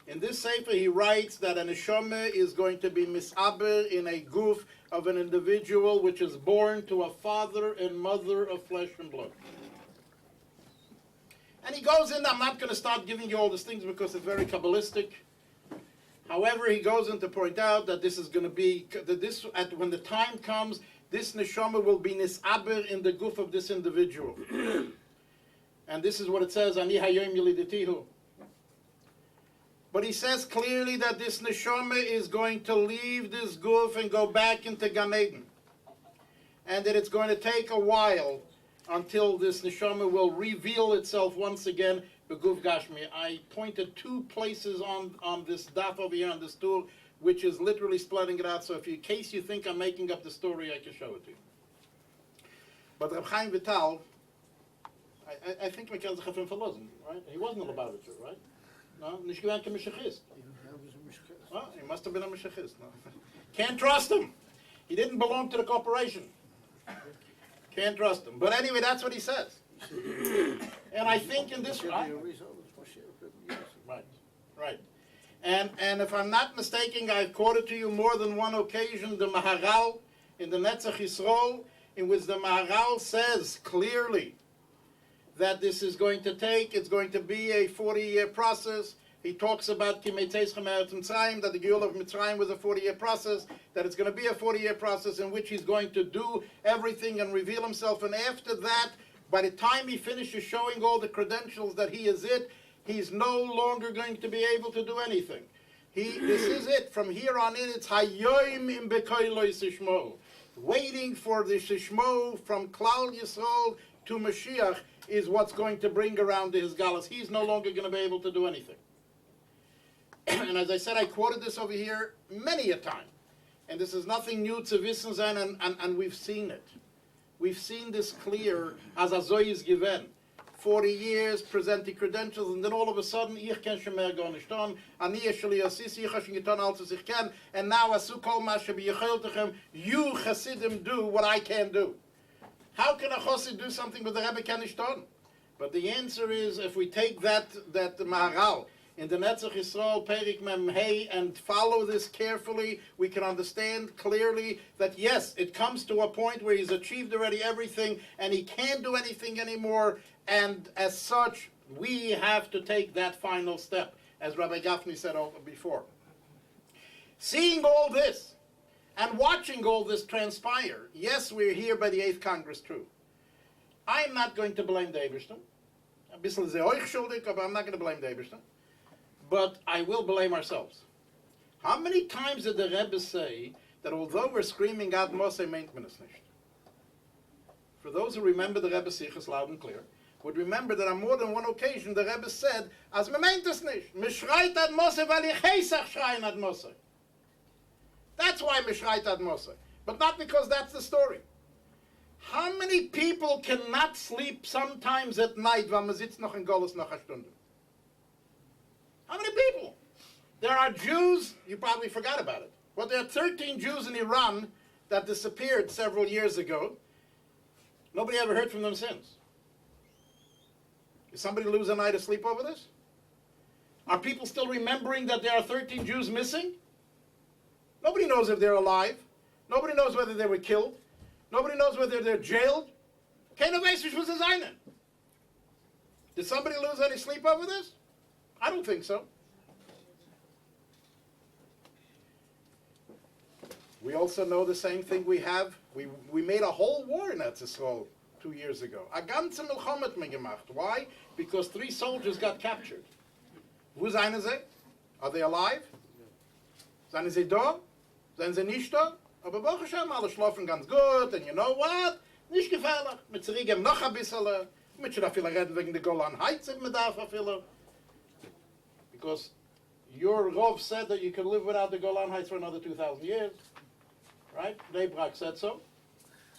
In this sefer he writes that an neshama is going to be misaber in a goof of an individual which is born to a father and mother of flesh and blood. And he goes in, I'm not going to start giving you all these things because it's very Kabbalistic. However, he goes in to point out that this is going to be, that when the time comes, this neshama will be nisaber in the goof of this individual. And this is what it says, Ani hayom yiliditihu. But he says clearly that this neshama is going to leave this goof and go back into Gan Eden. And that it's going to take a while until this neshama will reveal itself once again, beguf gashmi. I pointed two places on this daf over here on this tool which is literally splitting it out. So in case you think I'm making up the story, I can show it to you. But Reb Chaim Vital, I think we can have him verlassen, right? He wasn't a Lubavitcher, right? No, nicht gewähnt kein Meshachist. Oh, he must have been a Meshachist. No. Can't trust him. He didn't belong to the corporation. Can't trust him. But anyway, that's what he says. And I think in this... Right. And if I'm not mistaken, I've quoted to you more than one occasion the Maharal in the Netzach Yisrael, in which the Maharal says clearly that this is going to be a 40-year process. He talks about that the Geulah of Mitzrayim was a 40-year process, that it's going to be a 40-year process in which he's going to do everything and reveal himself. And after that, by the time he finishes showing all the credentials that he is it, he's no longer going to be able to do anything. This is it. From here on in, it's Hayoim im Bekoiloi Sishmo. Waiting for the Shishmo from Klal Yisrael to Mashiach is what's going to bring around his galus. He's no longer going to be able to do anything. And as I said, I quoted this over here many a time. And this is nothing new to wissen sein, and we've seen it. We've seen this clear as Azoy is given. 40 years, presenting credentials, and then all of a sudden, ich kann schon mehr gar nicht tun, ani sheli asisi, ich habe schon getan, als ich kann, and now asu kol ma shebiyecheltechem, you Hasidim do what I can't do. How can a Chassid do something but the Rebbe can nicht tun? But the answer is, if we take that Maharal in the Netzach Yisrael, Perik Mem Hey, and follow this carefully, we can understand clearly that yes, it comes to a point where he's achieved already everything, and he can't do anything anymore, and as such, we have to take that final step, as Rabbi Gafni said before. Seeing all this, and watching all this transpire, yes, we're here by the 8th Congress, true. I'm not going to blame the Eberstein. Ein bisschen sehr euch schuldig, but I'm not going to blame the Eberstein. But I will blame ourselves. How many times did the Rebbe say that although we're screaming out Moshe meint man es nicht? For those who remember the Rebbe Sichos loud and clear, would remember that on more than one occasion the Rebbe said, as me meint es nicht, me schreit ad Moshe, weil ich heisach schreien ad Moshe. That's why me schreit ad Moshe. But not because that's the story. How many people cannot sleep sometimes at night when man sitzt noch in Golos noch a Stunde? How many people? There are Jews, you probably forgot about it, but there are 13 Jews in Iran that disappeared several years ago. Nobody ever heard from them since. Did somebody lose a night of sleep over this? Are people still remembering that there are 13 Jews missing? Nobody knows if they're alive. Nobody knows whether they were killed. Nobody knows whether they're jailed. Keiner weiß, was es eine. Did somebody lose any sleep over this? I don't think so. We also know the same thing we have. We made a whole war in Eretz Yisrael 2 years ago. A ganze Milchomet me gemacht. Why? Because 3 soldiers got captured. Wo seien sie? Are they alive? Seien sie da? Seien sie nicht da? Aber Baruch Hashem, alle schlafen ganz gut. And you know what? Nicht gefährlich. Mit zurigem noch ein bisschen. Mit schon viel reden wegen der Golan Heights, if man darf viel. Because your Rov said that you can live without the Golan Heights for another 2,000 years. Right? Leibrak said so.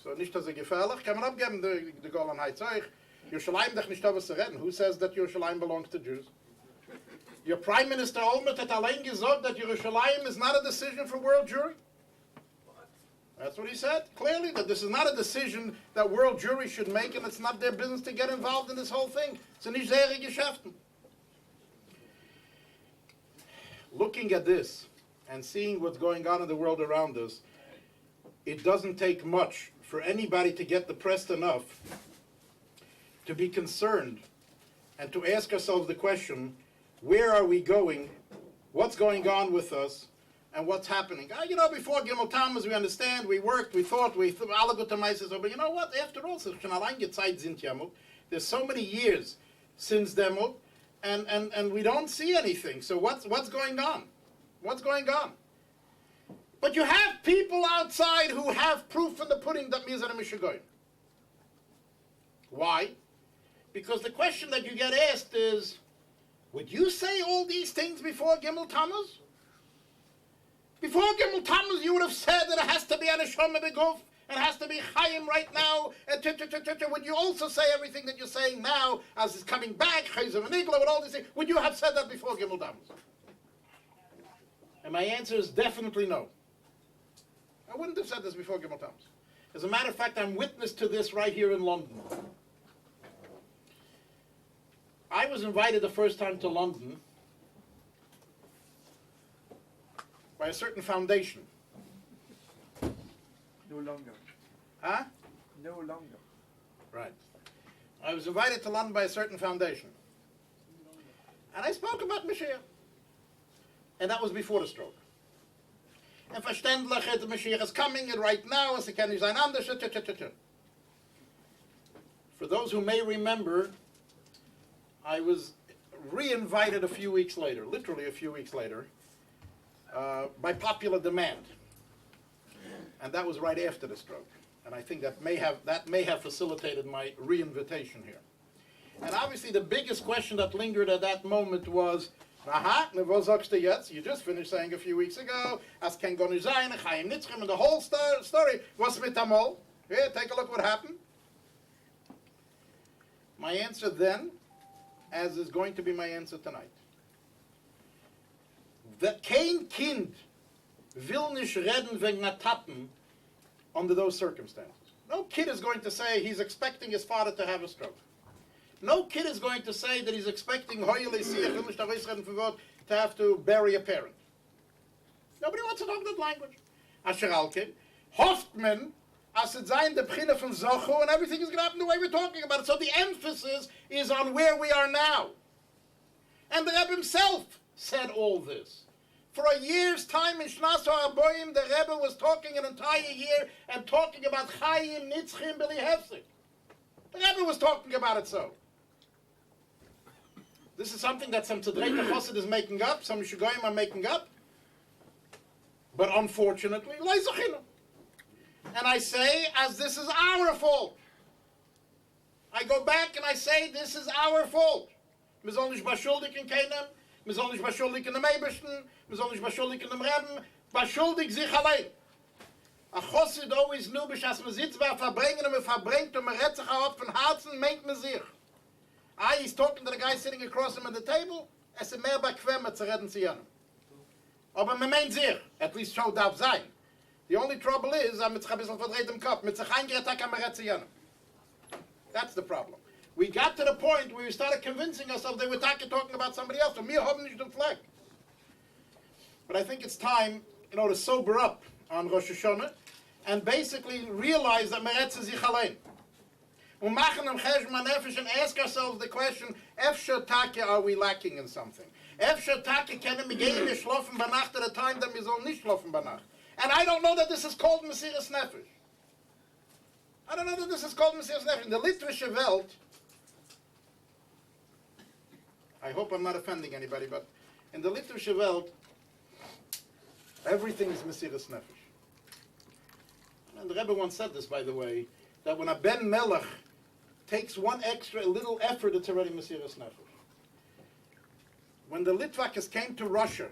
So nicht, dass gefährlich. Kann man abgeben, the Golan Heights. Yerushalayim doch nicht da was zu reden. Who says that Yerushalayim belongs to Jews? Your Prime Minister Olmert hat allein gesagt that Yerushalayim is not a decision for world Jewry. That's what he said, clearly, that this is not a decision that world Jewry should make, and it's not their business to get involved in this whole thing. It's nicht ihre Geschäften. Looking at this and seeing what's going on in the world around us, it doesn't take much for anybody to get depressed enough to be concerned and to ask ourselves the question, where are we going, what's going on with us, and what's happening? You know, before Gimel Tammuz, we understand, we worked, we thought, alle gute Meises, but you know what, after all, schon allein Zeit sind Jamut, there's so many years since Demut, and we don't see anything. So what's going on? What's going on? But you have people outside who have proof in the pudding that Mizan and Mishagoyim. Why? Because the question that you get asked is, would you say all these things before Gimel Tammuz? Before Gimel Tammuz, you would have said that it has to be an Neshama Beguf, and it has to be Chaim right now, and would you also say everything that you're saying now, as it's coming back, Chayzer and Igla, with all these things, would you have said that before Gimel Tammuz? And my answer is definitely no. I wouldn't have said this before Gimel Tammuz. As a matter of fact, I'm witness to this right here in London. I was invited the first time to London by a certain foundation. No longer. Huh? No longer. Right. I was invited to London by a certain foundation. And I spoke about Mashiach. And that was before the stroke. And verständlich, the Mashiach is coming, and right now, as kann nicht sein anders. For those who may remember, I was re-invited a few weeks later, literally a few weeks later, by popular demand. And that was right after the stroke. And I think that may have facilitated my re-invitation here. And obviously the biggest question that lingered at that moment was, aha, was sagst du jetzt? You just finished saying a few weeks ago, as ken go nicht sein, Chaim Nitzchim, and the whole story was mit amol. Here, take a look what happened. My answer then, as is going to be my answer tonight. That kein Kind will nicht reden wegen einer Taten under those circumstances. No kid is going to say he's expecting his father to have a stroke. No kid is going to say that he's expecting to have to bury a parent. Nobody wants to talk that language. Asher Alke, hofft man, as it sein the Beginne von Zocho, and everything is going to happen the way we're talking about it. So the emphasis is on where we are now. And the Rebbe himself said all this. For a year's time in Shnas HaRaboyim, the Rebbe was talking an entire year and talking about Chaim Nitzchim B'li Hefsek. The Rebbe was talking about it so. This is something that some Tzedrei Chassid is making up, some Shugoyim are making up. But unfortunately, Lo Zechinu. And I say, as this is our fault. I go back and I say, this is our fault. Wir sollen nicht beschuldig in keinem, wir sollen nicht beschuldig in dem Ebersten, wir sollen nicht beschuldig in dem Reben, beschuldig sich allein. A Chassid always knew, bis as man sitzt, wer verbringen, und man verbringt, und man redt sich auf von Herzen, meint man sich. He's talking to the guy sitting across him at the table, es ist mehr bequemer zu reden zu jenem. Aber man meint sich, at least so darf sein. The only trouble is, mit sich ein bisschen verdreht im Kopf, mit sich eingerät, kann man redt zu jenem. That's the problem. We got to the point where we started convincing ourselves they were talking about somebody else, and wir haben nicht den Fleck. But I think it's time, to sober up on Rosh Hashanah, and basically realize that man redt zu sich allein. And machen am Cheshbon Nefesh and ask ourselves the question, Efshar Take, are we lacking in something? Efshar Take, können wir gehen nicht schlafen bei Nacht at a time, that wir sollen nicht schlafen bei Nacht. And I don't know that this is called Mesiras Nefesh. I don't know that this is called Mesiras Nefesh. In the literature Welt, I hope I'm not offending anybody, but in the literature Welt, everything is Mesiras Nefesh. And the Rebbe once said this, by the way, that when a Ben Melech takes one extra little effort, it's already Mesiras Nefesh. When the Litvakis came to Russia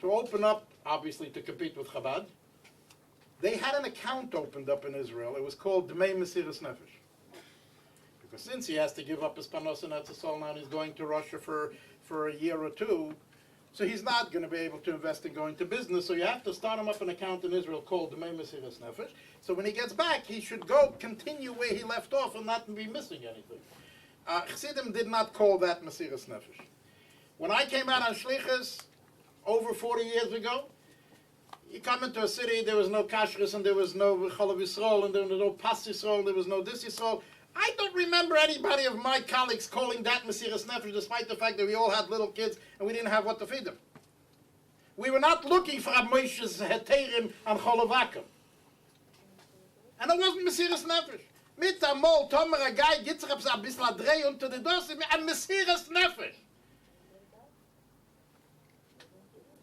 to open up, obviously to compete with Chabad, they had an account opened up in Israel. It was called Dmei Mesiras Nefesh. Because since he has to give up his panos and Etzasol now, and he's going to Russia for a year or two, so he's not going to be able to invest in going to business, so you have to start him up an account in Israel called Dmei Mesiras Nefesh. So when he gets back, he should continue where he left off and not be missing anything. Chassidim did not call that Mesiras Nefesh. When I came out on Shlichus over 40 years ago, you come into a city, there was no Kashrus, and there was no Cholav Yisrael, and there was no Pas Yisrael, there was no this Yisrael. I don't remember anybody of my colleagues calling that Mesiras Nefesh, despite the fact that we all had little kids and we didn't have what to feed them. We were not looking for a Moshe's Heterim and Cholovakim. And it wasn't Mesiras Nefesh. Mit amol, Tomer, a guy gets up a bissl a dreh unter the dos, and Mesiras Nefesh.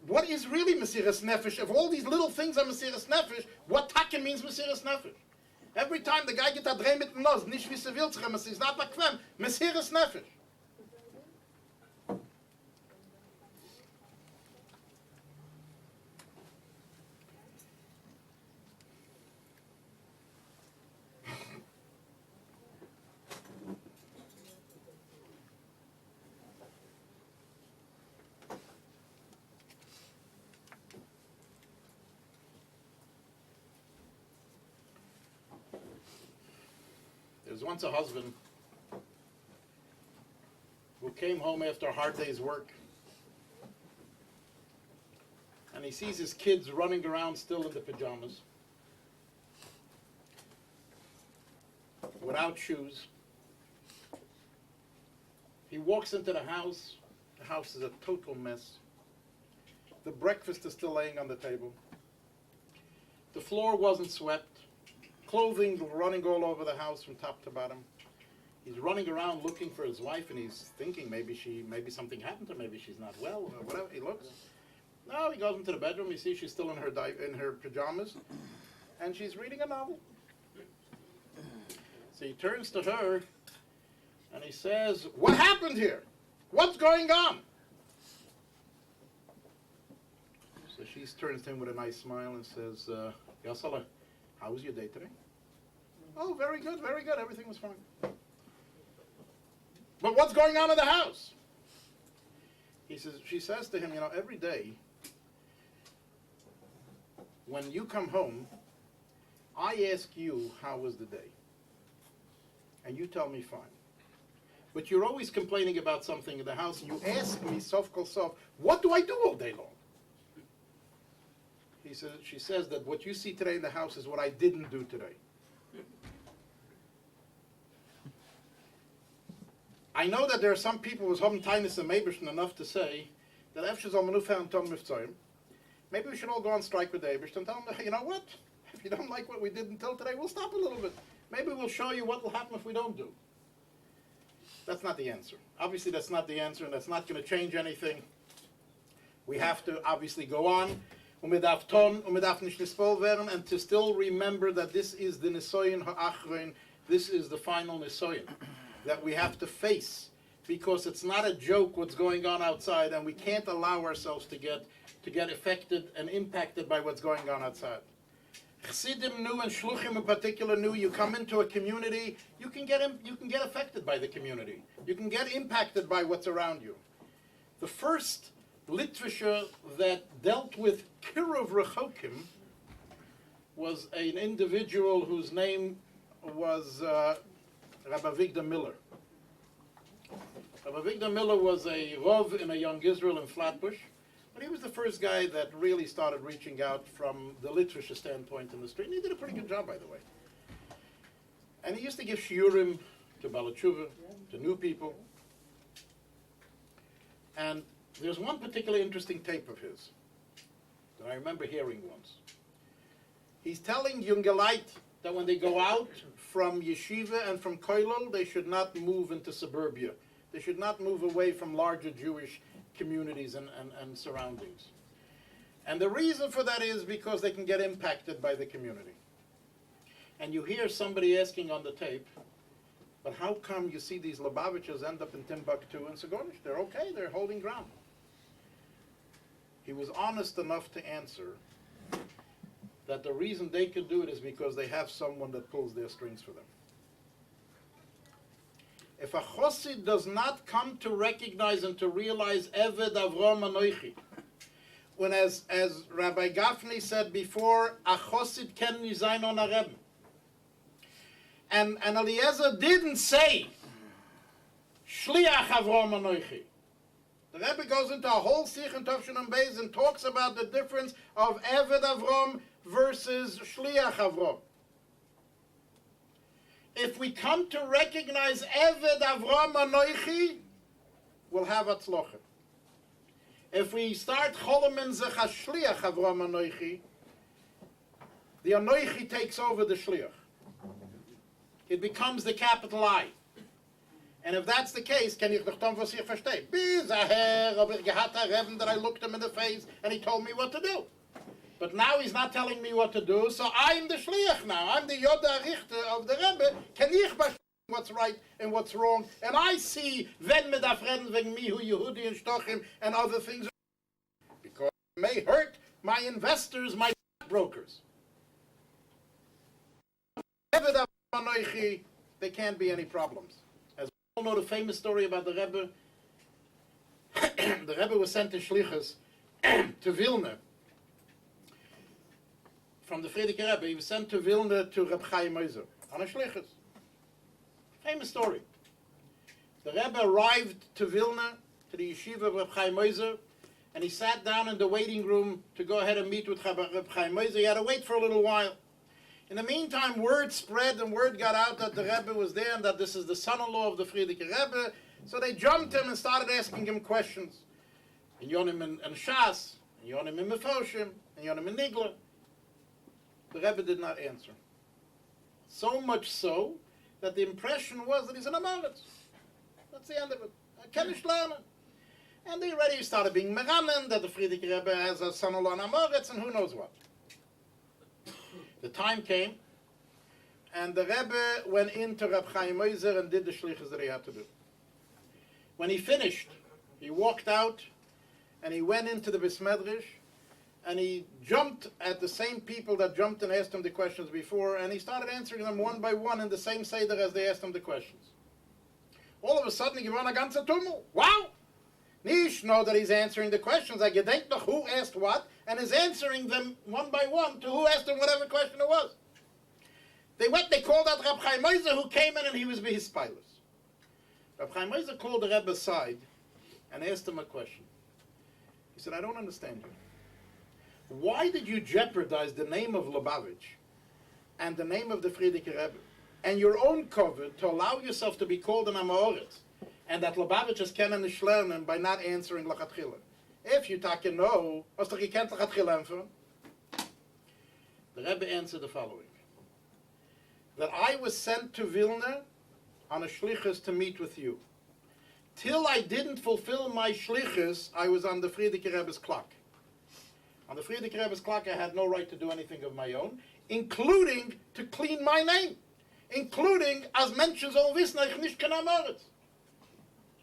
What is really Mesiras Nefesh? If all these little things are Mesiras Nefesh, what Takke means Mesiras Nefesh? Every time the guy gets a dreh mit dem Nos, nicht wie sie will sich, es ist not bequem, Mesiras Nefesh. There's once a husband who came home after a hard day's work, and he sees his kids running around still in the pajamas, without shoes. He walks into the house. The house is a total mess. The breakfast is still laying on the table. The floor wasn't swept. Clothing running all over the house from top to bottom. He's running around looking for his wife, and he's thinking maybe something happened to her, maybe she's not well, or whatever. He looks. No, he goes into the bedroom. He sees she's still in her pajamas, and she's reading a novel. So he turns to her, and he says, "What happened here? What's going on?" So she turns to him with a nice smile and says, "Yasala, how was your day today?" "Oh, very good, everything was fine." "But what's going on in the house?" She says to him, every day when you come home, I ask you, how was the day? And you tell me fine. But you're always complaining about something in the house, and you ask me, sof kol sof, what do I do all day long? She says that what you see today in the house is what I didn't do today. I know that there are some people who have tinus and Meibershn enough to say that maybe we should all go on strike with the Ebershn and tell them, you know what? If you don't like what we did until today, we'll stop a little bit. Maybe we'll show you what will happen if we don't do. That's not the answer. Obviously, that's not the answer, and that's not going to change anything. We have to obviously go on, and to still remember that this is the Nisoyin Ha'achrein, this is the final Nisoyin that we have to face, because it's not a joke what's going on outside, and we can't allow ourselves to get affected and impacted by what's going on outside. Chassidim knew, and Shluchim in particular knew, you come into a community, you can get affected by the community. You can get impacted by what's around you. The first literature that dealt with Kiruv Rechokim was an individual whose name was Rabbi Victor Miller. Rabbi Victor Miller was a Rov in a Young Israel in Flatbush. But he was the first guy that really started reaching out from the literature standpoint in the street. And he did a pretty good job, by the way. And he used to give shiurim to Bala Tshuva, to new people. And there's one particularly interesting tape of his that I remember hearing once. He's telling Jungelite that when they go out from yeshiva and from kollel, they should not move into suburbia. They should not move away from larger Jewish communities and surroundings. And the reason for that is because they can get impacted by the community. And you hear somebody asking on the tape, but how come you see these Lubavitchers end up in Timbuktu and Sagonish? They're okay, they're holding ground. He was honest enough to answer that the reason they can do it is because they have someone that pulls their strings for them. If a Chosid does not come to recognize and to realize Eved Avrom Anoichi, when as Rabbi Gafni said before, a Chosid ken nizayin on a Rebbe. And Eliezer didn't say Shliach Avrom Anoichi. The Rebbe goes into a whole Sich and Tovshin and Beis and talks about the difference of Eved Avrom versus Shliach Avrom. If we come to recognize Eved Avram Anoichi, we'll have Atzlocha. If we start Cholomen Zech HaShliach Avram Anoichi, the Anoichi takes over the Shliach. It becomes the capital I. And if that's the case, can ich doch dann was ich verstehe? Bizaher, aber ich hatte Reben that I looked him in the face and he told me what to do. But now he's not telling me what to do, so I'm the shliach now. I'm the Yoda Richter of the Rebbe. Can ich bestimmen what's right and what's wrong? And I see, wenn mit afreden wegen mi hu Yehudi and Shtochim and other things, because it may hurt my investors, my brokers. There can't be any problems. As we all know the famous story about the Rebbe, the Rebbe was sent to Shlichus to Vilna. From the Frierdiker Rebbe, he was sent to Vilna to Reb Chaim Ozer on a shlichus. Famous story. The Rebbe arrived to Vilna, to the yeshiva of Reb Chaim Moiser, and he sat down in the waiting room to go ahead and meet with Reb Chaim Moiser. He had to wait for a little while. In the meantime, word spread and word got out that the Rebbe was there and that this is the son-in-law of the Frierdiker Rebbe. So they jumped him and started asking him questions. In Yonim and Shas, in Yonim and Mefoshim, in Yonim and Nigla. The Rebbe did not answer. So much so that the impression was that he's an Amoritz. That's the end of it. I can't learn. And they already started being meranen that the Frierdiker Rebbe has a son-in-law in Amoritz and who knows what. The time came, and the Rebbe went into Reb Chaim Moiser and did the shlichus that he had to do. When he finished, he walked out, and he went into the Bismedrish, and he jumped at the same people that jumped and asked him the questions before, and he started answering them one by one in the same seder as they asked him the questions. All of a sudden, he gewann a ganze Tummel. Wow! Nish know that he's answering the questions. I gedenk noch who asked what, and is answering them one by one to who asked him whatever question it was. They called out Reb Chaim Moiser, who came in and he was his pilus. Reb Chaim Moiser called the Rebbe aside and asked him a question. He said, I don't understand you. Why did you jeopardize the name of Lubavitch and the name of the Frierdiker Rebbe and your own covet to allow yourself to be called an Amoritz? And that Lubavitch is kennen nicht lernen by not answering lachatchila. If you take a no, was doch gekent lachatchila answeren? The Rebbe answered the following. That I was sent to Vilna on a shlichus to meet with you. Till I didn't fulfill my shlichus, I was on the Frierdiker Rebbe's clock. On the Frierdiker Rebbe's clock, I had no right to do anything of my own, including to clean my name, including as Menschen sollen wissen, ich nicht kein Amoritz.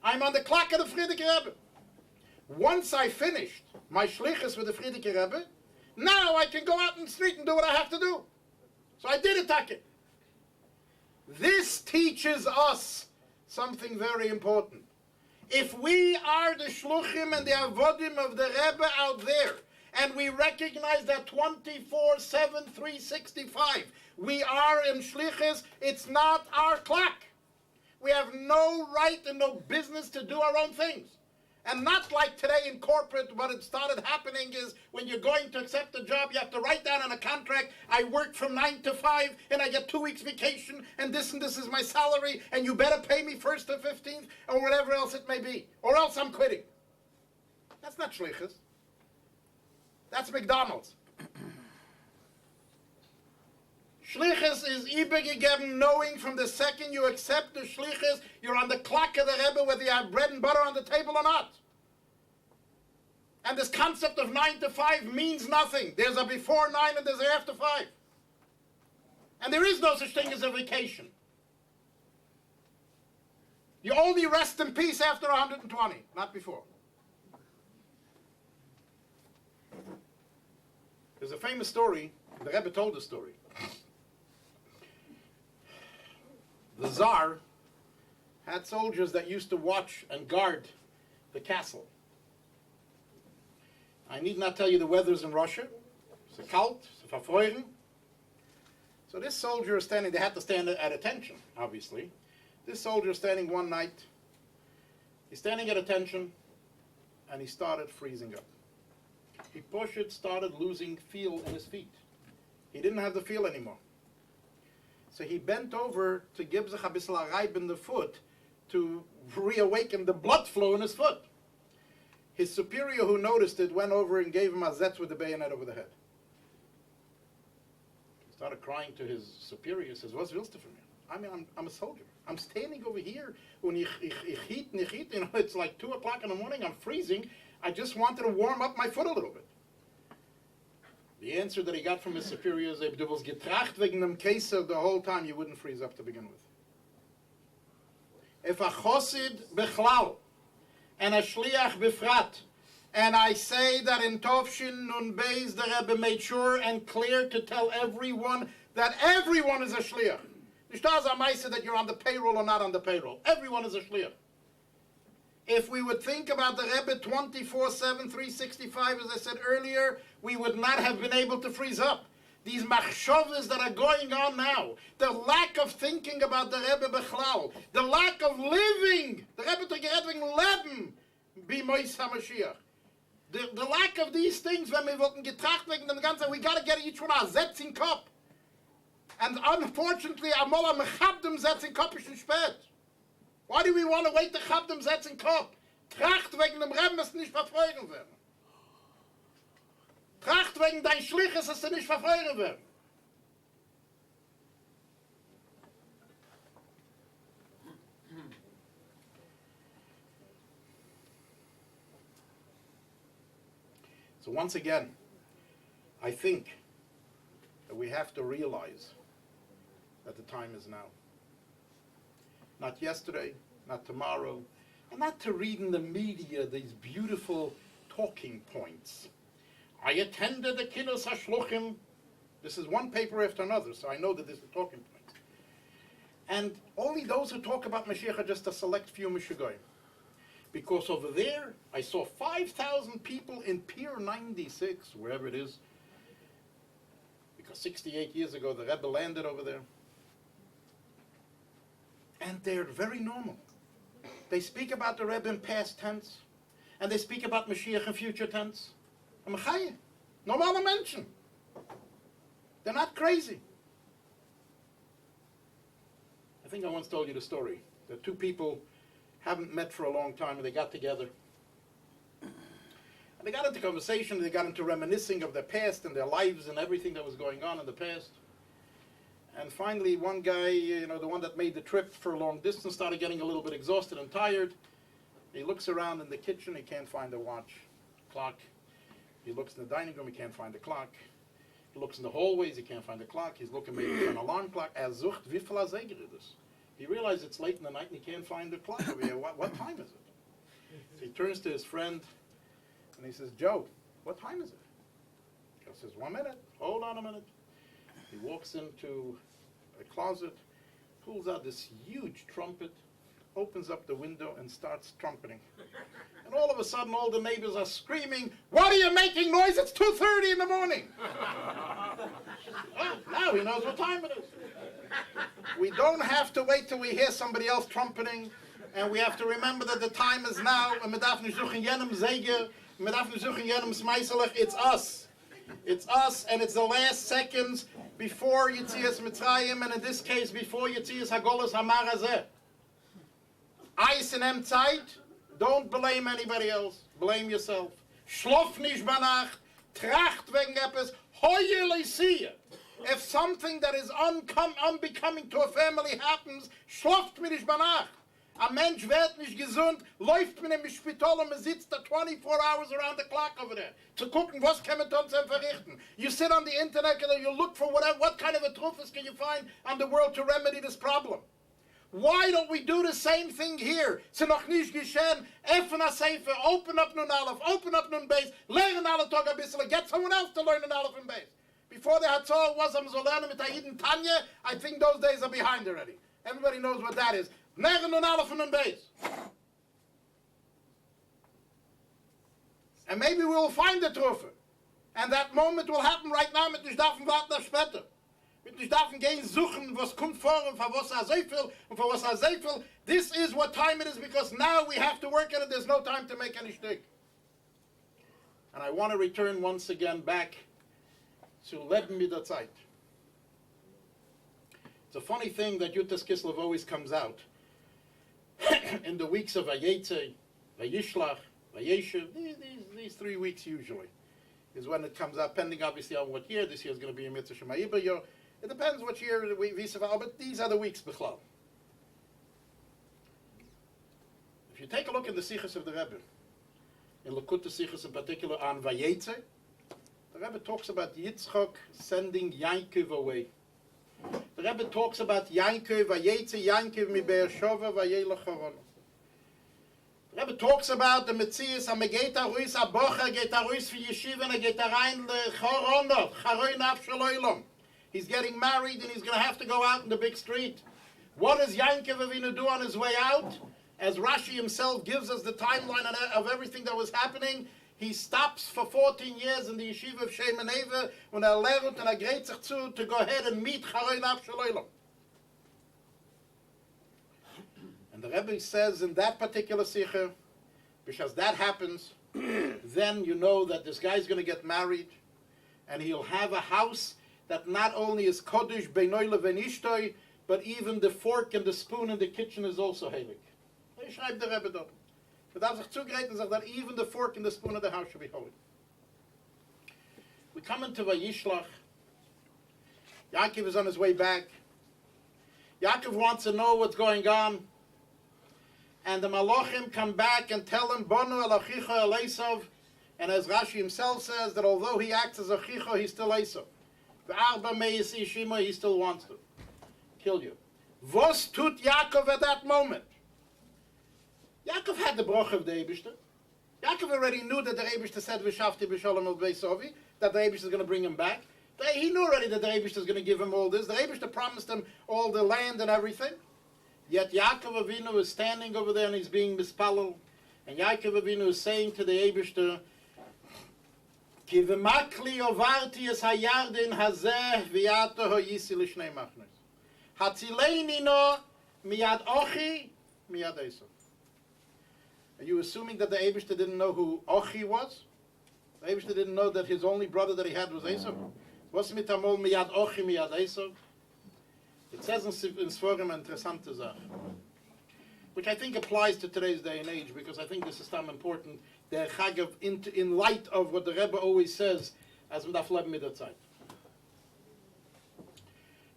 I'm on the clock of the Frierdiker Rebbe. Once I finished my shlichus with the Frierdiker Rebbe, now I can go out in the street and do what I have to do. So I did it. This teaches us something very important. If we are the shluchim and the avodim of the Rebbe out there, and we recognize that 24/7, 365, we are in shlichus, it's not our clock. We have no right and no business to do our own things. And not like today in corporate, what it started happening is when you're going to accept a job, you have to write down on a contract, I work from 9 to 5, and I get 2 weeks vacation, and this is my salary, and you better pay me 1st or 15th, or whatever else it may be, or else I'm quitting. That's not shlichus. That's McDonald's. Shlichus is übergegeben, knowing from the second you accept the shlichus, you're on the clock of the Rebbe, whether you have bread and butter on the table or not. And this concept of 9 to 5 means nothing. There's a before 9 and there's an after 5. And there is no such thing as a vacation. You only rest in peace after 120, not before. There's a famous story, the Rebbe told the story. The Tsar had soldiers that used to watch and guard the castle. I need not tell you the weather's in Russia. It's kalt, it's verfreuren. So this soldier is standing, they had to stand at attention, obviously. This soldier is standing one night, he's standing at attention, and he started freezing up. He started losing feel in his feet. He didn't have the feel anymore. So he bent over to give sich a bissel a ribe in the foot to reawaken the blood flow in his foot. His superior who noticed it went over and gave him a zetz with the bayonet over the head. He started crying to his superior. He says, "Was willst du von mir? I mean, I'm a soldier. I'm standing over here. When ich heat, you know, it's like 2 o'clock in the morning. I'm freezing. I just wanted to warm up my foot a little bit." The answer that he got from his superior is, "Du was getracht wegen dem Kaiser the whole time, you wouldn't freeze up to begin with." If a chosid bechlal and a shliach befrat, and I say that in Tovshin Nun Beis the Rebbe made sure and clear to tell everyone that everyone is a shliach. Nicht as a meise that you're on the payroll or not on the payroll. Everyone is a shliach. If we would think about the Rebbe 24/7, 365, as I said earlier, we would not have been able to freeze up. these machshavas that are going on now, the lack of thinking about the Rebbe Bechlal, the lack of living, the Rebbe to get leben, be Mois HaMashiach. The lack of these things, when we wollten getracht wegen dem Ganzen, we got to get each one a Setz in Kopf. And unfortunately, amol am Chabdem Setz in Kopf ist spät. Why do we want to wait to Chabdem Setz in Kopf? Tracht wegen dem Rebbe ist nicht verfolgen werden. Tracht wegen dein Schliches ist nicht verfolgen werden. So once again, I think that we have to realize that the time is now. Not yesterday, not tomorrow, and not to read in the media these beautiful talking points. I attended the Kinos HaShluchim. This is one paper after another, so I know that this is a talking point. And only those who talk about Mashiach are just a select few Meshugoyim. Because over there, I saw 5,000 people in Pier 96, wherever it is. Because 68 years ago, the Rebbe landed over there. And they're very normal. They speak about the Rebbe in past tense. And they speak about Mashiach in future tense. Normale Menschen. They're not crazy. I think I once told you the story. There are two people haven't met for a long time, and they got together. And they got into conversation, they got into reminiscing of their past and their lives and everything that was going on in the past. And finally, one guy, the one that made the trip for a long distance, started getting a little bit exhausted and tired. He looks around in the kitchen, he can't find a watch, clock. He looks in the dining room, he can't find the clock. He looks in the hallways, he can't find the clock. He's looking maybe for an alarm clock. Sucht, wie viel Zeger ist. He realized it's late in the night and he can't find the clock. What time is it? So he turns to his friend and he says, Joe, what time is it? Joe says, 1 minute, hold on a minute. He walks into a closet, pulls out this huge trumpet, opens up the window and starts trumpeting. And all of a sudden all the neighbors are screaming, what are you making noise? It's 2:30 in the morning. Well, now he knows what time it is. We don't have to wait till we hear somebody else trumpeting, and we have to remember that the time is now, and it's us. It's us, and it's the last seconds before Yetzias Mitzrayim, and in this case, before Yetzias Hagolas Hamarazeh. Eis in em Zeit, don't blame anybody else, blame yourself. Schlof nicht bei Nacht, tracht wegen etwas, heuerlich siehe. If something that is unbecoming to a family happens, schloft mir nicht bei Nacht. A Mensch wird nicht gesund, läuft mir im Spital und man sitzt da 24 hours around the clock over there. Zu gucken, was kann man tun zu verrichten. You sit on the internet and you look for what kind of a truths can you find on the world to remedy this problem. Why don't we do the same thing here? It's noch nicht geschehen. Öffnen a Sefer, open up nun Aleph, open up nun Beis, lernen alle Tag a bisschen, get someone else to learn an Aleph and Beis. Before the Hatzor was am Zolernen mit Aiden Tanya, I think those days are behind already. Everybody knows what that is. Lernen nun Aleph and Beis. And maybe we will find the truth. And that moment will happen right now, mit nicht darfen warten auf später. Ich darf gehen suchen, was kommt vor und für was so viel und für was so viel. This is what time it is, because now we have to work at it. There's no time to make any shtick. And I want to return once again back to Leben mit der Zeit. It's a funny thing that Yutas Kislev always comes out in the weeks of Vayetze, Vayishlach, Vayeshev. These 3 weeks usually is when it comes out, pending obviously on what year. This year is going to be a Mitzvah Shema Yibba. It depends what year we survive, but these are the weeks, Bechlal. If you take a look in the Sichos of the Rebbe, in Lekut Sichos in particular on Vayetze, the Rebbe talks about Yitzchak sending Yankov away. The Rebbe talks about Yankov, Vayetze, Yankov mi Be'ershova, Vayelech Haron. The Rebbe talks about the Metzias, am geht Ruis Abocha, geht Ruis für Yeshiva, and geht rein le Choronot, Charoin Avshaloilom. He's getting married and he's going to have to go out in the big street. What does Yankov Avinu do on his way out? As Rashi himself gives us the timeline of everything that was happening, He stops for 14 years in the yeshiva of Shemaneva when lernt and great sich zu to go ahead and meet Charoin Avshalom. And the Rebbe says in that particular sikha, because that happens, then you know that this guy's going to get married, and he'll have a house that not only is kodesh beinoi leven ishtoi, but even the fork and the spoon in the kitchen is also heilig. He schreibt the Rebbe dort. But darf sich zugreifen and sagt that even the fork and the spoon of the house should be holy. We come into Vayishlach. Yaakov is on his way back. Yaakov wants to know what's going on. And the Malachim come back and tell him, Bonu el achicha el Esav. And as Rashi himself says, that although he acts as achicha, he's still Esav. V'arba meis ishima, he still wants to kill you. Vos tut Yaakov at that moment? Yaakov had the broch of the Eibishter. Yaakov already knew that the Eibishter said, V'shavti b'sholom el beisovi, that the Eibishter is going to bring him back. He knew already that the Eibishter is going to give him all this. The Eibishter promised him all the land and everything. Yet Yaakov Avinu is standing over there and he's being mispalel. And Yaakov Avinu is saying to the Eibishter, Ki v'makli ovarti es hayardin hazeh v'yato hoyisi l'shnei machnes. Hatzileini no miyad ochi miyad Esav. Are you assuming that the Eibishter didn't know who Ochi was? The Eibishter didn't know that his only brother that he had was Esav? Was mit amol miyad Ochi miyad Esav? It says in Sforim an interessante Sache, which I think applies to today's day and age, because I think this is so important, the Chagav in light of what the Rebbe always says, as mit afleb mit der Zeit.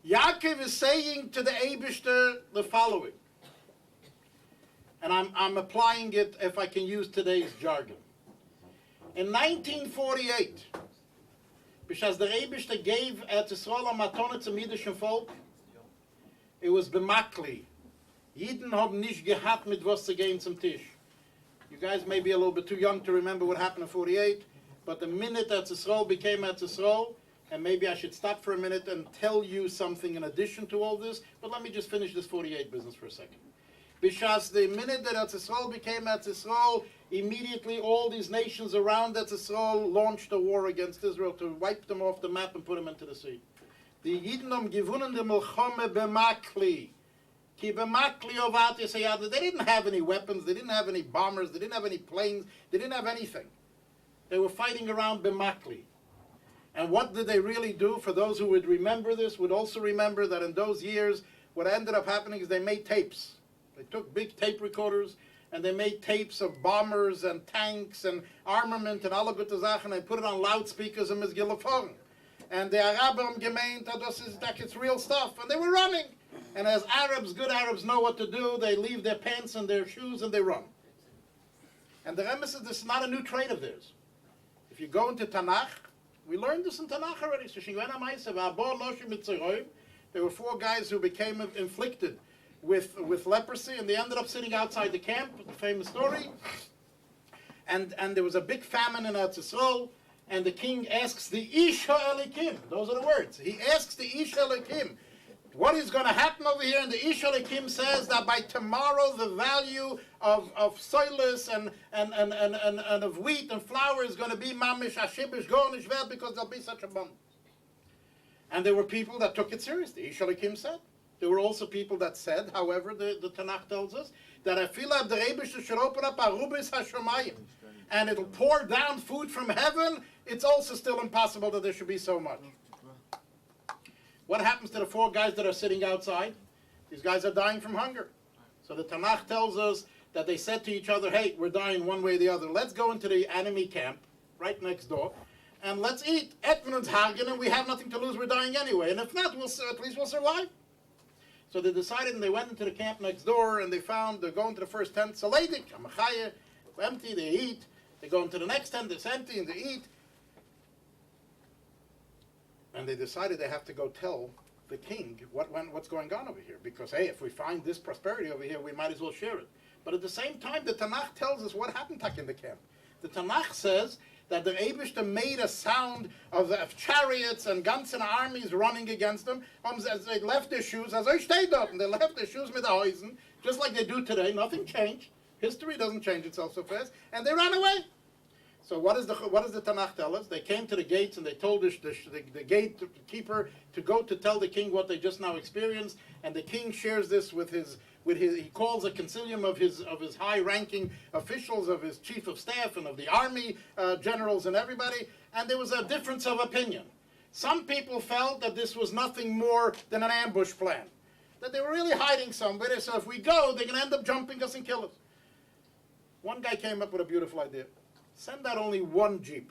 Yaakov is saying to the Eibishter the following, and I'm applying it if I can use today's jargon. In 1948, because the Eibishter gave Eretz Yisrael a matone zum jüdischen Volk, it was bemakli. Yidden haben nicht gehabt mit was zu gehen zum Tisch. You guys may be a little bit too young to remember what happened in 48, but the minute Eretz Yisrael became Eretz Yisrael, and maybe I should stop for a minute and tell you something in addition to all this, but let me just finish this 48 business for a second. Because the minute that Eretz Yisrael became Eretz Yisrael, immediately all these nations around Eretz Yisrael launched a war against Israel to wipe them off the map and put them into the sea. The Yidden haben gewonnen die Milchome bemakli. Ki bemakli ovati sayad. They didn't have any weapons, they didn't have any bombers, they didn't have any planes, they didn't have anything. They were fighting around bemakli. And what did they really do? For those who would remember this, would also remember that in those years, what ended up happening is they made tapes. They took big tape recorders and they made tapes of bombers and tanks and armament and alle gute Sachen, and they put it on loudspeakers in Misgilafon. And the Arabim gemeint that it's real stuff, and they were running. And as Arabs, good Arabs know what to do, they leave their pants and their shoes and they run. And the Rebbe says this is not a new trait of theirs. If you go into Tanakh, we learned this in Tanakh already. There were 4 guys who became inflicted with leprosy, and they ended up sitting outside the camp, the famous story. And there was a big famine in Eretz Yisrael, and the king asks the Ish HaElikim, those are the words. He asks the Ish HaElikim, what is going to happen over here? And the Ish HaElikim says that by tomorrow the value of soilus and of wheat and flour is going to be mamish hashibish gornish vel, because there'll be such a bomb. And there were people that took it seriously. Ish HaElikim said. There were also people that said, however, the Tanakh tells us, that I feel like the Rebbe should open up Arubis Hashemayim, and it'll pour down food from heaven. It's also still impossible that there should be so much. What happens to the 4 guys that are sitting outside? These guys are dying from hunger. So the Tanakh tells us that they said to each other, hey, we're dying one way or the other. Let's go into the enemy camp right next door, and let's eat Etman's Hagen, and we have nothing to lose. We're dying anyway. And if not, at least we'll survive. So they decided, and they went into the camp next door, and they found they're going to the first tent, Saladik, Amachaya, it's empty, they eat. They go into the next tent, it's empty, and they eat. And they decided they have to go tell the king what's going on over here. Because, hey, if we find this prosperity over here, we might as well share it. But at the same time, the Tanakh tells us what happened in the camp. The Tanakh says that the Eibishter made a sound of chariots and ganzen armies running against them. As they left their shoes, as they stayed up, and they left their shoes with the Häusen, just like they do today. Nothing changed. History doesn't change itself so fast. And they ran away. So what does the Tanakh tell us? They came to the gates and they told the gatekeeper to go to tell the king what they just now experienced, and the king shares this with his he calls a concilium of his high-ranking officials, of his chief of staff and of the army generals and everybody, and there was a difference of opinion. Some people felt that this was nothing more than an ambush plan, that they were really hiding somewhere, so if we go, they're going to end up jumping us and kill us. One guy came up with a beautiful idea. Send out only one jeep.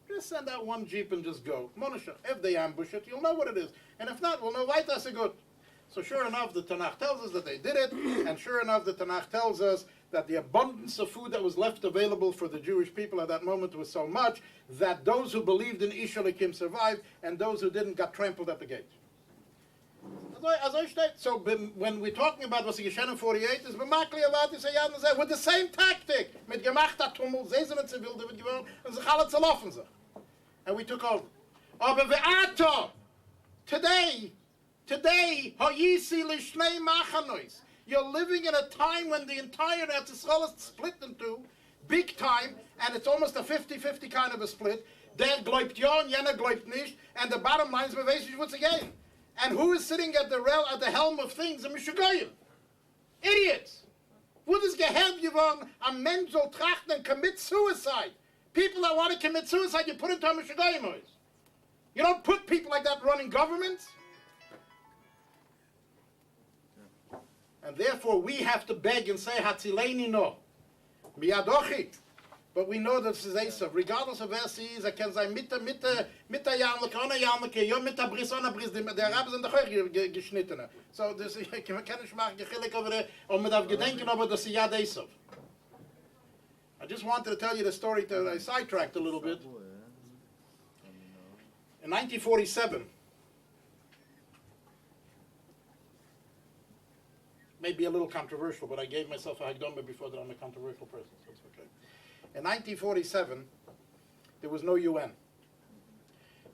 Just send out one jeep and just go. Monisha, if they ambush it, you'll know what it is. And if not, we'll know why that's a good. So sure enough, the Tanakh tells us that they did it, and sure enough, the Tanakh tells us that the abundance of food that was left available for the Jewish people at that moment was so much that those who believed in Ish Elokim survived, and those who didn't got trampled at the gate. So when we're talking about was geschehen in 48, is bemakli avati say with the same tactic, mit gemachter Tummel, sie sind zu wilde wird geworden, und sich alle zerlaufen sich. And we took over. Aber ve'ato, today, ha'yisi l'shnei machanois. You're living in a time when the entire Eretz Yisrael is split into, big time, and it's almost a 50-50 kind of a split. Der gläubt ja, und jener gläubt nicht, and the bottom line is, we weiß nicht, what's again. And who is sitting at the helm of things? The Mishugoyim. Idiots. What is gehelp geworden? A Mensch soll trachten and commit suicide. People that want to commit suicide, you put into a Mishugoyim. You don't put people like that running governments. And therefore we have to beg and say, Hatzileini no. Miyadochi. But we know that this is Esav. Regardless of where she is, I can say, mit der Jamleke, ohne Jamleke, ja, mit der Bris, ohne Bris, die Araben sind doch auch geschnittene. So, das, man kann nicht machen, gechilik over there, und man darf gedenken, aber das ist Yad Esav. I just wanted to tell you the story that I sidetracked a little bit. In 1947, maybe a little controversial, but I gave myself a hagdoma before that I'm a controversial person, so it's okay. In 1947, there was no UN.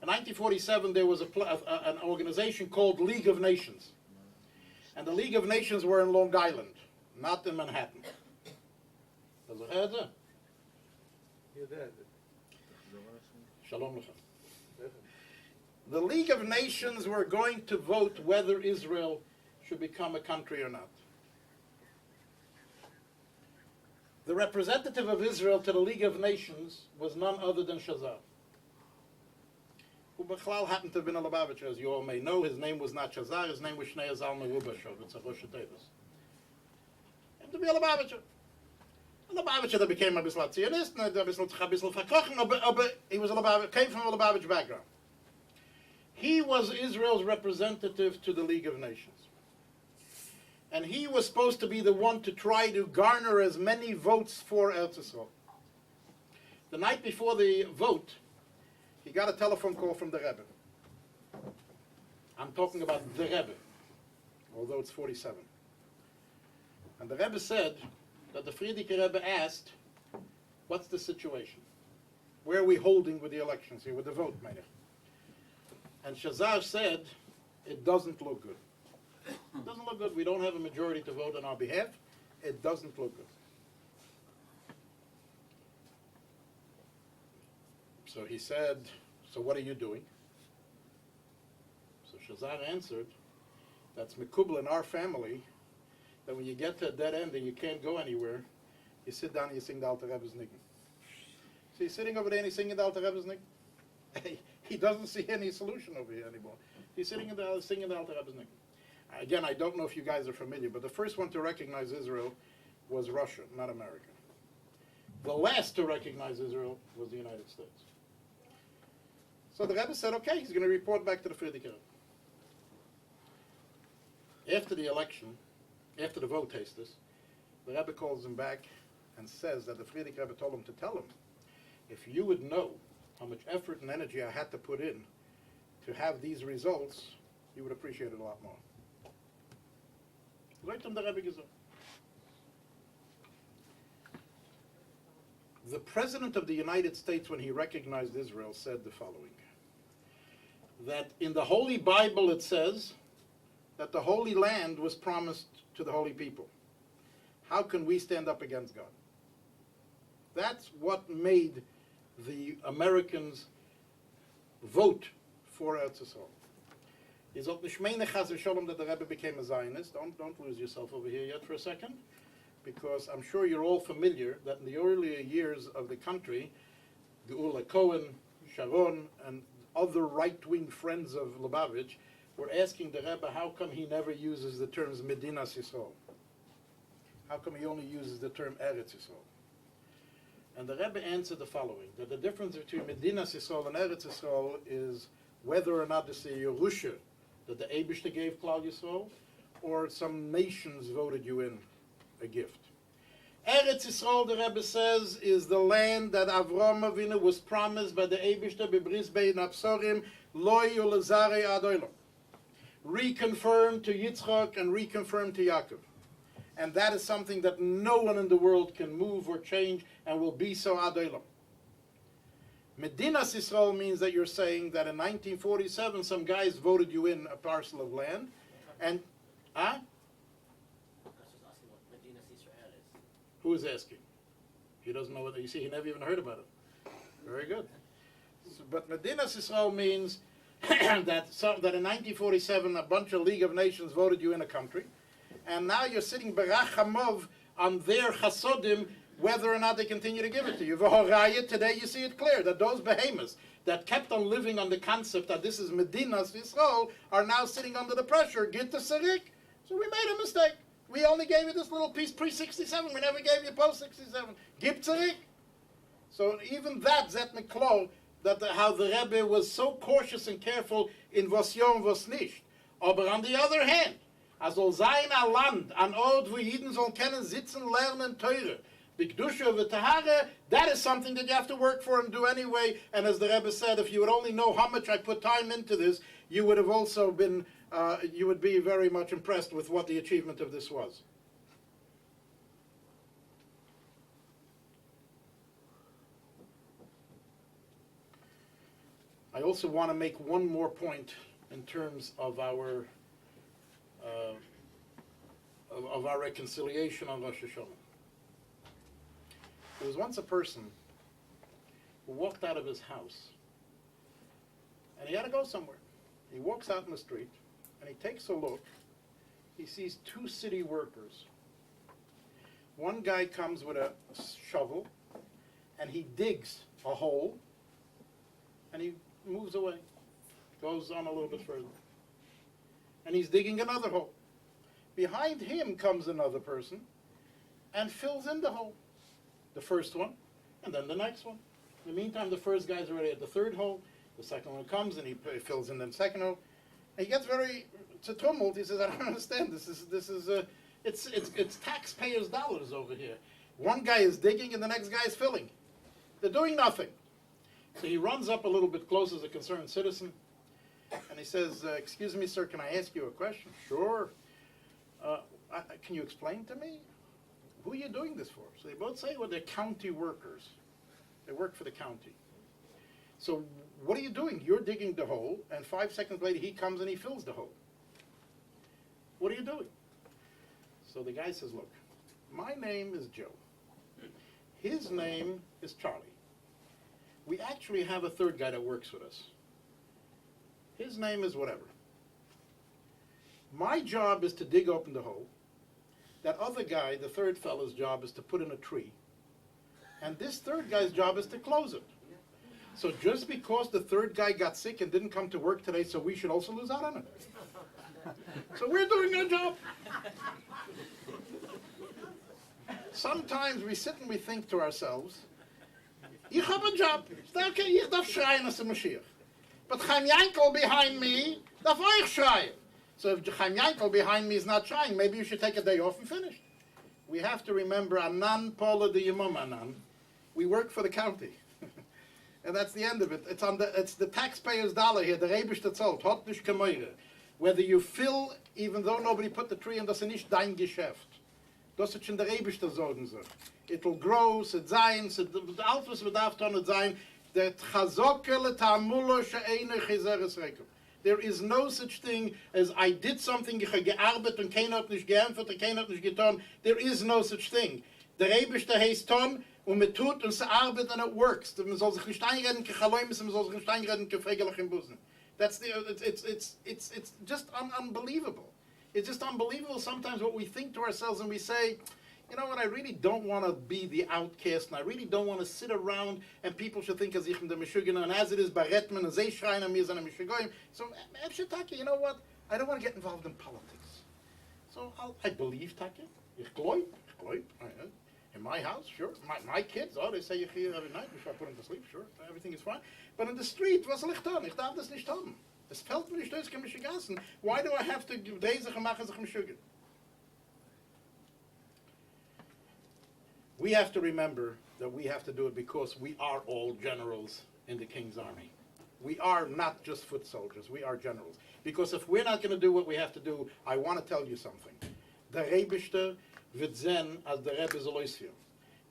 In 1947, there was an organization called League of Nations. And the League of Nations were in Long Island, not in Manhattan. Shalom lechem. The League of Nations were going to vote whether Israel should become a country or not. The representative of Israel to the League of Nations was none other than Shazar, who Bechlal happened to have been a Lubavitcher, as you all may know. His name was not Shazar, his name was Shnei Zalman Rubashov. It's a Rosh Tevis. And to be a Lubavitcher. A Lubavitcher that became a Bislat Zionist, a Bislat Verkochen, but he was came from a Lubavitch background. He was Israel's representative to the League of Nations. And he was supposed to be the one to try to garner as many votes for Eretz Yisrael. The night before the vote, he got a telephone call from the Rebbe. I'm talking about the Rebbe, although it's 47. And the Rebbe said that the Frierdiker Rebbe asked, what's the situation? Where are we holding with the elections here, with the vote, meine? And Shazar said, it doesn't look good. It doesn't look good. We don't have a majority to vote on our behalf. It doesn't look good. So he said, so what are you doing? So Shazar answered, that's mikubel in our family, that when you get to a dead end and you can't go anywhere, you sit down and you sing the Alter Rebbe's Niggin. So he's sitting over there and he's singing the Alter Rebbe's Niggin. He doesn't see any solution over here anymore. He's singing the Alter Rebbe's Niggin. Again, I don't know if you guys are familiar, but the first one to recognize Israel was Russia, not America. The last to recognize Israel was the United States. So the Rebbe said, okay, he's going to report back to the Frierdiker. After the election, after the vote tastes, the Rebbe calls him back and says that the Frierdiker Rebbe told him to tell him, if you would know how much effort and energy I had to put in to have these results, you would appreciate it a lot more. The President of the United States, when he recognized Israel, said the following, that in the Holy Bible it says that the Holy Land was promised to the holy people. How can we stand up against God? That's what made the Americans vote for Eretz Yisrael. Ihr sollt nicht meinen, Rabbi Sholom, that the Rebbe became a Zionist. Don't lose yourself over here yet for a second, because I'm sure you're all familiar that in the earlier years of the country, Geula Cohen, Sharon, and other right-wing friends of Lubavitch were asking the Rebbe how come he never uses the terms Medinas Yisrael. How come he only uses the term Eretz Yisrael? And the Rebbe answered the following, that the difference between Medinas Yisrael and Eretz Yisrael is whether or not it's a Yerusha that the Eibishter gave Klal Yisrael, or some nations voted you in a gift. Eretz Yisrael, the Rebbe says, is the land that Avram Avinu was promised by the Eibishter bebris bein Absorim, loy ulazare adoilom. Reconfirmed to Yitzchak and reconfirmed to Yaakov. And that is something that no one in the world can move or change and will be so adoilom. Medinas Yisrael means that you're saying that in 1947 some guys voted you in a parcel of land, and Who is asking? He doesn't know what, you see, he never even heard about it. Very good. So, but Medinas Yisrael means that in 1947 a bunch of League of Nations voted you in a country, and now you're sitting berachamov on their chasodim whether or not they continue to give it to you. Today you see it clear that those behemoths that kept on living on the concept that this is Medinas Yisrael are now sitting under the pressure, get the Sarik. So we made a mistake. We only gave you this little piece pre-67. We never gave you post-67. Gib Sarik. So even that, Zet Miklo, that how the Rebbe was so cautious and careful in was ja und was nicht. Aber on the other hand, soll sein ein Land, an Ort, wo Jeden sollen können sitzen, lernen, teure. Bikdusha v'tahara, that is something that you have to work for and do anyway. And as the Rebbe said, if you would only know how much I put time into this, you would have also been, you would be very much impressed with what the achievement of this was. I also want to make one more point in terms of our reconciliation on Rosh Hashanah. There was once a person who walked out of his house, and he had to go somewhere. He walks out in the street, and he takes a look. He sees two city workers. One guy comes with a shovel, and he digs a hole, and he moves away, goes on a little bit further. And he's digging another hole. Behind him comes another person and fills in the hole. The first one, and then the next one. In the meantime, the first guy's already at the third hole. The second one comes and he fills in the second hole. And he gets it's a tumult. He says, I don't understand. It's taxpayers' dollars over here. One guy is digging and the next guy is filling. They're doing nothing. So he runs up a little bit close as a concerned citizen, and he says, excuse me, sir, can I ask you a question? Sure. Can you explain to me? Who are you doing this for? So they both say, well, they're county workers. They work for the county. So what are you doing? You're digging the hole, and 5 seconds later he comes and he fills the hole. What are you doing? So the guy says, look, my name is Joe. His name is Charlie. We actually have a third guy that works with us. His name is whatever. My job is to dig open the hole. That other guy, the third fellow's job, is to put in a tree. And this third guy's job is to close it. So just because the third guy got sick and didn't come to work today, so we should also lose out on it. So we're doing our job. Sometimes we sit and we think to ourselves, ich have a job. Okay, ich darf schreien as a Mashiach. But Chaim Yankel behind me, darf euch schreien. So if Chaim Yankel behind me is not trying, maybe you should take a day off and finish. We have to remember Anan Paula de Yemom Anan. We work for the county. And that's the end of it. It's the taxpayer's dollar here. The Rebishter zahlt. Hot nicht kemoire. Whether you fill, even though nobody put the tree in, das ist nicht dein Geschäft. Das ist schon der Rebishter sorgen sich. It'll grow, it sein, alles was bedarf tun it sein. Der Chazokele Tamulo she'ene chizeres rekum. There is no such thing as I did something, ich habe gearbeitet und keiner hat nicht geämpft und keiner hat nicht getan. There is no such thing. Der Rebishter heißt Ton, Und man tut und sie arbeitet and it works. Man soll sich nicht einreden, man soll sich nicht einreden, im Busen. That's it's just unbelievable. It's just unbelievable sometimes what we think to ourselves and we say, you know what, I really don't want to be the outcast and I really don't want to sit around and people should think as ich the Meshuggah and as it is Baretman and they schreien at me as a Meshuggah. So, you know what, I don't want to get involved in politics. So I believe Taki. Ich glaub. In my house, sure. My kids, they say you here every night before I put them to sleep, sure. Everything is fine. But in the street, was soll ich tun? Ich darf das nicht tun. Es fällt mir nicht durch, ich kann mich gassen. Why do I have to drehen machen sich Meshuggah? We have to remember that we have to do it because we are all generals in the King's army. We are not just foot soldiers, we are generals. Because if we're not going to do what we have to do, I want to tell you something. Der Rebischte wird sehen, als der Rebbe soll ausführen.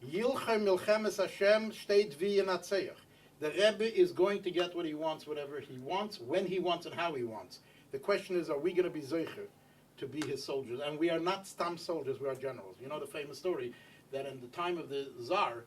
Yilchem Milchemes Hashem steht wie in Atzeach. The Rebbe is going to get what he wants, whatever he wants, when he wants, and how he wants. The question is, are we going to be Zeicher to be his soldiers? And we are not stam soldiers, we are generals. You know the famous story that in the time of the Tsar,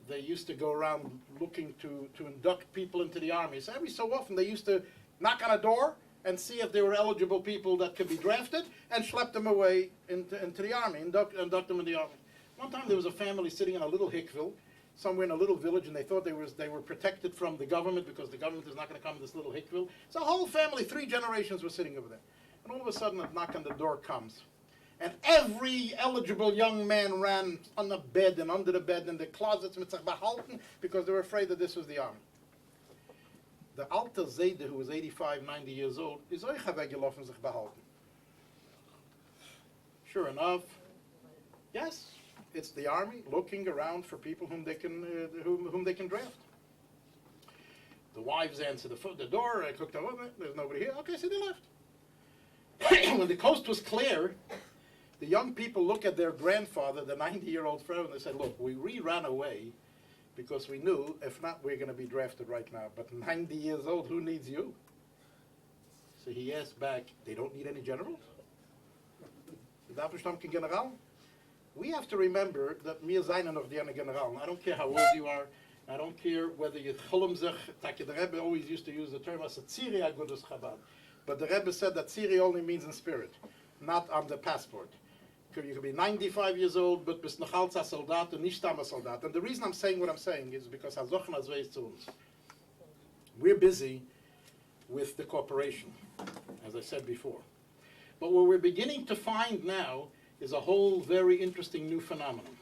they used to go around looking to induct people into the army. So every so often they used to knock on a door and see if there were eligible people that could be drafted and schlepp them away into the army, induct them in the army. One time there was a family sitting in a little hickville, somewhere in a little village, and they thought they were protected from the government because the government is not going to come to this little hickville. So a whole family, 3 generations were sitting over there. And all of a sudden a knock on the door comes. And every eligible young man ran on the bed and under the bed and the closets mit sich behalten because they were afraid that this was the army. The Alter Zayde, who was 85, 90 years old, is euch weggelaufen sich behalten. Sure enough, yes, it's the army looking around for people whom they can draft. The wives answer the door. I looked over. There's nobody here. Okay, so they left. When the coast was clear, the young people look at their grandfather, the 90-year-old fellow, and they said, "Look, we ran away because we knew if not, we're going to be drafted right now. But 90 years old, who needs you?" So he asked back, "They don't need any generals? General?" We have to remember that wir zijn noch die general. I don't care how old you are. I don't care whether you cholem zich. The Rebbe always used to use the term as a tziri agudas Chabad. But the Rebbe said that tziri only means in spirit, not on the passport. You could be 95 years old, but bist noch als a soldat und nicht a soldat. And the reason I'm saying what I'm saying is because hazochen azveis zu uns. We're busy with the corporation, as I said before. But what we're beginning to find now is a whole very interesting new phenomenon.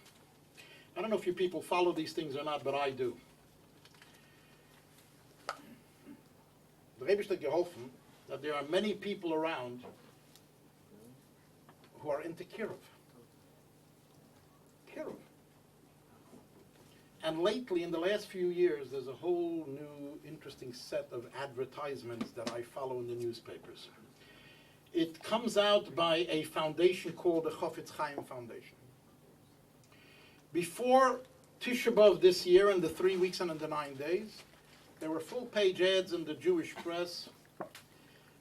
I don't know if you people follow these things or not, but I do. The Rebbe hat geholfen that there are many people around who are into Kirov. And lately, in the last few years, there's a whole new interesting set of advertisements that I follow in the newspapers. It comes out by a foundation called the Chofetz Chaim Foundation. Before Tisha B'Av this year, in the 3 weeks and in the 9 days, there were full-page ads in the Jewish press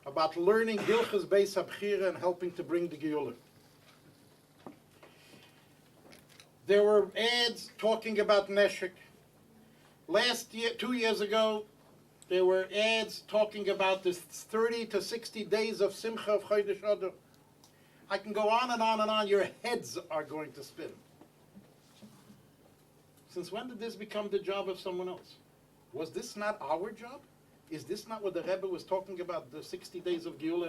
about learning Hilchos Beis HaBchira and helping to bring the Geula. There were ads talking about Neshek. Last year, 2 years ago, there were ads talking about this 30 to 60 days of Simcha of Chodesh Adar. I can go on and on and on. Your heads are going to spin. Since when did this become the job of someone else? Was this not our job? Is this not what the Rebbe was talking about, the 60 days of Geula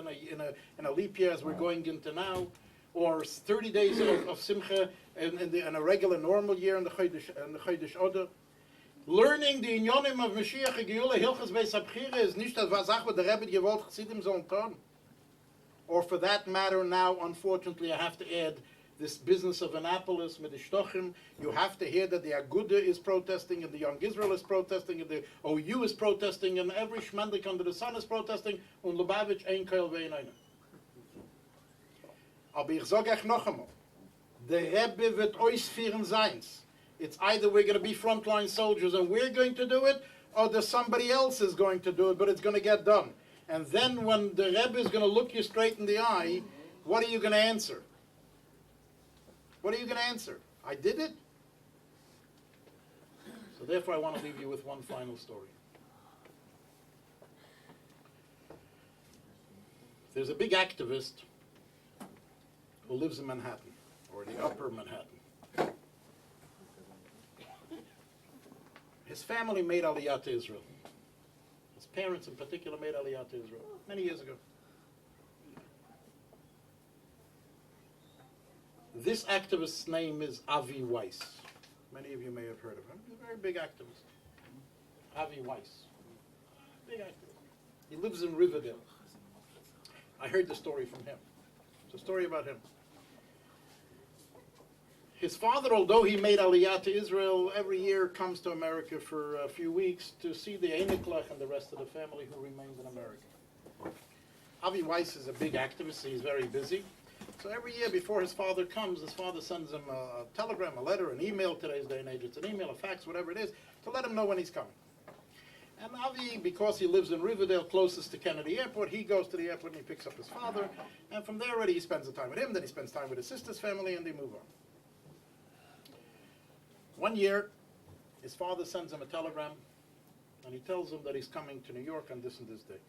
in a leap year as we're going into now? Or 30 days of Simcha in a regular normal year in the Chodesh Adar? Learning the Inyonim of Mashiach Geula Hilchos Beis HaBchira is nicht das Sache, what the Rebbe gewollt Chassidim sollen tun. Or for that matter now, unfortunately, I have to add this business of Annapolis with the Shtochim. You have to hear that the Aguda is protesting, and the Young Israel is protesting, and the OU is protesting, and every Shmendik under the sun is protesting, und Lubavitch ein Keil vein einer. Aber ich sage euch noch einmal, der Rebbe wird ausführen seins. It's either we're going to be frontline soldiers and we're going to do it, or there's somebody else is going to do it, but it's going to get done. And then when the Rebbe is going to look you straight in the eye, what are you going to answer? What are you going to answer? I did it? So therefore I want to leave you with one final story. There's a big activist who lives in Manhattan, or the upper Manhattan. His family made Aliyah to Israel. His parents in particular made Aliyah to Israel many years ago. This activist's name is Avi Weiss. Many of you may have heard of him. He's a very big activist. Avi Weiss. Big activist. He lives in Riverdale. I heard the story from him. It's a story about him. His father, although he made Aliyah to Israel, every year comes to America for a few weeks to see the Einiklach and the rest of the family who remains in America. Avi Weiss is a big activist. He's very busy. So every year before his father comes, his father sends him a telegram, a letter, an email, today's day and age. It's an email, a fax, whatever it is, to let him know when he's coming. And Avi, because he lives in Riverdale, closest to Kennedy Airport, he goes to the airport and he picks up his father. And from there already he spends the time with him, then he spends time with his sister's family, and they move on. One year, his father sends him a telegram, and he tells him that he's coming to New York on this and this day.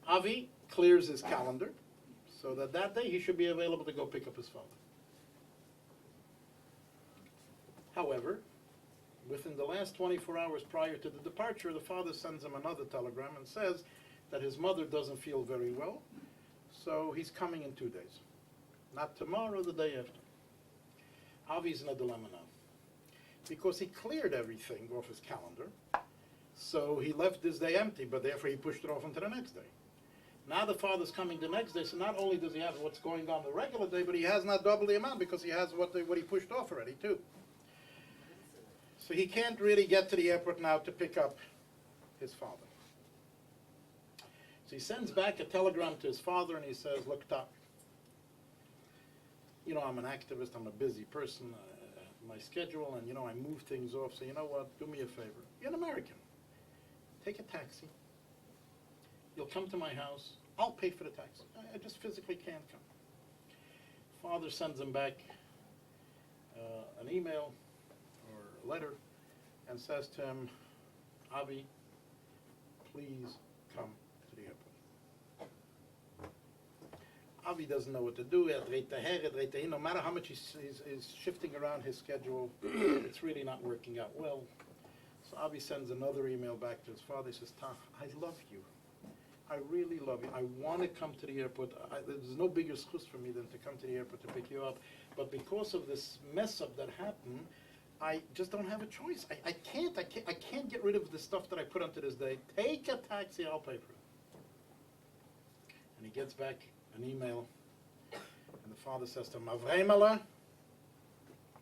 Avi clears his calendar so that that day he should be available to go pick up his father. However, within the last 24 hours prior to the departure, the father sends him another telegram and says that his mother doesn't feel very well, so he's coming in 2 days. Not tomorrow, the day after. Avi's in a dilemma now, because he cleared everything off his calendar, so he left this day empty, but therefore he pushed it off into the next day. Now the father's coming the next day, so not only does he have what's going on the regular day, but he has not double the amount, because he has what he pushed off already too. So he can't really get to the airport now to pick up his father. So he sends back a telegram to his father and he says, look, Doc, you know, I'm an activist, I'm a busy person, my schedule, and, you know, I move things off, so you know what, do me a favor. You're an American. Take a taxi. You'll come to my house. I'll pay for the taxi. I just physically can't come. Father sends him back an email or a letter and says to him, Avi, please come to the airport. Avi doesn't know what to do. No matter how much he's shifting around his schedule, it's really not working out well. So Avi sends another email back to his father. He says, Tach, I love you. I really love you. I want to come to the airport. There's no bigger schus for me than to come to the airport to pick you up. But because of this mess up that happened, I just don't have a choice. I can't get rid of the stuff that I put onto this day. Take a taxi, I'll pay for it. And he gets back an email, and the father says to him, Avremele.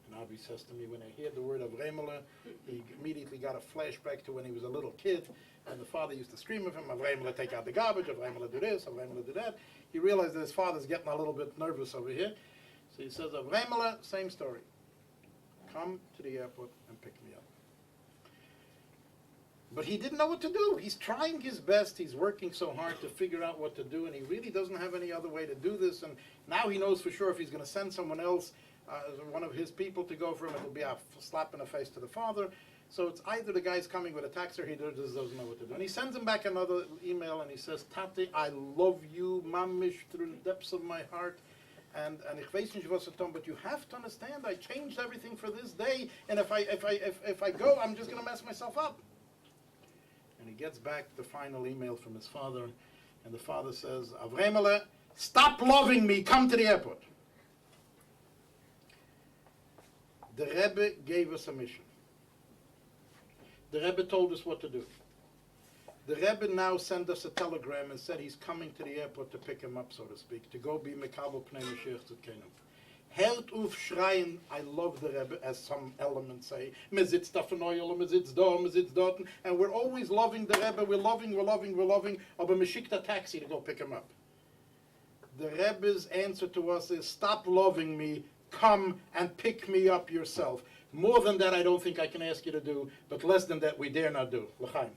And Avi says to me, when I hear the word Avremele, he immediately got a flashback to when he was a little kid, and the father used to scream at him, Avremele, take out the garbage, Avremele, do this, Avremele, do that. He realized that his father's getting a little bit nervous over here, so he says, Avremele, same story. Come to the airport and pick me up. But he didn't know what to do. He's trying his best. He's working so hard to figure out what to do, and he really doesn't have any other way to do this. And now he knows for sure if he's going to send someone else, one of his people, to go for him, it'll be a slap in the face to the father. So it's either the guy's coming with a taxi or he just doesn't know what to do. And he sends him back another email, and he says, Tate, I love you, mamish, through the depths of my heart. And ich weiß nicht was to tun, but you have to understand, I changed everything for this day, and if I go, I'm just going to mess myself up. And he gets back the final email from his father, and the father says, Avremele, stop loving me, come to the airport. The Rebbe gave us a mission. The Rebbe told us what to do. The Rebbe now sent us a telegram and said he's coming to the airport to pick him up, so to speak, to go be Mekabel Pnei Mashiach Tzidkenu. Held auf schreien, I love the Rebbe, as some elements say. Me sitzt da von Eul, me sitzt da, me sitzt dort. And we're always loving the Rebbe, we're loving, aber me schickt a taxi to go pick him up. The Rebbe's answer to us is, stop loving me, come and pick me up yourself. More than that I don't think I can ask you to do, but less than that we dare not do. L'chaim.